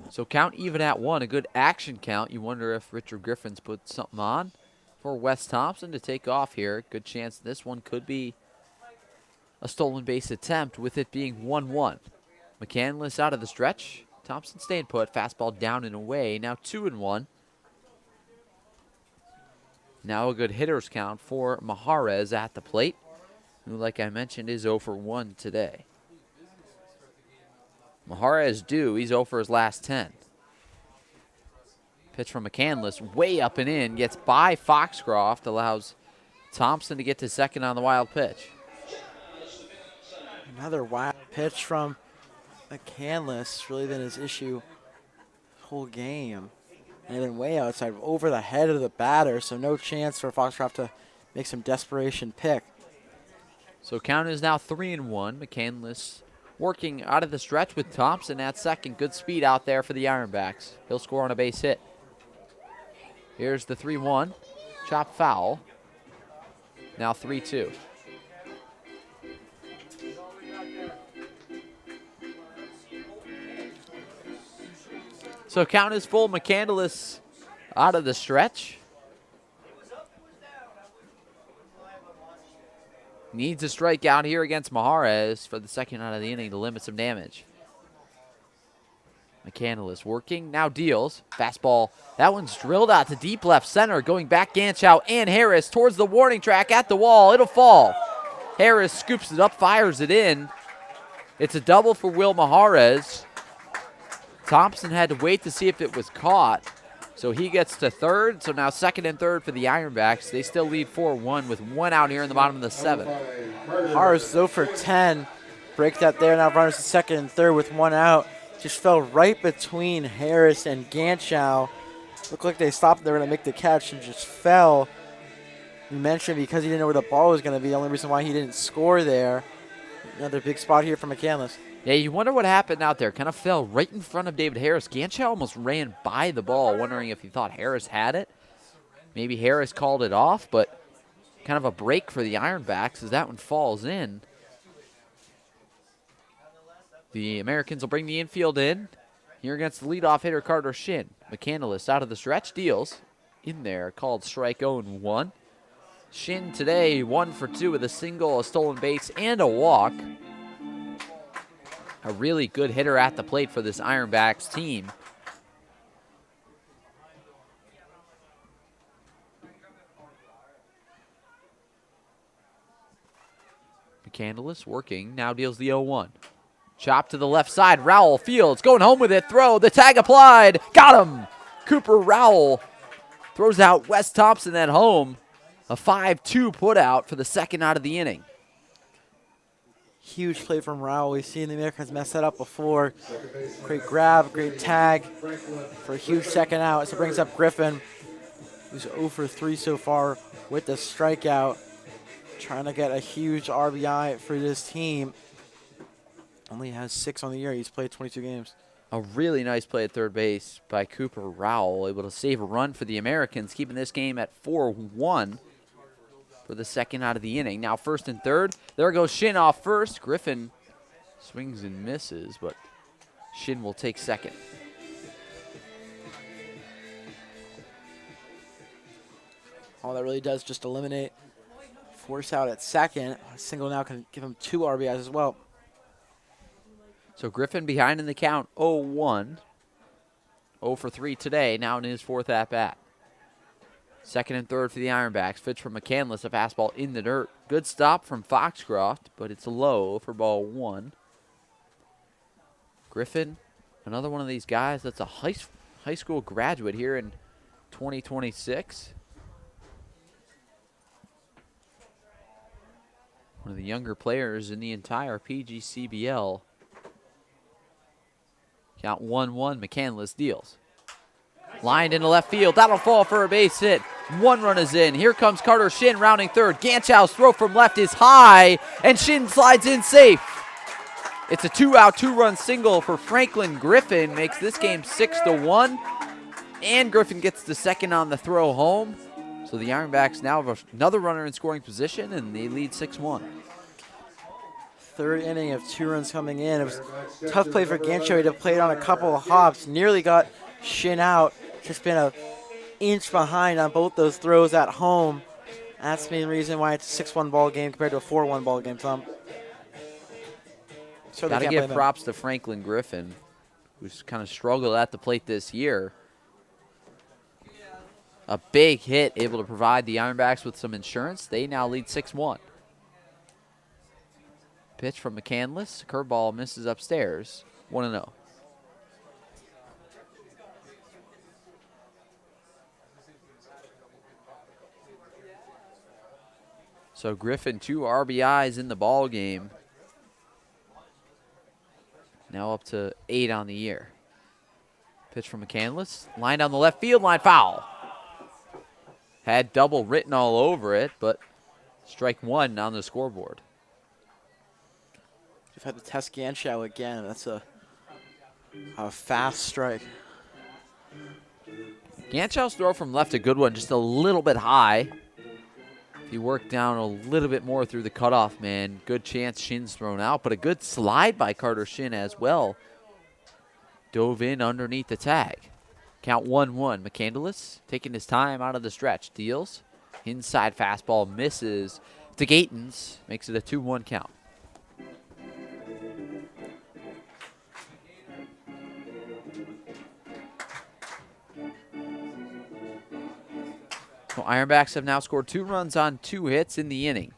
So count even at 1, a good action count. You wonder if Richard Griffin's put something on for Wes Thompson to take off here. Good chance this one could be a stolen base attempt with it being 1-1. McCandless out of the stretch. Thompson staying put, fastball down and away. Now 2-1. Now a good hitter's count for Maharez at the plate, who, like I mentioned, is 0 for 1 today. Maharez due. He's 0 for his last 10. Pitch from McCandless, way up and in, gets by Foxcroft, allows Thompson to get to second on the wild pitch. Another wild pitch from McCandless. Really been his issue whole game. And then way outside, over the head of the batter, so no chance for Foxcroft to make some desperation pick. So count is now 3-1. McCandless working out of the stretch with Thompson at second. Good speed out there for the Ironbacks. He'll score on a base hit. Here's the 3-1. Chop foul. Now 3-2. So count is full. McCandless out of the stretch. Needs a strikeout here against Maharez for the second out of the inning to limit some damage. McCandless working, now deals. Fastball, that one's drilled out to deep left center. Going back, Ganchow and Harris towards the warning track at the wall. It'll fall. Harris scoops it up, fires it in. It's a double for Will Maharez. Thompson had to wait to see if it was caught, so he gets to third. So now second and third for the Ironbacks. They still lead 4-1 with 1 out here in the bottom of the 7th. Maharez 0 for 10. Break that there. Now runners to second and third with 1 out. Just fell right between Harris and Ganchow. Looked like they stopped. They were going to make the catch and just fell. You mentioned because he didn't know where the ball was going to be. The only reason why he didn't score there. Another big spot here for McCandless. Yeah, you wonder what happened out there. Kind of fell right in front of David Harris. Ganchow almost ran by the ball, wondering if he thought Harris had it. Maybe Harris called it off, but kind of a break for the Ironbacks as that one falls in. The Americans will bring the infield in here against the leadoff hitter, Carter Shin. McCandless out of the stretch, deals in there, called strike 0-1. Shin today 1 for 2 with a single, a stolen base, and a walk. A really good hitter at the plate for this Ironbacks team. McCandless working, now deals the 0-1. Chop to the left side. Rowell fields, going home with it. Throw, the tag applied. Got him. Cooper Rowell throws out Wes Thompson at home. A 5-2 put out for the second out of the inning. Huge play from Rowell. We've seen the Americans mess that up before. Great grab, great tag for a huge second out. So it brings up Griffin, who's 0 for 3 so far with the strikeout. Trying to get a huge RBI for this team. Only has 6 on the year. He's played 22 games. A really nice play at third base by Cooper Rowell, able to save a run for the Americans, keeping this game at 4-1 for the second out of the inning. Now first and third. There goes Shin off first. Griffin swings and misses, but Shin will take second. All that really does just eliminate Force out at second. A single now can give him 2 RBIs as well. So Griffin behind in the count, 0-1. 0 for 3 today, now in his 4th at-bat. Second and third for the Ironbacks. Pitch from McCandless, a fastball in the dirt. Good stop from Foxcroft, but it's low for ball 1. Griffin, another one of these guys that's a high school graduate here in 2026. One of the younger players in the entire PGCBL. Count 1-1, McCandless deals. Lined into left field, that'll fall for a base hit. 1 run is in. Here comes Carter Shin rounding third. Ganchow's throw from left is high, and Shin slides in safe. It's a 2-out, 2-run single for Franklin Griffin, makes this game 6-1. And Griffin gets the second on the throw home. So the Ironbacks now have another runner in scoring position, and they lead 6-1. Third inning of 2 runs coming in. It was a tough play for Gancho. He had to play it on a couple of hops. Nearly got Shin out. Just been an inch behind on both those throws at home. That's the main reason why it's a 6-1 ball game compared to a 4-1 ball game, Tom. Got to give props to Franklin Griffin, who's kind of struggled at the plate this year. A big hit, able to provide the Ironbacks with some insurance. They now lead 6-1. Pitch from McCandless. Curveball misses upstairs. 1-0. So Griffin, 2 RBIs in the ball game. Now up to 8 on the year. Pitch from McCandless. Line down the left field line, foul. Had double written all over it, but strike 1 on the scoreboard. We've had to test Ganshow again. That's a fast strike. Ganchow's throw from left, a good one, just a little bit high. If he worked down a little bit more through the cutoff, man, good chance Shin's thrown out, but a good slide by Carter Shin as well. Dove in underneath the tag. Count 1-1. McCandless taking his time out of the stretch. Deals. Inside fastball misses to Gatens. Makes it a 2-1 count. Well, Ironbacks have now scored 2 runs on 2 hits in the inning.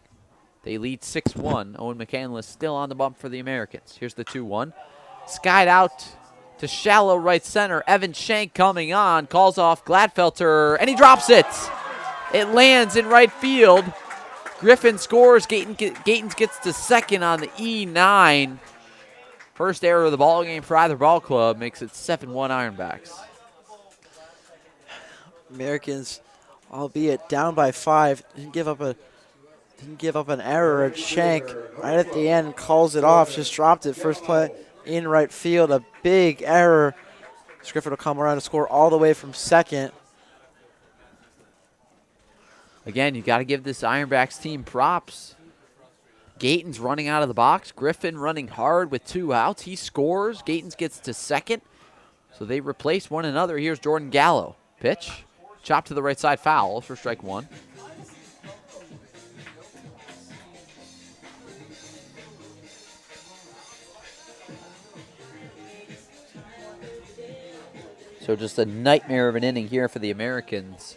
They lead 6-1. Owen McCandless still on the bump for the Americans. Here's the 2-1. Skied out to shallow right center. Evan Shank coming on. Calls off Gladfelter, and he drops it. It lands in right field. Griffin scores. Gatens gets to second on the E9. First error of the ball game for either ball club makes it 7-1 Ironbacks. Americans, albeit down by 5, didn't give up an error at Shank. Right at the end, calls it off, just dropped it. First play in right field, a big error. Griffin will come around to score all the way from second. Again, you got to give this Ironbacks team props. Gatens running out of the box. Griffin running hard with 2 outs. He scores. Gatens gets to second. So they replace one another. Here's Jordan Gallo. Pitch. Chop to the right side, foul for strike 1. So just a nightmare of an inning here for the Americans.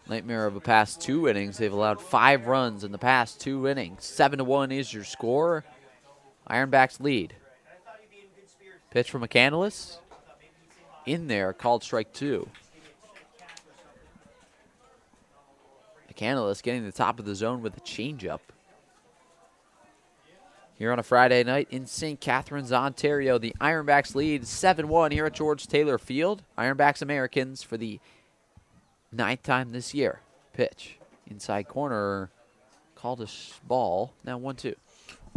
Nightmare of the past 2 innings. They've allowed 5 runs in the past 2 innings. 7-1 is your score. Ironbacks lead. Pitch from McCandless. In there, called strike 2. McCandless getting to the top of the zone with a changeup. Here on a Friday night in St. Catharines, Ontario, the Ironbacks lead 7-1 here at George Taylor Field. Ironbacks Americans for the 9th time this year. Pitch. Inside corner. Called a ball. Now 1-2.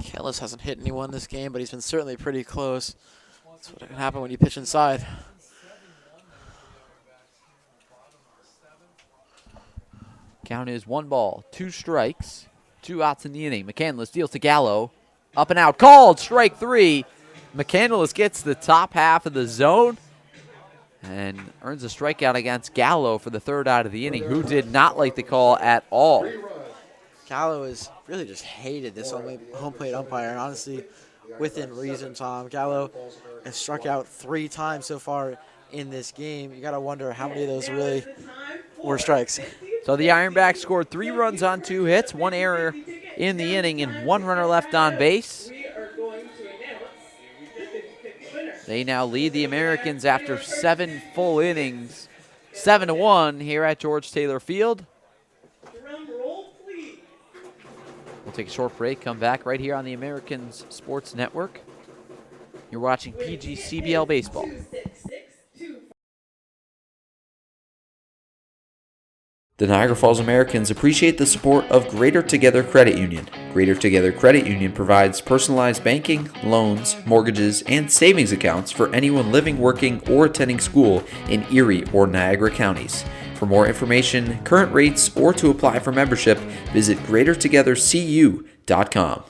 Kellis hasn't hit anyone this game, but he's been certainly pretty close. That's what can happen when you pitch inside. Count is 1 ball, 2 strikes, 2 outs in the inning. McCandless deals to Gallo. Up and out. Called strike 3. McCandless gets the top half of the zone and earns a strikeout against Gallo for the 3rd out of the inning, who did not like the call at all. Gallo has really just hated this home plate umpire, and honestly, within reason, Tom. Gallo has struck out 3 times so far in this game. You got to wonder how many of those really were strikes. So the Ironbacks scored 3 runs on 2 hits, 1 error in the inning, and 1 runner left on base. They now lead the Americans after 7 full innings, 7-1 here at George Taylor Field. We'll take a short break, come back right here on the Americans Sports Network. You're watching PGCBL Baseball. The Niagara Falls Americans appreciate the support of Greater Together Credit Union. Greater Together Credit Union provides personalized banking, loans, mortgages, and savings accounts for anyone living, working, or attending school in Erie or Niagara counties. For more information, current rates, or to apply for membership, visit greatertogethercu.com.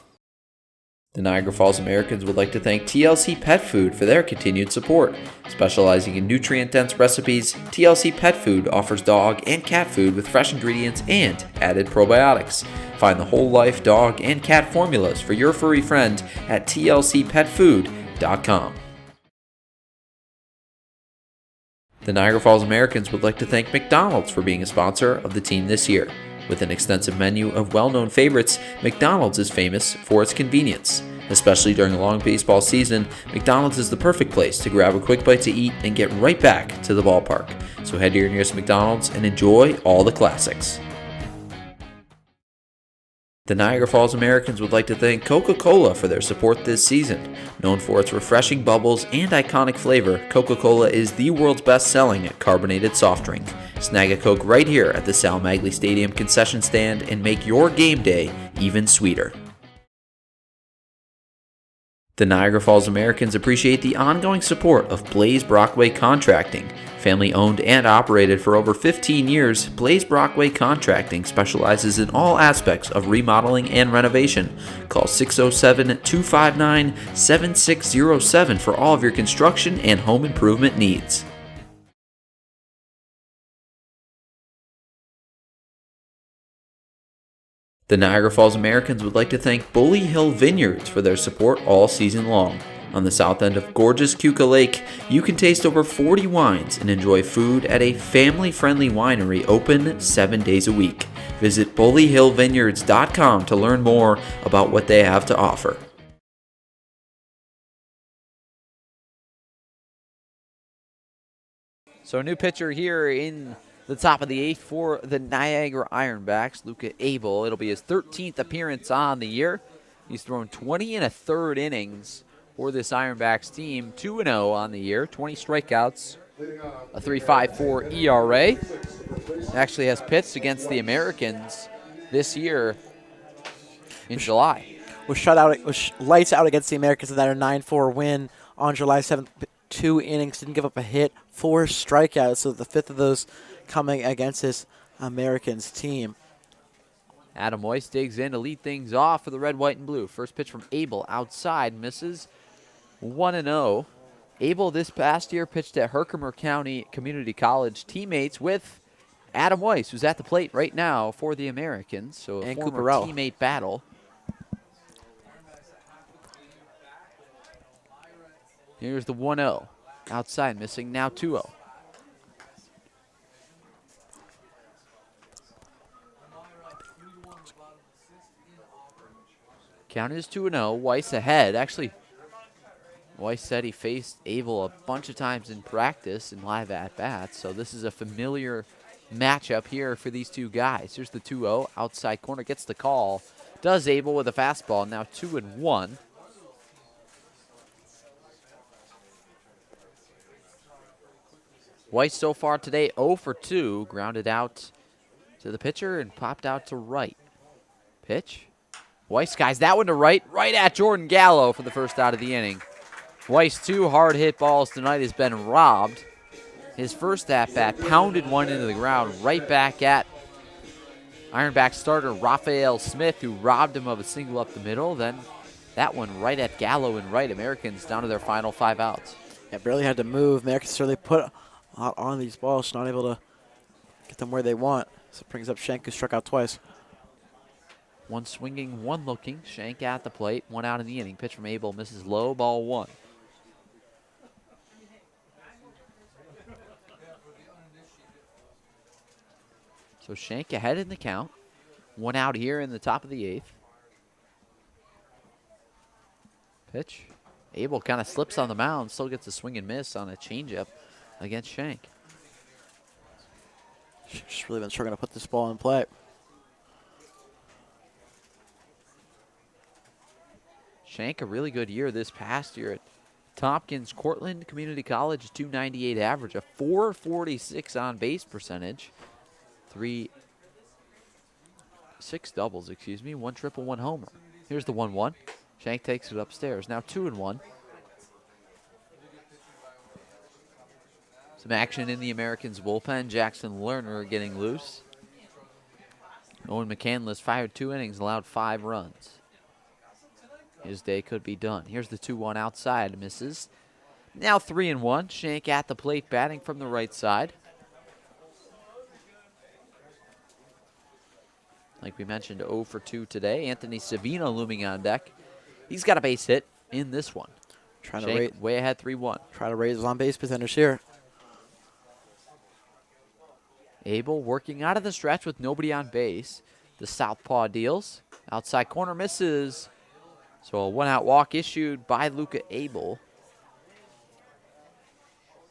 The Niagara Falls Americans would like to thank TLC Pet Food for their continued support. Specializing in nutrient-dense recipes, TLC Pet Food offers dog and cat food with fresh ingredients and added probiotics. Find the whole life dog and cat formulas for your furry friend at tlcpetfood.com. The Niagara Falls Americans would like to thank McDonald's for being a sponsor of the team this year. With an extensive menu of well-known favorites, McDonald's is famous for its convenience. Especially during a long baseball season, McDonald's is the perfect place to grab a quick bite to eat and get right back to the ballpark. So head to your nearest McDonald's and enjoy all the classics. The Niagara Falls Americans would like to thank Coca-Cola for their support this season. Known for its refreshing bubbles and iconic flavor, Coca-Cola is the world's best-selling carbonated soft drink. Snag a Coke right here at the Sal Magley Stadium concession stand and make your game day even sweeter. The Niagara Falls Americans appreciate the ongoing support of Blaze Brockway Contracting. Family owned and operated for over 15 years, Blaze Brockway Contracting specializes in all aspects of remodeling and renovation. Call 607-259-7607 for all of your construction and home improvement needs. The Niagara Falls Americans would like to thank Bully Hill Vineyards for their support all season long. On the south end of gorgeous Keuka Lake, you can taste over 40 wines and enjoy food at a family-friendly winery open 7 days a week. Visit bullyhillvineyards.com to learn more about what they have to offer. So a new pitcher here in the top of the 8th for the Niagara Ironbacks, Luca Abel. It'll be his 13th appearance on the year. He's thrown 20 1/3 innings for this Ironbacks team, 2-0 on the year, 20 strikeouts, a 3.54 ERA. Actually has pitched against the Americans this year in July. Was lights out against the Americans in that 9-4 win on July 7th. 2 innings, didn't give up a hit, 4 strikeouts, so the 5th of those coming against this Americans team. Adam Weiss digs in to lead things off for the red, white, and blue. First pitch from Abel outside, misses. 1-0. Abel this past year pitched at Herkimer County Community College, teammates with Adam Weiss, who's at the plate right now for the Americans. So a former teammate battle. Here's the 1-0. Outside, missing, now 2-0. Count is 2-0. Weiss ahead. Actually, Weiss said he faced Abel a bunch of times in practice in live at-bats, so this is a familiar matchup here for these two guys. Here's the 2-0, outside corner, gets the call. Does Abel with a fastball, now 2-1. Weiss so far today 0 for 2, grounded out to the pitcher and popped out to right. Pitch. Weiss skies that one to right, right at Jordan Gallo for the first out of the inning. Weiss, 2 hard hit balls tonight, has been robbed. His first at-bat pounded one into the ground right back at Ironback starter Raphael Smith, who robbed him of a single up the middle. Then that one right at Gallo and right. Americans down to their final 5 outs. Yeah, barely had to move. Americans certainly put a lot on these balls, not able to get them where they want. So it brings up Schenk, who struck out twice. One swinging, one looking. Schenk at the plate, 1 out in the inning. Pitch from Abel misses low, ball 1. So Schenk ahead in the count. 1 out here in the top of the 8th. Pitch. Abel kind of slips on the mound, still gets a swing and miss on a changeup against Schenk. Just really been struggling to put this ball in play. Schenk, a really good year this past year at Tompkins Cortland Community College, 298 average, a 446 on base percentage, 6 doubles, 1 triple, 1 homer. Here's the 1-1. Schenk takes it upstairs. Now 2-1. Some action in the Americans bullpen. Jackson Lerner getting loose. Owen McCandless fired 2 innings, allowed 5 runs. His day could be done. Here's the 2-1 outside, misses. Now 3-1. Schenk at the plate, batting from the right side. Like we mentioned, 0 for 2 today. Anthony Savino looming on deck. He's got a base hit in this one. Trying Schenk to raise, way ahead 3-1. try to raise his on base percentage here. Abel working out of the stretch with nobody on base. The southpaw deals. Outside corner misses. So a 1-out walk issued by Luca Abel.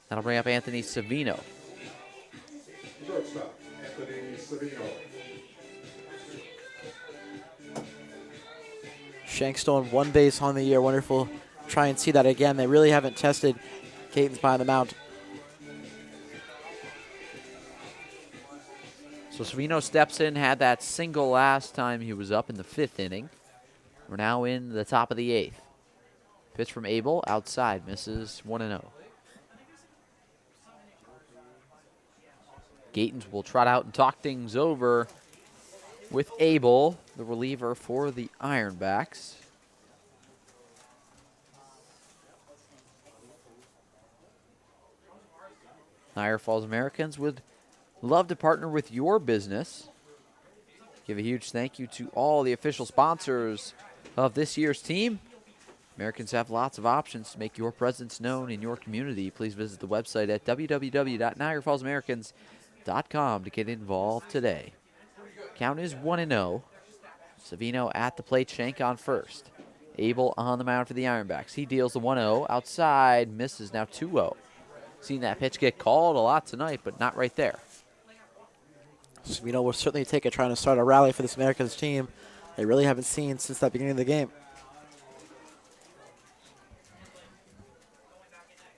That'll bring up Anthony Savino. Shortstop, Anthony Savino. Schenk stolen 1 base on the year. Wonderful. Try and see that again. They really haven't tested Caton's behind the mound. So Savino steps in, had that single last time he was up in the 5th inning. We're now in the top of the 8th. Pitch from Abel, outside, misses 1-0. Gatons will trot out and talk things over with Abel, the reliever for the Ironbacks. Niagara Falls Americans would love to partner with your business. Give a huge thank you to all the official sponsors of this year's team. Americans have lots of options to make your presence known in your community. Please visit the website at www.niagarafallsamericans.com to get involved today. Count is 1-0. Savino at the plate, Schenk on first. Abel on the mound for the Ironbacks. He deals the 1-0 outside, misses, now 2-0. Seen that pitch get called a lot tonight, but not right there. Savino will certainly take it, trying to start a rally for this Americans team. They really haven't seen since that beginning of the game.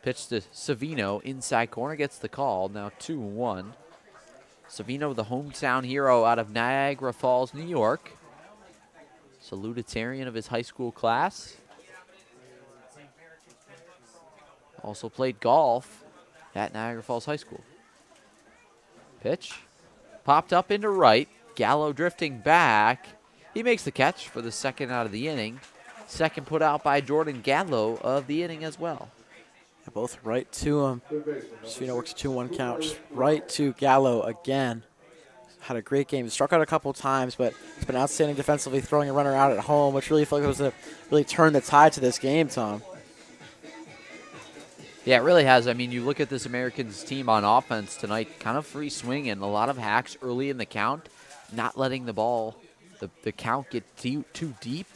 Pitch to Savino, inside corner, gets the call, now 2-1. Savino, the hometown hero out of Niagara Falls, New York. Salutatorian of his high school class. Also played golf at Niagara Falls High School. Pitch. Popped up into right. Gallo drifting back. He makes the catch for the 2nd out of the inning. Second put out by Jordan Gallo of the inning as well. They're both right to him. Savino works a 2-1 count. Just right to Gallo again. Had a great game. Struck out a couple times, but it's been outstanding defensively, throwing a runner out at home, which really felt like it was a really turned the tide to this game, Tom. Yeah, it really has. I mean, you look at this Americans team on offense tonight, kind of free swing and a lot of hacks early in the count, not letting the ball, the count get too deep.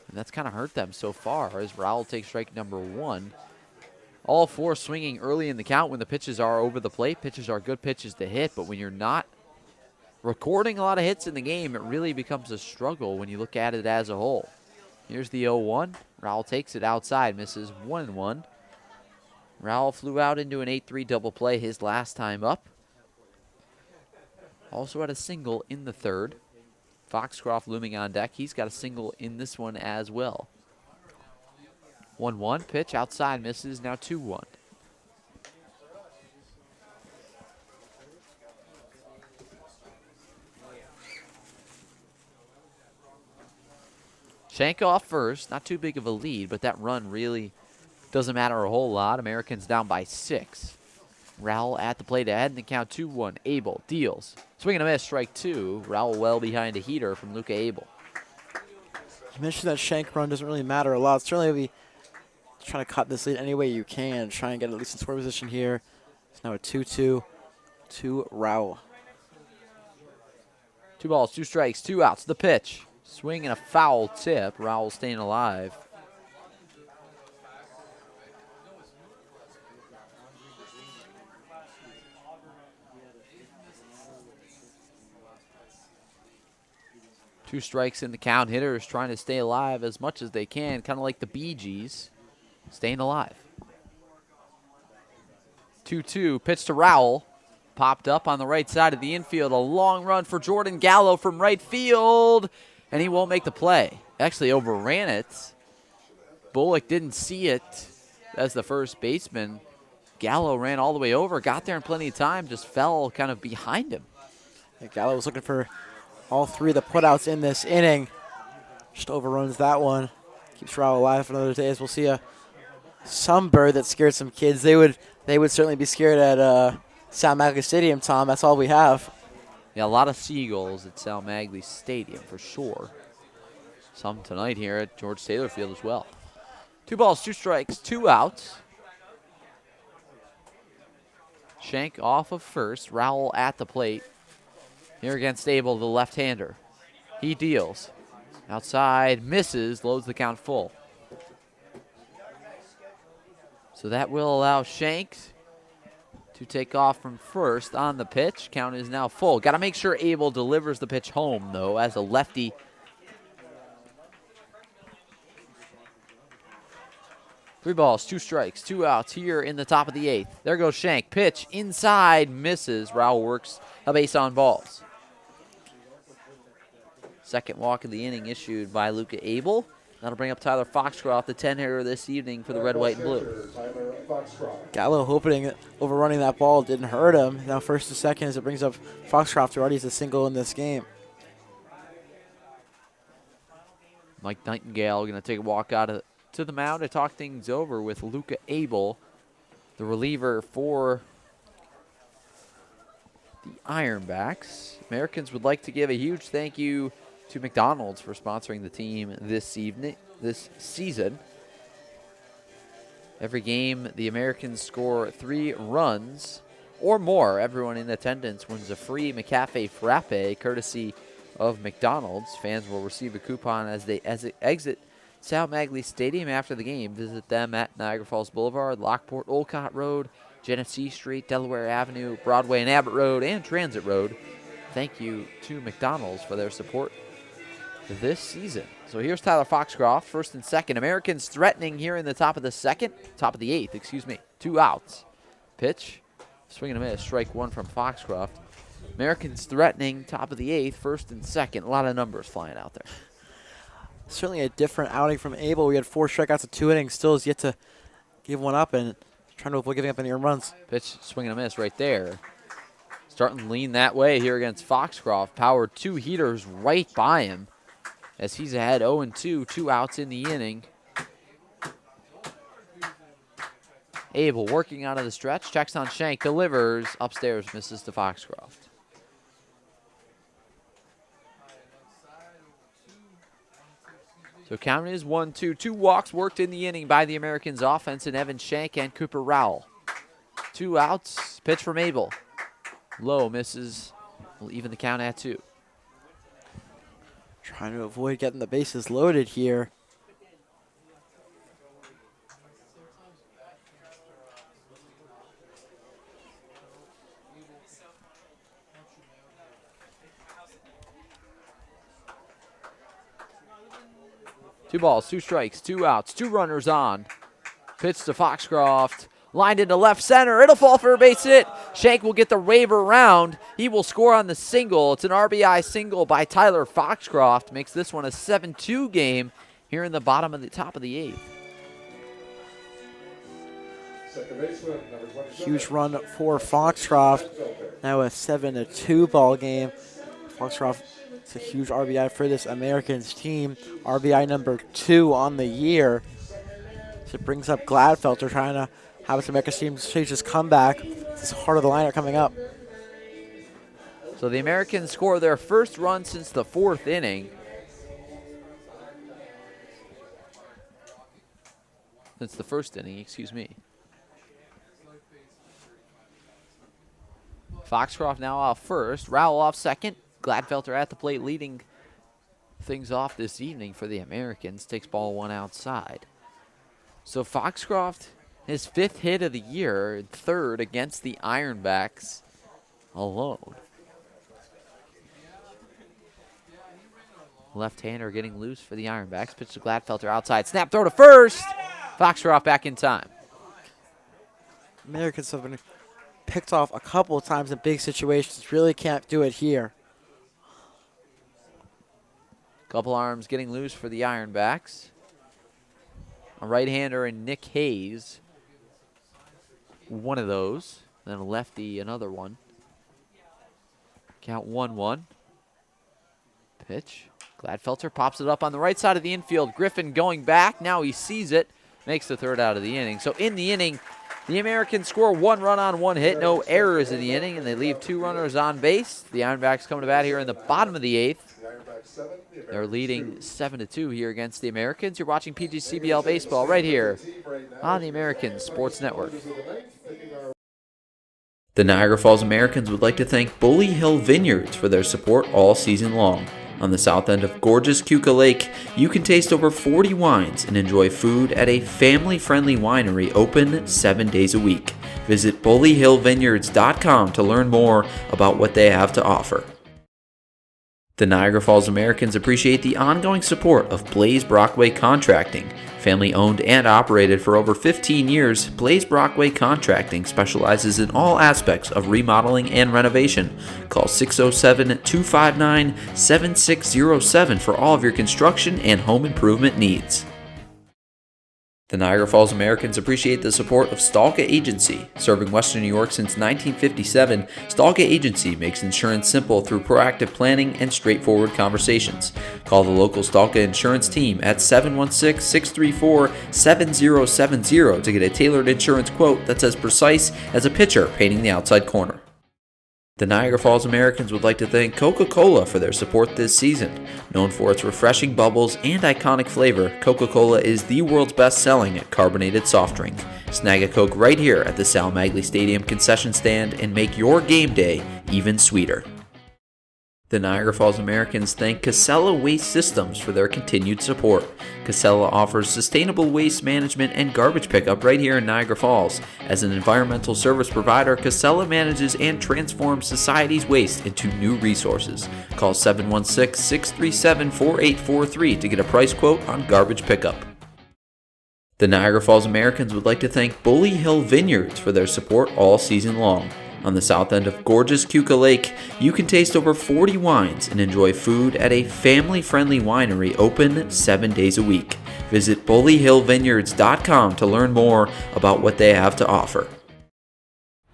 And that's kind of hurt them so far as Rowell takes strike number 1. All 4 swinging early in the count when the pitches are over the plate. Pitches are good pitches to hit, but when you're not recording a lot of hits in the game, it really becomes a struggle when you look at it as a whole. Here's the 0-1. Rowell takes it outside, misses 1-1. Rowell flew out into an 8-3 double play his last time up. Also had a single in the 3rd. Foxcroft looming on deck. He's got a single in this one as well. 1-1 pitch outside, misses, now 2-1. Shank off first, not too big of a lead, but that run really doesn't matter a whole lot. Americans down by 6. Rowell at the plate ahead in the count 2-1. Abel deals. Swing and a miss, strike 2. Rowell well behind a heater from Luca Abel. You mentioned that Shank run doesn't really matter a lot. Certainly be trying to cut this lead any way you can. Try and get at least in scoring position here. It's now a 2-2 to Rowell. 2 balls, 2 strikes, 2 outs. The pitch. Swing and a foul tip. Rowell staying alive. Two strikes in the count. Hitters trying to stay alive as much as they can, kind of like the Bee Gees, staying alive. 2-2, pitch to Rowell. Popped up on the right side of the infield. A long run for Jordan Gallo from right field, and he won't make the play. Actually overran it. Bullock didn't see it as the first baseman. Gallo ran all the way over, got there in plenty of time, just fell kind of behind him. Yeah, Gallo was looking for all 3 of the putouts in this inning. Just overruns that one. Keeps Rowell alive for another day. As we'll see some bird that scared some kids. They would certainly be scared at Sal Magley Stadium, Tom. That's all we have. Yeah, a lot of seagulls at Sal Magley Stadium for sure. Some tonight here at George Taylor Field as well. 2 balls, 2 strikes, 2 outs. Shank off of first. Rowell at the plate. Here against Abel, the left-hander. He deals. Outside, misses, loads the count full. So that will allow Shank to take off from first on the pitch. Count is now full. Got to make sure Abel delivers the pitch home, though, as a lefty. Three balls, 2 strikes, 2 outs here in the top of the 8th. There goes Shank. Pitch inside, misses. Rowell works a base on balls. Second walk of the inning issued by Luca Abel. That'll bring up Tyler Foxcroft, the 10-hitter this evening for the red, white, and blue. Gallo hoping overrunning that ball didn't hurt him. Now first to second as it brings up Foxcroft, who already has a single in this game. Mike Nightingale going to take a walk out to the mound to talk things over with Luca Abel, the reliever for the Ironbacks. Americans would like to give a huge thank you to McDonald's for sponsoring the team this season. Every game, the Americans score 3 runs or more. Everyone in attendance wins a free McCafe Frappe, courtesy of McDonald's. Fans will receive a coupon as they exit Sal Magley Stadium after the game. Visit them at Niagara Falls Boulevard, Lockport, Olcott Road, Genesee Street, Delaware Avenue, Broadway and Abbott Road, and Transit Road. Thank you to McDonald's for their support this season. So here's Tyler Foxcroft, first and second. Americans threatening here in the top of the 8th, excuse me. 2 outs. Pitch, swing and a miss, strike 1 from Foxcroft. Americans threatening, top of the 8th, first and second. A lot of numbers flying out there. Certainly a different outing from Abel. We had 4 strikeouts in 2 innings. Still has yet to give one up and trying to avoid giving up any earned runs. Pitch, swing and a miss right there. Starting to lean that way here against Foxcroft. Powered 2 heaters right by him as he's ahead 0-2, 2 outs in the inning. Abel working out of the stretch, checks on Shank, delivers, upstairs, misses to Foxcroft. So count is 1-2. 2 walks worked in the inning by the Americans offense in Evan Shank and Cooper Rowell. 2 outs, pitch from Abel. Low, misses, will even the count at 2. Trying to avoid getting the bases loaded here. 2 balls, 2 strikes, 2 outs, 2 runners on. Pitch to Foxcroft. Lined into left center. It'll fall for a base hit. Shank will get the waiver round. He will score on the single. It's an RBI single by Tyler Foxcroft. Makes this one a 7-2 game here in the top of the 8th. Huge run for Foxcroft. Now a 7-2 ball game. Foxcroft, it's a huge RBI for this Americans team. RBI number 2 on the year. So it brings up Gladfelter trying to have this Americans team stage his comeback. This is heart of the lineup coming up. So the Americans score their first run since the 4th inning. Since the 1st inning, excuse me. Foxcroft now off first. Rowell off second. Gladfelter at the plate leading things off this evening for the Americans. Takes ball 1 outside. So Foxcroft, his 5th hit of the year, 3rd against the Ironbacks alone. Left-hander getting loose for the Ironbacks. Pitch to Gladfelter outside. Snap throw to first. Foxcroft back in time. Americans have been picked off a couple of times in big situations. Really can't do it here. Couple arms getting loose for the Ironbacks. A right-hander in Nick Hayes. One of those. Then a lefty, another one. Count 1-1. Pitch. Gladfelter pops it up on the right side of the infield. Griffin going back. Now he sees it. Makes the 3rd out of the inning. So in the inning, the Americans score 1 run on 1 hit. No errors in the inning, and they leave 2 runners on base. The Ironbacks coming to bat here in the bottom of the 8th. They're leading 7-2 here against the Americans. You're watching PGCBL Baseball right here on the American Sports Network. The Niagara Falls Americans would like to thank Bully Hill Vineyards for their support all season long. On the south end of gorgeous Keuka Lake, you can taste over 40 wines and enjoy food at a family-friendly winery open 7 days a week. Visit bullyhillvineyards.com to learn more about what they have to offer. The Niagara Falls Americans appreciate the ongoing support of Blaze Brockway Contracting. Family owned and operated for over 15 years, Blaze Brockway Contracting specializes in all aspects of remodeling and renovation. Call 607-259-7607 for all of your construction and home improvement needs. The Niagara Falls Americans appreciate the support of Stalka Agency. Serving Western New York since 1957, Stalka Agency makes insurance simple through proactive planning and straightforward conversations. Call the local Stalka insurance team at 716-634-7070 to get a tailored insurance quote that's as precise as a pitcher painting the outside corner. The Niagara Falls Americans would like to thank Coca-Cola for their support this season. Known for its refreshing bubbles and iconic flavor, Coca-Cola is the world's best-selling carbonated soft drink. Snag a Coke right here at the Sal Magley Stadium concession stand and make your game day even sweeter. The Niagara Falls Americans thank Casella Waste Systems for their continued support. Casella offers sustainable waste management and garbage pickup right here in Niagara Falls. As an environmental service provider, Casella manages and transforms society's waste into new resources. Call 716-637-4843 to get a price quote on garbage pickup. The Niagara Falls Americans would like to thank Bully Hill Vineyards for their support all season long. On the south end of gorgeous Keuka Lake, you can taste over 40 wines and enjoy food at a family-friendly winery open 7 days a week. Visit bullyhillvineyards.com to learn more about what they have to offer.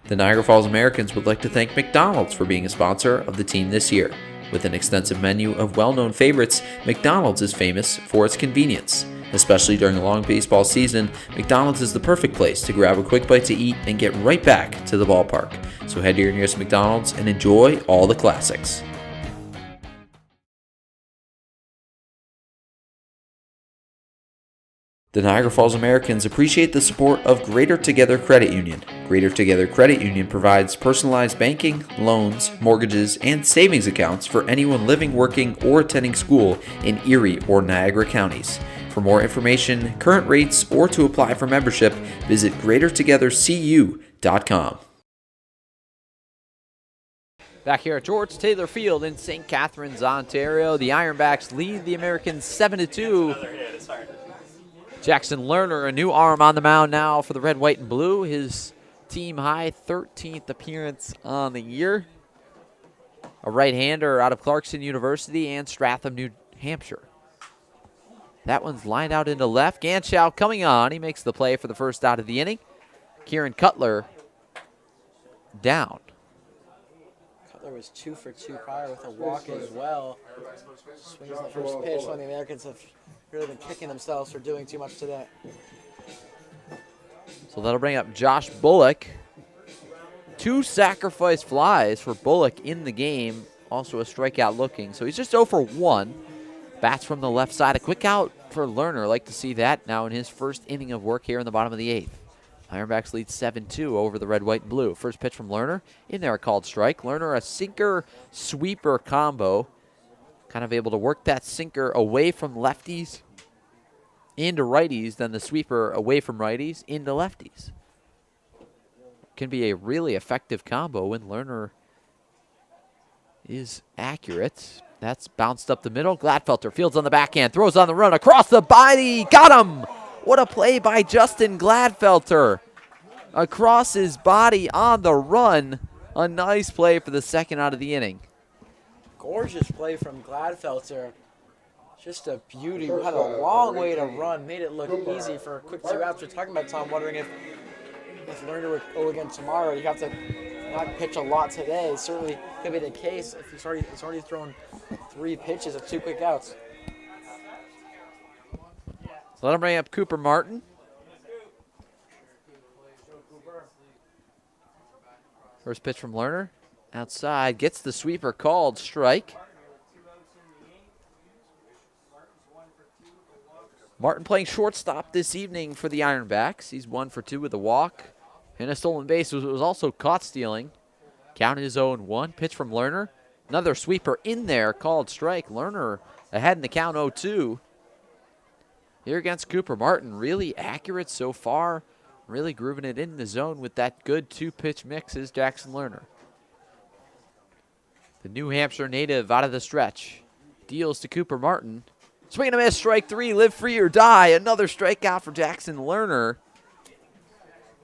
The Niagara Falls Americans would like to thank McDonald's for being a sponsor of the team this year. With an extensive menu of well-known favorites, McDonald's is famous for its convenience. Especially during a long baseball season, McDonald's is the perfect place to grab a quick bite to eat and get right back to the ballpark. So head to your nearest McDonald's and enjoy all the classics. The Niagara Falls Americans appreciate the support of Greater Together Credit Union. Greater Together Credit Union provides personalized banking, loans, mortgages, and savings accounts for anyone living, working, or attending school in Erie or Niagara counties. For more information, current rates, or to apply for membership, visit greatertogethercu.com. Back here at George Taylor Field in St. Catharines, Ontario, the Ironbacks lead the Americans 7-2 Jackson Lerner, a new arm on the mound now for the red, white, and blue. His team high 13th appearance on the year. A right-hander out of Clarkson University and Stratham, New Hampshire. That one's lined out into left. Ganschow coming on. He makes the play for the first out of the inning. Kieran Cutler down. Cutler was 2 for 2 prior with a walk as well. Swings the first pitch. One of the Americans have really been kicking themselves for doing too much today. So that'll bring up Josh Bullock. 2 sacrifice flies for Bullock in the game. Also a strikeout looking. So he's just 0 for 1. Bats from the left side. A quick out for Lerner. Like to see that now in his first inning of work here in the bottom of the 8th. Ironbacks lead 7-2 over the red, white, and blue. First pitch from Lerner. In there, a called strike. Lerner, a sinker-sweeper combo. Kind of able to work that sinker away from lefties into righties, then the sweeper away from righties into lefties. Can be a really effective combo when Lerner is accurate. That's bounced up the middle. Gladfelter fields on the backhand, throws on the run across the body. Got him! What a play by Justin Gladfelter. Across his body on the run. A nice play for the second out of the inning. Gorgeous play from Gladfelter. Just a beauty. Had a long way to run. Made it look easy for a quick 2 outs. We're talking about Tom, wondering if Lerner would go again tomorrow. You have to not pitch a lot today. Certainly could be the case if he's already thrown 3 pitches of 2 quick outs. So let him bring up Cooper Martin. First pitch from Lerner. Outside, gets the sweeper called, strike. Martin playing shortstop this evening for the Ironbacks. He's 1 for 2 with a walk. And a stolen base was also caught stealing. Count is 0-1. Pitch from Lerner. Another sweeper in there, called strike. Lerner ahead in the count 0-2. Here against Cooper Martin, really accurate so far. Really grooving it in the zone with that good 2-pitch mix is Jackson Lerner. The New Hampshire native out of the stretch. Deals to Cooper Martin. Swing and a miss, strike 3, live free or die. Another strikeout for Jackson Lerner.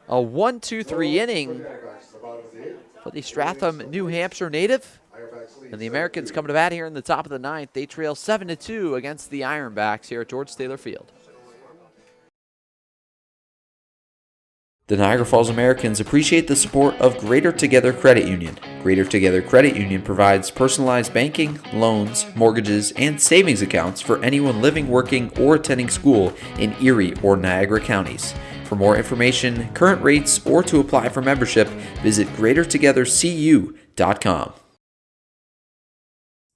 A 1-2-3 inning for the Stratham, New Hampshire native. And the Americans come to bat here in the top of the 9th. They trail 7-2 against the Ironbacks here at George Taylor Field. The Niagara Falls Americans appreciate the support of Greater Together Credit Union. Greater Together Credit Union provides personalized banking, loans, mortgages, and savings accounts for anyone living, working, or attending school in Erie or Niagara counties. For more information, current rates, or to apply for membership, visit greatertogethercu.com.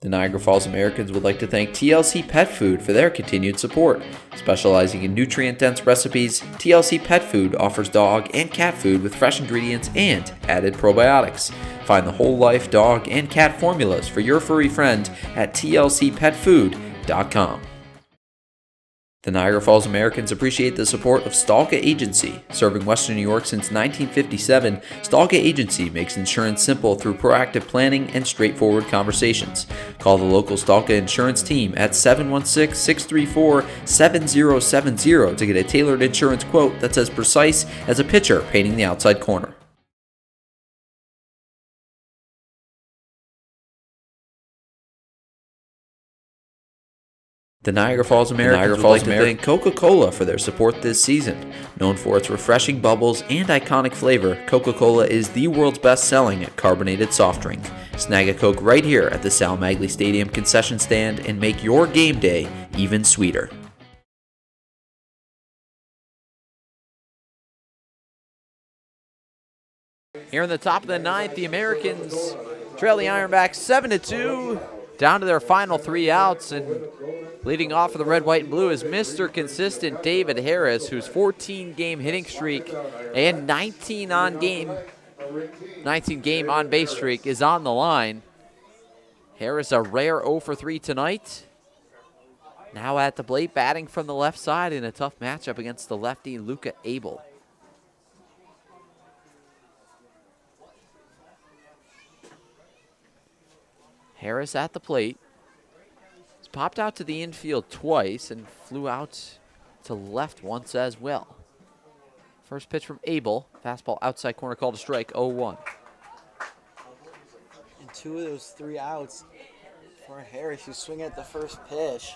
The Niagara Falls Americans would like to thank TLC Pet Food for their continued support. Specializing in nutrient-dense recipes, TLC Pet Food offers dog and cat food with fresh ingredients and added probiotics. Find the whole life dog and cat formulas for your furry friend at tlcpetfood.com. The Niagara Falls Americans appreciate the support of Stalka Agency. Serving Western New York since 1957, Stalka Agency makes insurance simple through proactive planning and straightforward conversations. Call the local Stalka Insurance team at 716-634-7070 to get a tailored insurance quote that's as precise as a pitcher painting the outside corner. The Niagara Falls Americans would like to thank Coca-Cola for their support this season. Known for its refreshing bubbles and iconic flavor, Coca-Cola is the world's best-selling carbonated soft drink. Snag a Coke right here at the Sal Magley Stadium concession stand and make your game day even sweeter. Here in the top of the 9th, the Americans trail the Ironbacks 7-2, down to their final 3 outs, and leading off for the red, white, and blue is Mr. Consistent David Harris, whose 14-game hitting streak and 19 game on base streak is on the line. Harris a rare 0 for 3 tonight. Now at the plate, batting from the left side in a tough matchup against the lefty Luca Abel. Harris at the plate. popped out to the infield twice and flew out to left once as well. First pitch from Abel. Fastball outside corner called a strike, 0-1. And 2 of those 3 outs for Harris, who's swinging at the first pitch.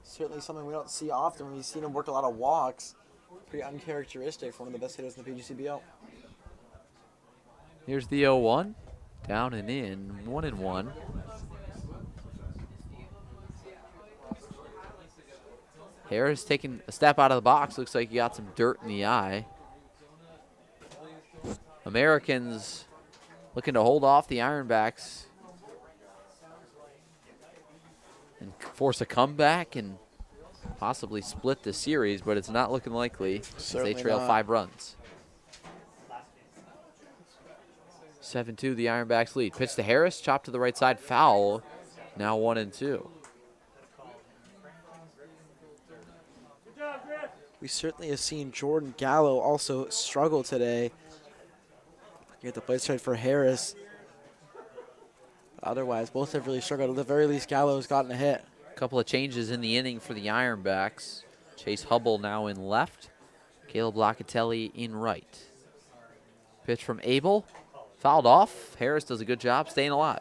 Certainly something we don't see often. We've seen him work a lot of walks. Pretty uncharacteristic for one of the best hitters in the PGCBL. Here's the 0-1. Down and in, 1-1. Harris taking a step out of the box. Looks like he got some dirt in the eye. Americans looking to hold off the Ironbacks and force a comeback and possibly split the series, but it's not looking likely as they trail 5 runs. 7-2, the Ironbacks lead. Pitch to Harris, chop to the right side, foul. Now 1-2. We certainly have seen Jordan Gallo also struggle today. Looking at the plate straight for Harris. Otherwise, both have really struggled. At the very least, Gallo's gotten a hit. A couple of changes in the inning for the Ironbacks. Chase Hubble now in left. Caleb Locatelli in right. Pitch from Abel. Fouled off. Harris does a good job staying alive.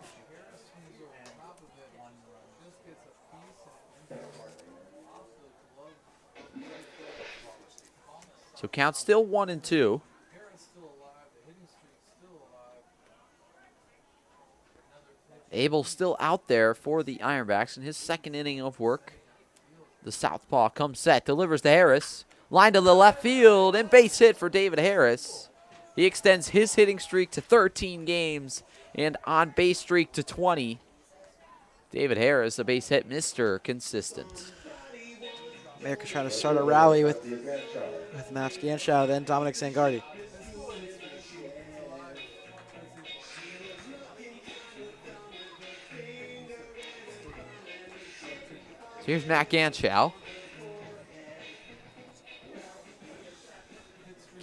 So count still 1-2. Abel still out there for the Ironbacks in his second inning of work. The southpaw comes set, delivers to Harris. Line to the left field and base hit for David Harris. He extends his hitting streak to 13 games and on base streak to 20. David Harris, a base hit Mr. Consistent. America trying to start a rally with Matt Ganschow, then Dominic Zangardi. So here's Matt Ganschow.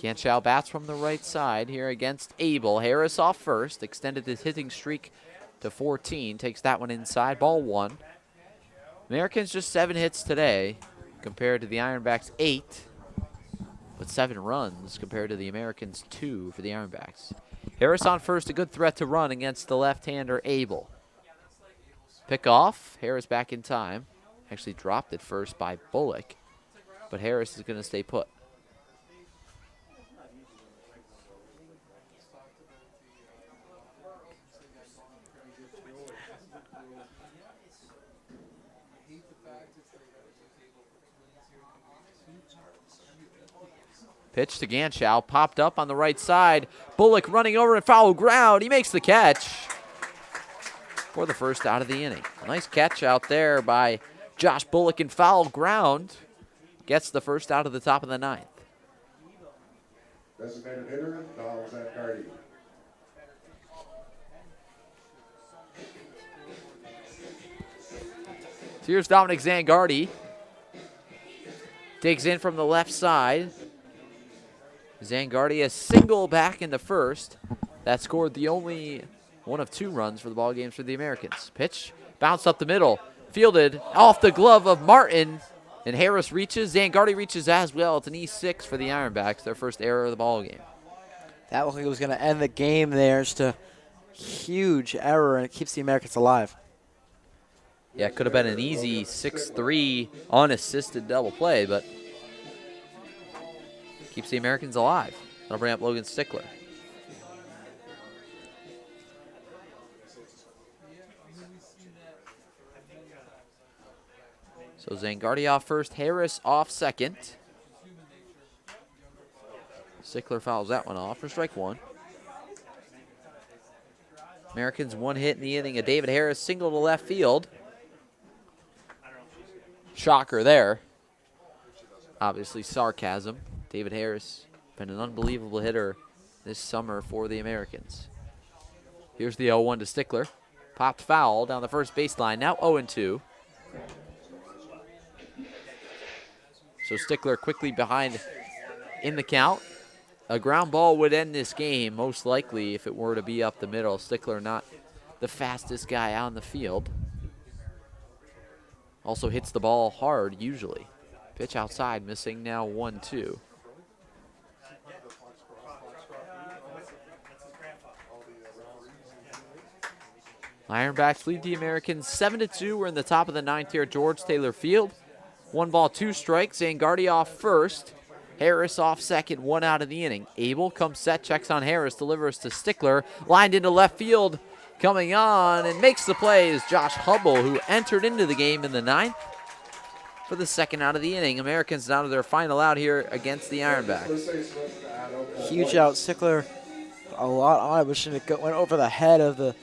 Ganschow bats from the right side here against Abel. Harris off first, extended his hitting streak to 14, takes that one inside, ball 1. Americans just 7 hits today compared to the Ironbacks 8, but 7 runs compared to the Americans 2 for the Ironbacks. Harris on first, a good threat to run against the left-hander Abel. Pick off, Harris back in time. Actually dropped it first by Bullock, but Harris is going to stay put. Pitch to Ganschow, popped up on the right side. Bullock running over and foul ground. He makes the catch for the first out of the inning. A nice catch out there by Josh Bullock in foul ground. Gets the first out of the top of the 9th. Designated hitter, Donald Zangardi. So here's Dominic Zangardi. Digs in from the left side. Zangardi a single back in the first. That scored the only one of 2 runs for the ball games for the Americans. Pitch, bounced up the middle, fielded off the glove of Martin, and Harris reaches. Zangardi reaches as well. It's an E6 for the Ironbacks, their first error of the ball game. That looked like it was going to end the game there. Just a huge error, and it keeps the Americans alive. Yeah, it could have been an easy 6-3 unassisted double play, but keeps the Americans alive. That'll bring up Logan Stickler. So Zangardi off first, Harris off second. Stickler fouls that one off for strike 1. Americans 1 hit in the inning. A David Harris single to left field. Shocker there. Obviously sarcasm. David Harris, been an unbelievable hitter this summer for the Americans. Here's the 0-1 to Stickler. Popped foul down the first baseline. Now 0-2. So Stickler quickly behind in the count. A ground ball would end this game, most likely, if it were to be up the middle. Stickler not the fastest guy out in the field. Also hits the ball hard usually. Pitch outside, missing now 1-2. Ironbacks lead the Americans 7-2. We're in the top of the ninth here at George Taylor Field. 1 ball, 2 strikes. Zangardi off first. Harris off second, 1 out of the inning. Abel comes set, checks on Harris, delivers to Stickler. Lined into left field. Coming on and makes the play is Josh Hubble, who entered into the game in the ninth for the 2nd out of the inning. Americans down to their final out here against the Ironbacks. Huge out. Stickler, a lot on it, wishing it went over the head of the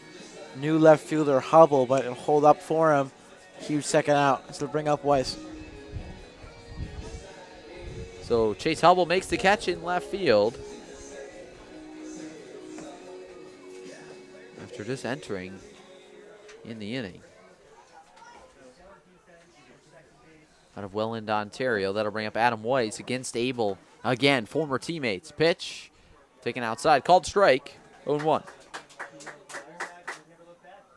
new left fielder Hubble, but it'll hold up for him. Huge 2nd out. So bring up Weiss. So Chase Hubble makes the catch in left field after just entering in the inning. Out of Welland, Ontario, that'll bring up Adam Weiss against Abel. Again, former teammates. Pitch taken outside, called strike, 0-1.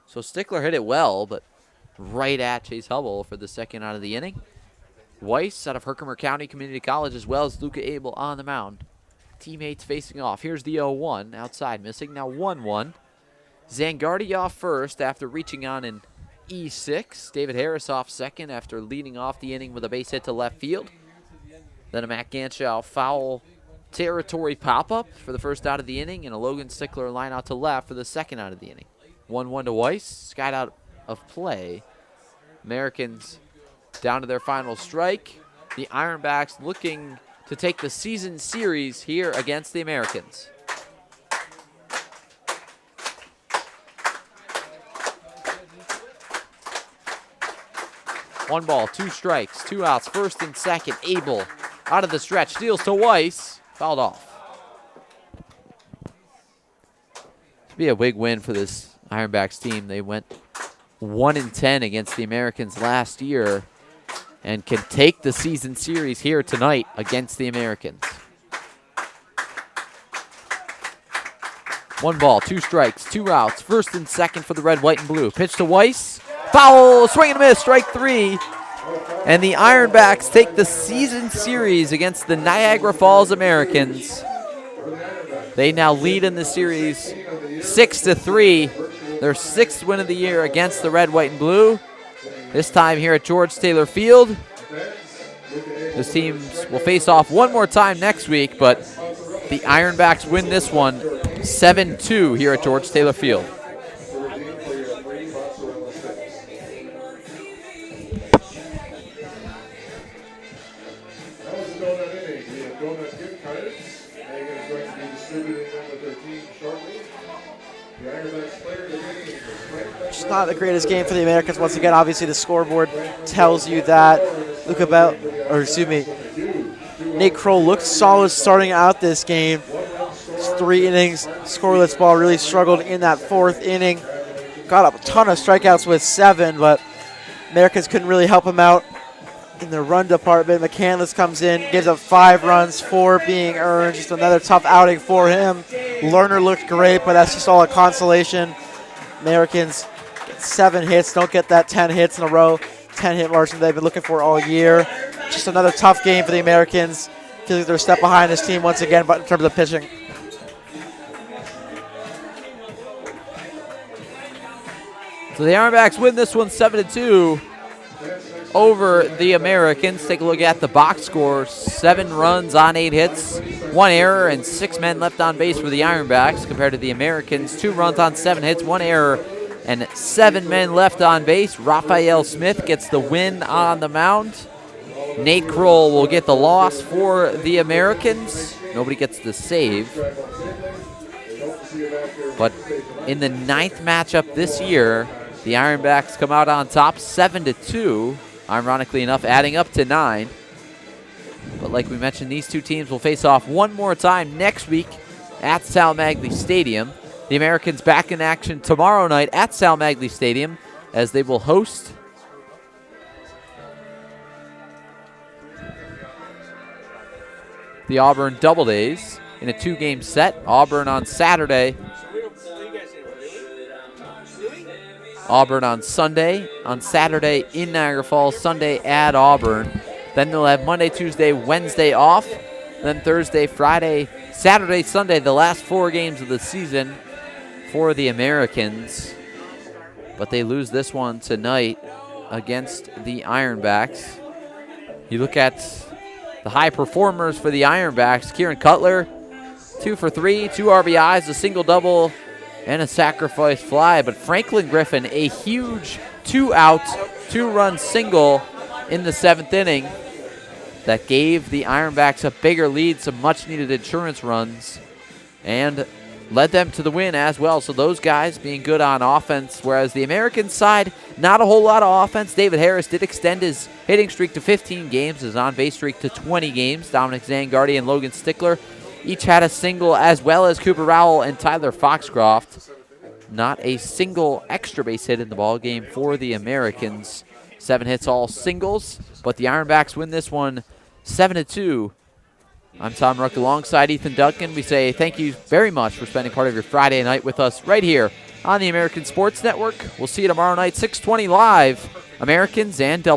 So Stickler hit it well, but right at Chase Hubble for the 2nd out of the inning. Weiss out of Herkimer County Community College, as well as Luca Abel on the mound. Teammates facing off. Here's the 0-1. Outside missing. Now 1-1. Zangardi off first after reaching on an E6. David Harris off second after leading off the inning with a base hit to left field. Then a Matt Ganschow foul territory pop-up for the 1st out of the inning, and a Logan Stickler line out to left for the 2nd out of the inning. 1-1 to Weiss. Skied out of play. Americans down to their final strike. The Ironbacks looking to take the season series here against the Americans. One ball, 2 strikes, 2 outs, 1st and 2nd. Abel out of the stretch, steals to Weiss, fouled off. It'll be a big win for this Ironbacks team. They went 1-10 against the Americans last year and can take the season series here tonight against the Americans. 1 ball, 2 strikes, 2 outs, 1st and 2nd for the red, white, and blue. Pitch to Weiss. Foul, swing and a miss, strike 3. And the Ironbacks take the season series against the Niagara Falls Americans. They now lead in the series 6-3. Their 6th win of the year against the red, white, and blue. This time here at George Taylor Field. Those teams will face off one more time next week, but the Ironbacks win this one 7-2 here at George Taylor Field. Just not the greatest game for the Americans. Once again, obviously the scoreboard tells you that. Nate Kroll looked solid starting out this game. 3 innings, scoreless ball, really struggled in that 4th inning. Got a ton of strikeouts with 7, but Americans couldn't really help him out in the run department. McCandless comes in, gives up 5 runs, 4 being earned. Just another tough outing for him. Lerner looked great, but that's just all a consolation. Americans get 7 hits, don't get that 10 hits in a row, 10-hit margin they've been looking for all year. Just another tough game for the Americans. Feel like they're a step behind this team once again, but in terms of pitching. So the Ironbacks win this one 7-2 over the Americans. Take a look at the box score. 7 runs on 8 hits, 1 error, and 6 men left on base for the Ironbacks compared to the Americans. 2 runs on 7 hits, 1 error, and 7 men left on base. Raphael Smith gets the win on the mound. Nate Kroll will get the loss for the Americans. Nobody gets the save. But in the 9th matchup this year, the Ironbacks come out on top 7-2, ironically enough, adding up to 9. But like we mentioned, these two teams will face off one more time next week at Sal Magley Stadium. The Americans back in action tomorrow night at Sal Magley Stadium as they will host the Auburn Doubledays in a 2-game set. Auburn on Saturday Auburn on Sunday. On Saturday in Niagara Falls. Sunday at Auburn. Then they'll have Monday, Tuesday, Wednesday off. Then Thursday, Friday, Saturday, Sunday, the last 4 games of the season for the Americans. But they lose this one tonight against the Ironbacks. You look at the high performers for the Ironbacks. Kieran Cutler, 2 for 3, 2 RBIs, a single double, and a sacrifice fly. But Franklin Griffin, a huge 2-out, 2-run single in the 7th inning that gave the Ironbacks a bigger lead, some much-needed insurance runs, and led them to the win as well. So those guys being good on offense, whereas the American side, not a whole lot of offense. David Harris did extend his hitting streak to 15 games, his on-base streak to 20 games. Dominic Zangardi and Logan Stickler each had a single, as well as Cooper Rowell and Tyler Foxcroft. Not a single extra base hit in the ball game for the Americans. 7 hits, all singles, but the Ironbacks win this one 7-2. I'm Tom Rook alongside Ethan Duncan. We say thank you very much for spending part of your Friday night with us right here on the American Sports Network. We'll see you tomorrow night, 6:20 live. Americans and Double